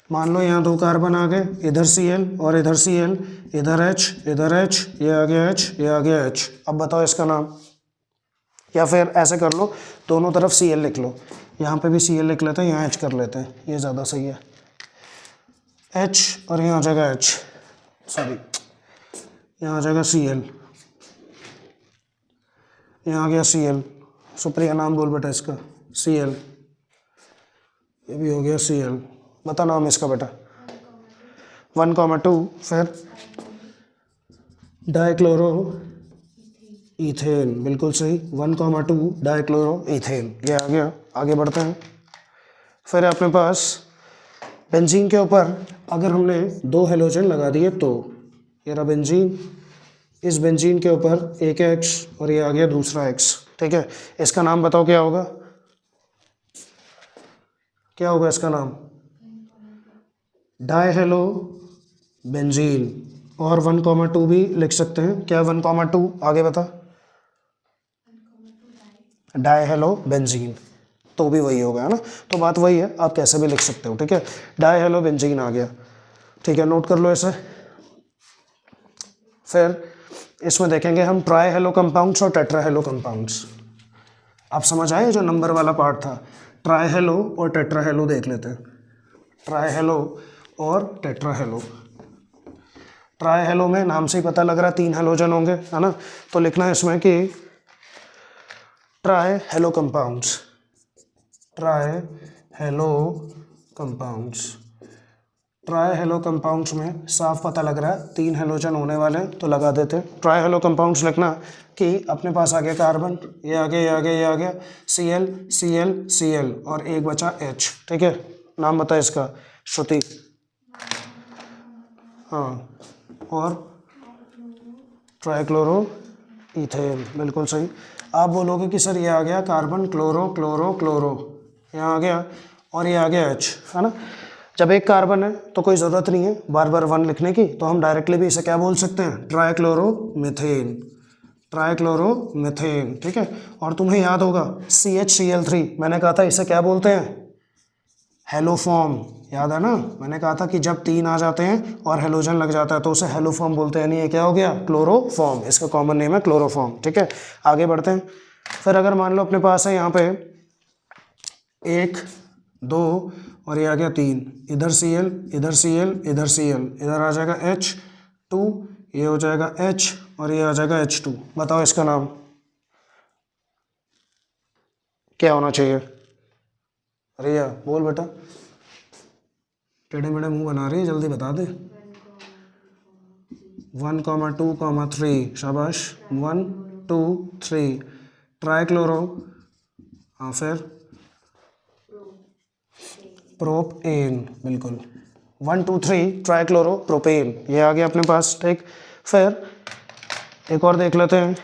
मान लो यहाँ दो कार्बन आ गए, इधर सी एल और इधर सी एल, इधर एच इधर एच, ये आ गया एच ये आ गया एच। अब बताओ इसका नाम। या फिर ऐसे कर लो, दोनों तरफ सी एल लिख लो, यहाँ पे भी सी एल लिख लेते हैं, यहाँ एच कर लेते हैं, ये ज़्यादा सही है। एच और यहाँ आ जाएगा एच, सॉरी यहाँ आ जाएगा सी एल, यहाँ आ गया सी एल। सुप्रिया नाम बोल बेटा इसका, सी एल, ये भी हो गया सी एल। बता नाम इसका बेटा। 1,2 फिर डाइक्लोरो इथेन, बिल्कुल सही, 1,2 डाइक्लोरो इथेन, ये आ गया। आगे बढ़ते हैं। फिर अपने पास बेंजीन के ऊपर अगर हमने दो हेलोजन लगा दिए तो, ये रहा बेंजीन, इस बेंजीन के ऊपर एक एक्स और ये आ गया दूसरा एक्स। ठीक है, इसका नाम बताओ क्या होगा? क्या होगा इसका नाम? Die hello benzene. और 1,2 भी लिख सकते हैं। क्या 1,2? आगे बता। डाई हेलो बेंजीन, तो भी वही होगा, है ना? तो बात वही है, आप कैसे भी लिख सकते हो। ठीक है, डाई हेलो बेंजीन आ गया। ठीक है, नोट कर लो इसे। फिर इसमें देखेंगे हम ट्राई हेलो कंपाउंड्स और टेट्रा हेलो कंपाउंड्स। आप समझ आए जो नंबर वाला पार्ट था? ट्राई हेलो और टेट्रा हेलो देख लेते हैं। ट्राई हेलो और टेट्रा हेलो। ट्राई हेलो में नाम से ही पता लग रहा है 3 हेलोजन होंगे, है ना? तो लिखना है इसमें कि try hello compounds, try hello compounds. Try hello compounds में साफ पता लग रहा है 3 हेलोजन होने वाले हैं, तो लगा देते हैं। ट्राई हेलो कंपाउंड्स लिखना कि अपने पास आ गया कार्बन, ये आ गया ये आ गया ये आ गया, C L C L C L और एक बचा एच। ठीक है, नाम बता इसका। श्रुति, हाँ, और ट्राइक्लोरो इथेन, बिल्कुल सही। आप बोलोगे कि सर ये आ गया कार्बन, क्लोरो क्लोरो क्लोरो, यहाँ आ गया और ये आ गया एच, है ना? जब एक कार्बन है तो कोई ज़रूरत नहीं है बार बार 1 लिखने की, तो हम डायरेक्टली भी इसे क्या बोल सकते हैं? Trichloro methane, trichloro methane. ठीक है, और तुम्हें याद होगा CHCl3, मैंने कहा था इसे क्या बोलते हैं? हेलोफॉर्म, याद है ना? मैंने कहा था कि जब 3 आ जाते हैं और हेलोजन लग जाता है तो उसे हेलोफॉर्म बोलते हैं। नहीं, ये क्या हो गया? क्लोरोफॉर्म, इसका कॉमन नेम है क्लोरोफॉर्म। ठीक है, आगे बढ़ते हैं। फिर अगर मान लो अपने पास है यहाँ पे 1 2 और ये आ गया 3, इधर Cl इधर Cl इधर Cl, इधर आ जाएगा H2, ये हो जाएगा H और ये आ जाएगा H2। बताओ इसका नाम क्या होना चाहिए? रिया बोल बेटा, टेढ़े मेढ़े मुंह बना रही है, जल्दी बता दे। 1,2,3, शाबाश, 1 2 3 ट्राइक्लोरो, हाँ फिर प्रोपेन, बिल्कुल 1 2 3 ट्राइक्लोरो प्रोपेन, ये आ गया अपने पास। ठीक, फिर एक और देख लेते हैं।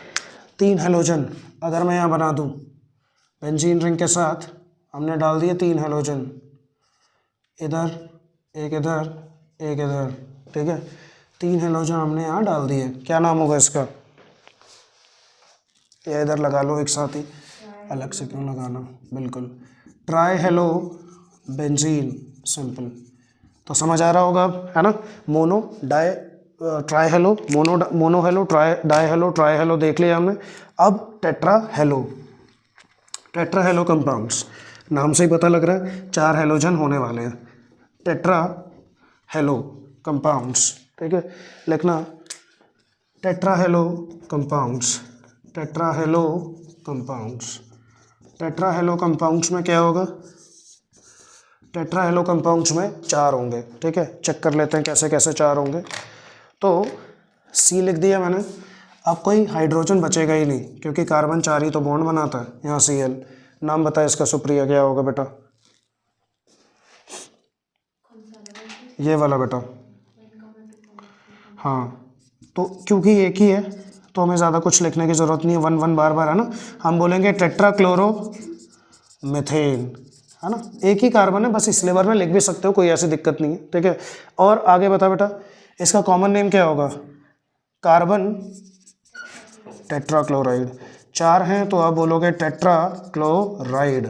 3 हेलोजन अगर मैं यहाँ बना दूँ, बेंजीन रिंग के साथ हमने डाल दिए 3 हेलोजन, इधर एक इधर एक इधर। ठीक है, 3 हेलोजन हमने यहाँ डाल दिए। क्या नाम होगा इसका? या इधर लगा लो एक साथ ही, अलग से क्यों लगाना, बिल्कुल। Try hello benzene, simple. तो समझ आ रहा होगा अब, है ना। Mono di tri hello, mono hello, die hello, try hello देख लिया हमने। अब tetra hello. Tetra hello compounds, नाम से ही पता लग रहा है 4 हेलोजन होने वाले हैं। टेट्रा हेलो कंपाउंड्स, ठीक है। लिखना tetra hello compounds, tetra hello compounds. Tetra hello compounds में क्या होगा, टेट्रा हेलो कंपाउंड्स में 4 होंगे, ठीक है। चेक कर लेते हैं कैसे कैसे 4 होंगे। तो सी लिख दिया मैंने। अब कोई हाइड्रोजन बचेगा ही नहीं, क्योंकि कार्बन 4 ही तो बॉन्ड बनाता है। यहाँ Cl, नाम बताए इसका सुप्रिया, क्या होगा बेटा, ये वाला बेटा। हाँ, तो क्योंकि एक ही है तो हमें ज़्यादा कुछ लिखने की ज़रूरत नहीं है, 1 1 बार बार, है ना। हम बोलेंगे टेट्रा क्लोरो मिथेन, है ना। एक ही कार्बन है, बस इसलिए बार में लिख भी सकते हो, कोई ऐसी दिक्कत नहीं है, ठीक है। और आगे बता बेटा, इसका कॉमन नेम क्या होगा, कार्बन टेट्राक्लोराइड। 4 हैं तो आप बोलोगे टेट्राक्लोराइड,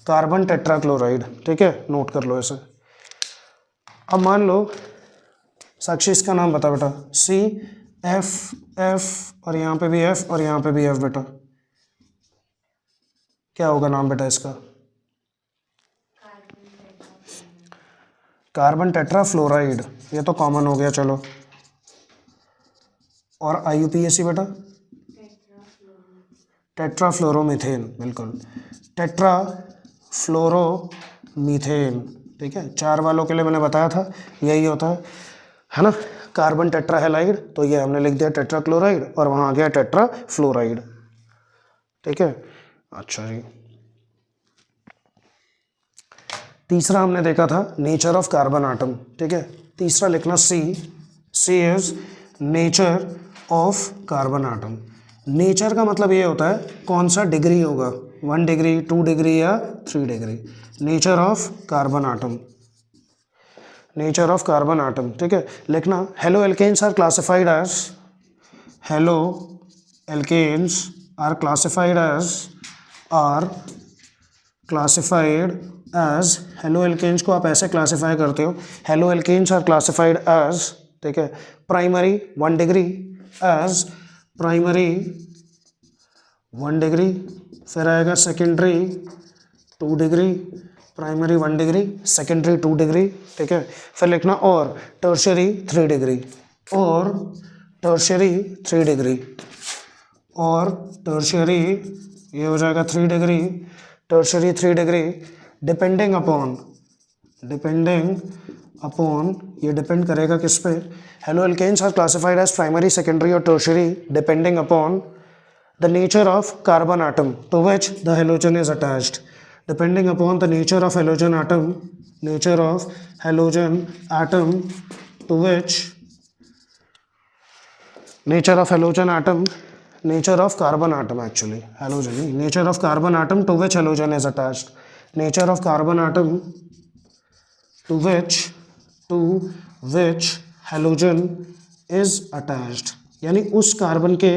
कार्बन टेट्राक्लोराइड, ठीक है। नोट कर लो ऐसे। अब मान लो साक्षी, इसका नाम बता बेटा, CF और यहाँ पे भी F और यहाँ पे भी F बेटा, क्या होगा नाम बेटा इसका, कार्बन टेट्राफ्लोराइड, ये तो कॉमन हो गया, चलो। और IUPAC बेटा, टेट्राफ्लोरोमीथेन, बिल्कुल, टेट्राफ्लोरोमीथेन, ठीक है। 4 वालों के लिए मैंने बताया था यही होता है ना। कार्बन टेट्राहेलाइड, तो ये हमने लिख दिया टेट्राक्लोराइड, और वहाँ आ गया टेट्राफ्लोराइड, ठीक है। अच्छा जी, तीसरा हमने देखा था नेचर ऑफ कार्बन आटम, ठीक है। तीसरा लिखना C is nature of carbon atom. Nature का मतलब ये होता है कौन सा डिग्री होगा, 1 डिग्री, 2 डिग्री या 3 degree. Nature of carbon atom, nature of carbon atom, ठीक है। लिखना halo alkanes are classified as, halo alkanes are classified as, haloalkanes को आप ऐसे क्लासिफाई करते हो, halo alkanes are classified as, ठीक है, primary 1 degree, as primary 1 degree, फिर आएगा secondary 2 degree, primary 1 degree, secondary 2 degree, ठीक है। फिर लिखना और टर्शियरी 3 डिग्री, और टर्शियरी 3 डिग्री, और टर्शियरी ये हो जाएगा 3 degree, tertiary 3 degree, depending upon, ये डिपेंड करेगा किस पे, halo alkanes are classified as primary, secondary और tertiary depending upon the nature of carbon atom to which the halogen is attached. Depending upon the nature of halogen atom to which nature of halogen atom, nature of carbon atom actually, halogen, nature of carbon atom to which halogen is attached, nature of carbon atom to which halogen is attached, यानी उस carbon के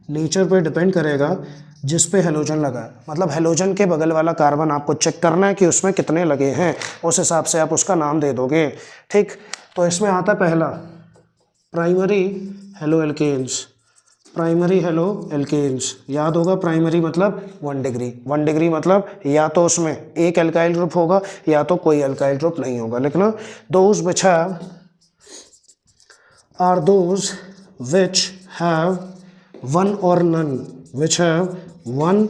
nature पे depend करेगा जिस पे halogen लगा है। मतलब हेलोजन के बगल वाला कार्बन आपको चेक करना है कि उसमें कितने लगे हैं, उस हिसाब से आप उसका नाम दे दोगे, ठीक। तो इसमें आता पहला primary halo alkanes, primary halo alkanes, याद होगा प्राइमरी मतलब 1 डिग्री, 1 डिग्री मतलब या तो उसमें एक एल्काइल ग्रुप होगा या तो कोई एल्काइल ग्रुप नहीं होगा। लिखना those which have are those which have 1 और नन, विच हैव 1,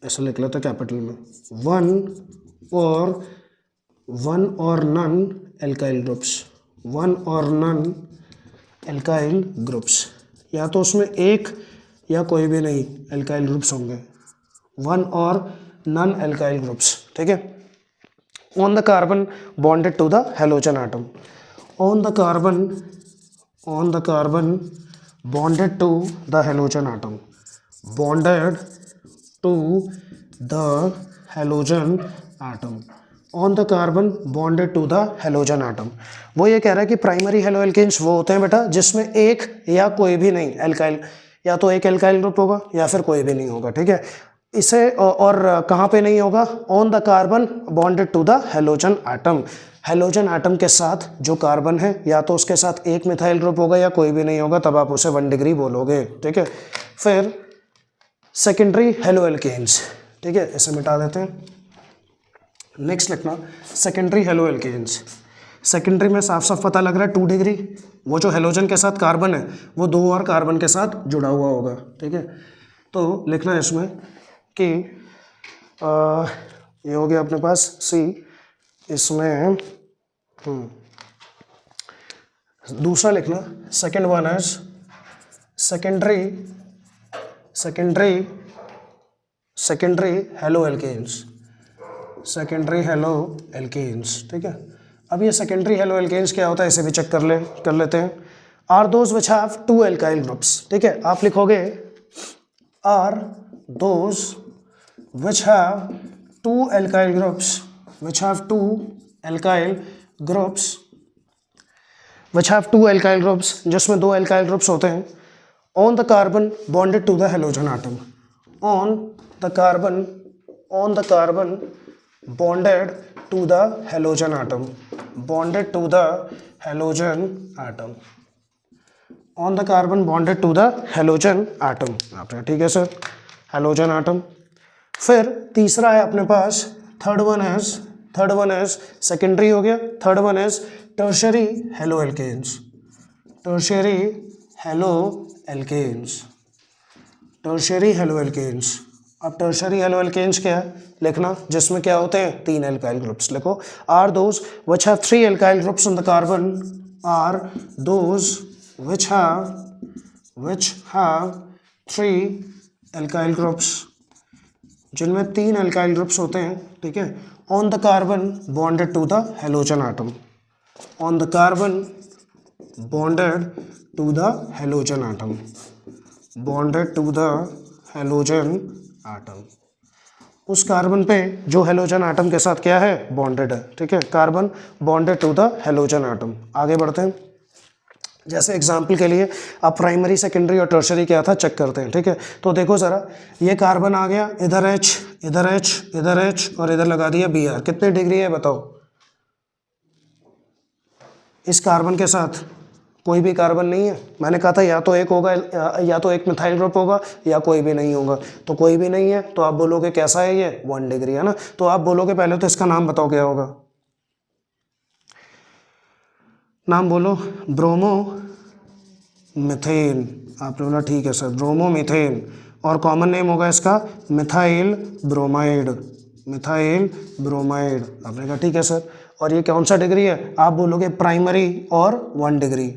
ऐसा लिख लेते कैपिटल में, 1 और नन एल्काइल ग्रुप्स, 1 और नन एल्काइल ग्रुप्स, या तो उसमें एक या कोई भी नहीं एल्काइल ग्रुप्स होंगे, 1 और नन एल्काइल ग्रुप्स, ठीक है। On the carbon bonded to the halogen atom, on the carbon bonded to the halogen atom, bonded to the halogen atom, on the carbon bonded to the halogen atom। वो ये कह रहा है कि primary halo alkanes वो होते हैं बेटा जिसमें एक या कोई भी नहीं एल्काइल, या तो एक एल्काइल ग्रुप होगा या फिर कोई भी नहीं होगा, ठीक है। इसे और कहाँ पे नहीं होगा, on the carbon bonded to the halogen atom. Halogen atom के साथ जो कार्बन है या तो उसके साथ एक मिथाइल ग्रुप होगा या कोई भी नहीं होगा, तब आप उसे 1 डिग्री बोलोगे, ठीक है। फिर सेकेंडरी हेलो एल्केन्स, ठीक है, इसे मिटा देते हैं। नेक्स्ट लिखना सेकेंडरी हेलो एल्केन्स। सेकेंडरी में साफ साफ पता लग रहा है 2 डिग्री, वो जो हेलोजन के साथ कार्बन है वो 2 और कार्बन के साथ जुड़ा हुआ होगा, ठीक है। तो लिखना है इसमें कि ये हो गया अपने पास सी, इसमें दूसरा लिखना second one as secondary halo alkanes, secondary halo alkanes, ठीक है। अब ये सेकेंडरी हेलो एल्केन्स क्या होता है इसे भी चेक कर लेते हैं। Are those which have 2 alkyl groups, ठीक है। आप लिखोगे are those which have 2 alkyl groups, which have 2 alkyl groups, जिसमें 2 alkyl groups होते हैं, on the carbon bonded to the halogen atom, on the carbon bonded to the halogen atom, bonded to the halogen atom, on the carbon bonded to the halogen atom, ठीक है sir, halogen atom। फिर तीसरा है अपने पास third one as secondary हो गया, third one as tertiary halo alkanes, tertiary halo alkanes, tertiary halo alkanes. अब टर्शरी हेलो एल्केन्स क्या है लिखना, जिसमें क्या होते हैं 3 एल्काइल ग्रुप्स, लिखो are those which have 3 alkyl groups on the carbon, are those which have 3 alkyl groups, जिनमें 3 एल्काइल ग्रुप्स होते हैं, ठीक है, on the carbon bonded to the halogen atom, on the carbon bonded to the halogen atom, bonded to the halogen atom. उस carbon पे जो halogen atom के साथ क्या है बॉन्डेड है, ठीक है, carbon bonded to the halogen atom. आगे बढ़ते हैं, जैसे एग्जाम्पल के लिए आप प्राइमरी सेकेंडरी और टर्शरी क्या था चेक करते हैं, ठीक है। तो देखो ज़रा, ये कार्बन आ गया, इधर H इधर H इधर H और इधर लगा दिया Br, कितने डिग्री है बताओ। इस कार्बन के साथ कोई भी कार्बन नहीं है, मैंने कहा था या तो एक होगा या तो एक मिथाइल ग्रुप होगा या कोई भी नहीं होगा, तो कोई भी नहीं है तो आप बोलोगे कैसा है ये 1 डिग्री है ना। तो आप बोलोगे पहले तो इसका नाम बताओ क्या होगा, नाम बोलो ब्रोमो मीथेन। आप बोला ठीक है सर ब्रोमो मीथेन, और कॉमन नेम होगा इसका मिथाइल ब्रोमाइड, मिथाइल ब्रोमाइड। आपने कहा ठीक है सर, और ये कौन सा डिग्री है, आप बोलोगे प्राइमरी और 1 डिग्री।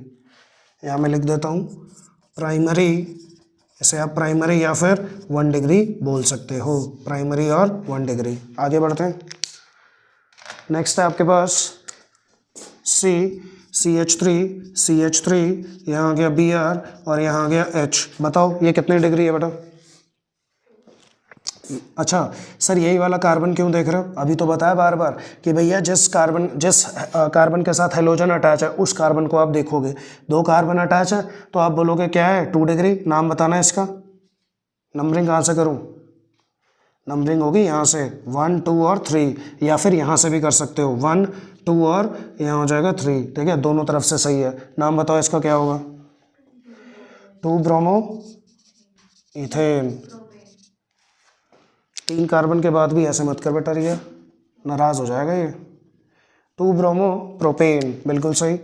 यहाँ मैं लिख देता हूँ प्राइमरी, इसे आप प्राइमरी या फिर 1 डिग्री बोल सकते हो, प्राइमरी और 1 डिग्री। आगे बढ़ते हैं, नेक्स्ट है आपके पास CH3, यहाँ आ गया Br और यहाँ आ गया H। बताओ ये कितने डिग्री है बेटा। अच्छा सर यही वाला कार्बन क्यों देख रहे हो, अभी तो बताया बार बार कि भैया जिस कार्बन के साथ हेलोजन अटैच है उस कार्बन को आप देखोगे, 2 कार्बन अटैच है तो आप बोलोगे क्या है 2 डिग्री। नाम बताना है इसका, नंबरिंग कहाँ से करूँ, नंबरिंग होगी यहाँ से 1 2 और 3, या फिर यहाँ से भी कर सकते हो 1 2 और यहाँ हो जाएगा 3, ठीक है, दोनों तरफ से सही है। नाम बताओ इसका क्या होगा, 2 ब्रोमो इथेन। 3 कार्बन के बाद भी ऐसे मत कर बेटा, रिया नाराज हो जाएगा ये। 2 ब्रोमो प्रोपेन, बिल्कुल सही,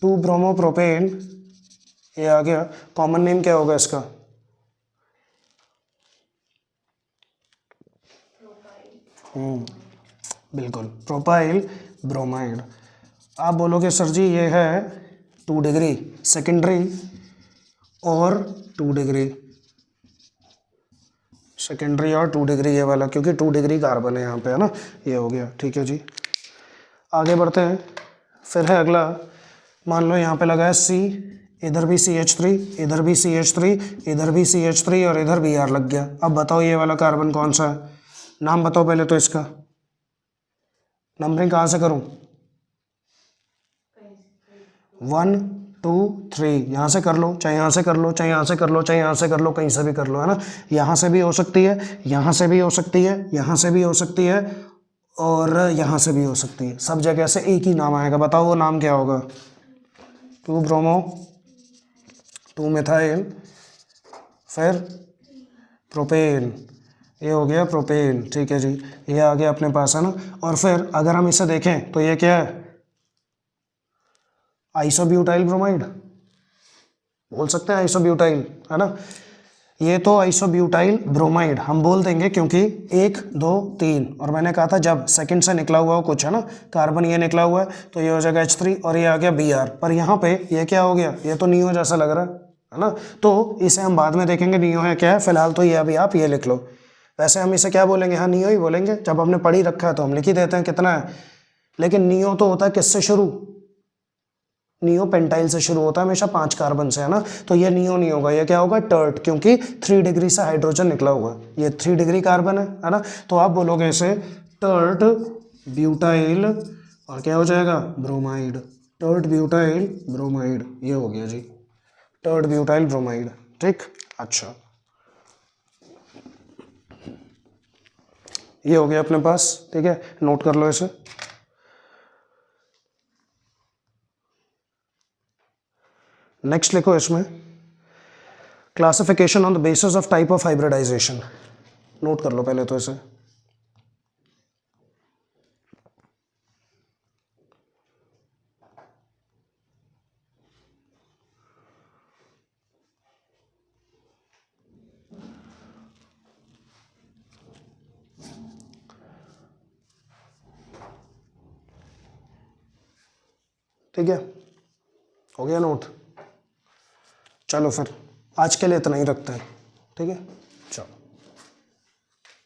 2 ब्रोमो प्रोपेन ये आ गया। कॉमन नेम क्या होगा इसका, बिल्कुल प्रोपाइल ब्रोमाइड। आप बोलोगे सर जी ये है 2 डिग्री सेकेंडरी और 2 डिग्री, सेकेंडरी और 2 डिग्री ये वाला, क्योंकि 2 डिग्री कार्बन है यहाँ पे है ना, ये हो गया, ठीक है जी। आगे बढ़ते हैं, फिर है अगला, मान लो यहाँ पे लगा है C, इधर भी CH3, इधर भी CH3, इधर भी CH3 और इधर Br लग गया। अब बताओ ये वाला कार्बन कौन सा है, नाम बताओ पहले तो इसका, नंबरिंग कहाँ से करूँ, 1 2 3, यहाँ से कर लो, चाहे यहाँ से कर लो, चाहे यहाँ से कर लो, चाहे यहाँ से कर लो, कहीं से भी कर लो, है ना। यहाँ से भी हो सकती है, यहाँ से भी हो सकती है, यहाँ से भी हो सकती है, और यहाँ से भी हो सकती है। सब जगह से एक ही नाम आएगा, बताओ वो नाम क्या होगा? 2 ब्रोमो 2 मिथाइल, फिर प्रोपेन, ये हो गया प्रोपेन, ठीक है जी, ये आ गया अपने पास, है ना। और फिर अगर हम इसे देखें तो ये क्या है? आइसोब्यूटाइल ब्रोमाइड बोल सकते हैं, आइसोब्यूटाइल, है ना। ये तो आइसोब्यूटाइल ब्रोमाइड हम बोल देंगे क्योंकि 1 2 3, और मैंने कहा था जब सेकंड से निकला हुआ हो कुछ, है ना, कार्बन ये निकला हुआ है तो ये हो जाएगा H3 और ये आ गया Br। पर यहाँ पे ये क्या हो गया? ये तो नियो जैसा लग रहा है ना। तो इसे हम बाद में देखेंगे नियो है क्या है, फिलहाल तो ये अभी आप ये लिख लो। वैसे हम इसे क्या बोलेंगे? हाँ नियो ही बोलेंगे, जब हमने पढ़ ही रखा है तो हम लिख ही देते हैं कितना है। लेकिन नियो तो होता है किससे शुरू? नियो पेंटाइल से शुरू होता है हमेशा, 5 कार्बन से, है ना। तो ये नियो नहीं होगा, ये क्या होगा? टर्ट, क्योंकि 3 डिग्री से हाइड्रोजन निकला हुआ है, ये 3 डिग्री कार्बन है ना। तो आप बोलोगे इसे टर्ट ब्यूटाइल, और क्या हो जाएगा? ब्रोमाइड, टर्ट ब्यूटाइल ब्रोमाइड, ये हो गया जी, टर्ट ब्यूटाइल ब्रोमाइड, ठीक। अच्छा, ये हो गया अपने पास, ठीक है, नोट कर लो इसे। नेक्स्ट लिखो इसमें classification on the basis of type of hybridization, note कर लो पहले तो इसे। ठीक है, हो गया नोट। चलो फिर आज के लिए इतना ही रखते हैं, ठीक है, चलो।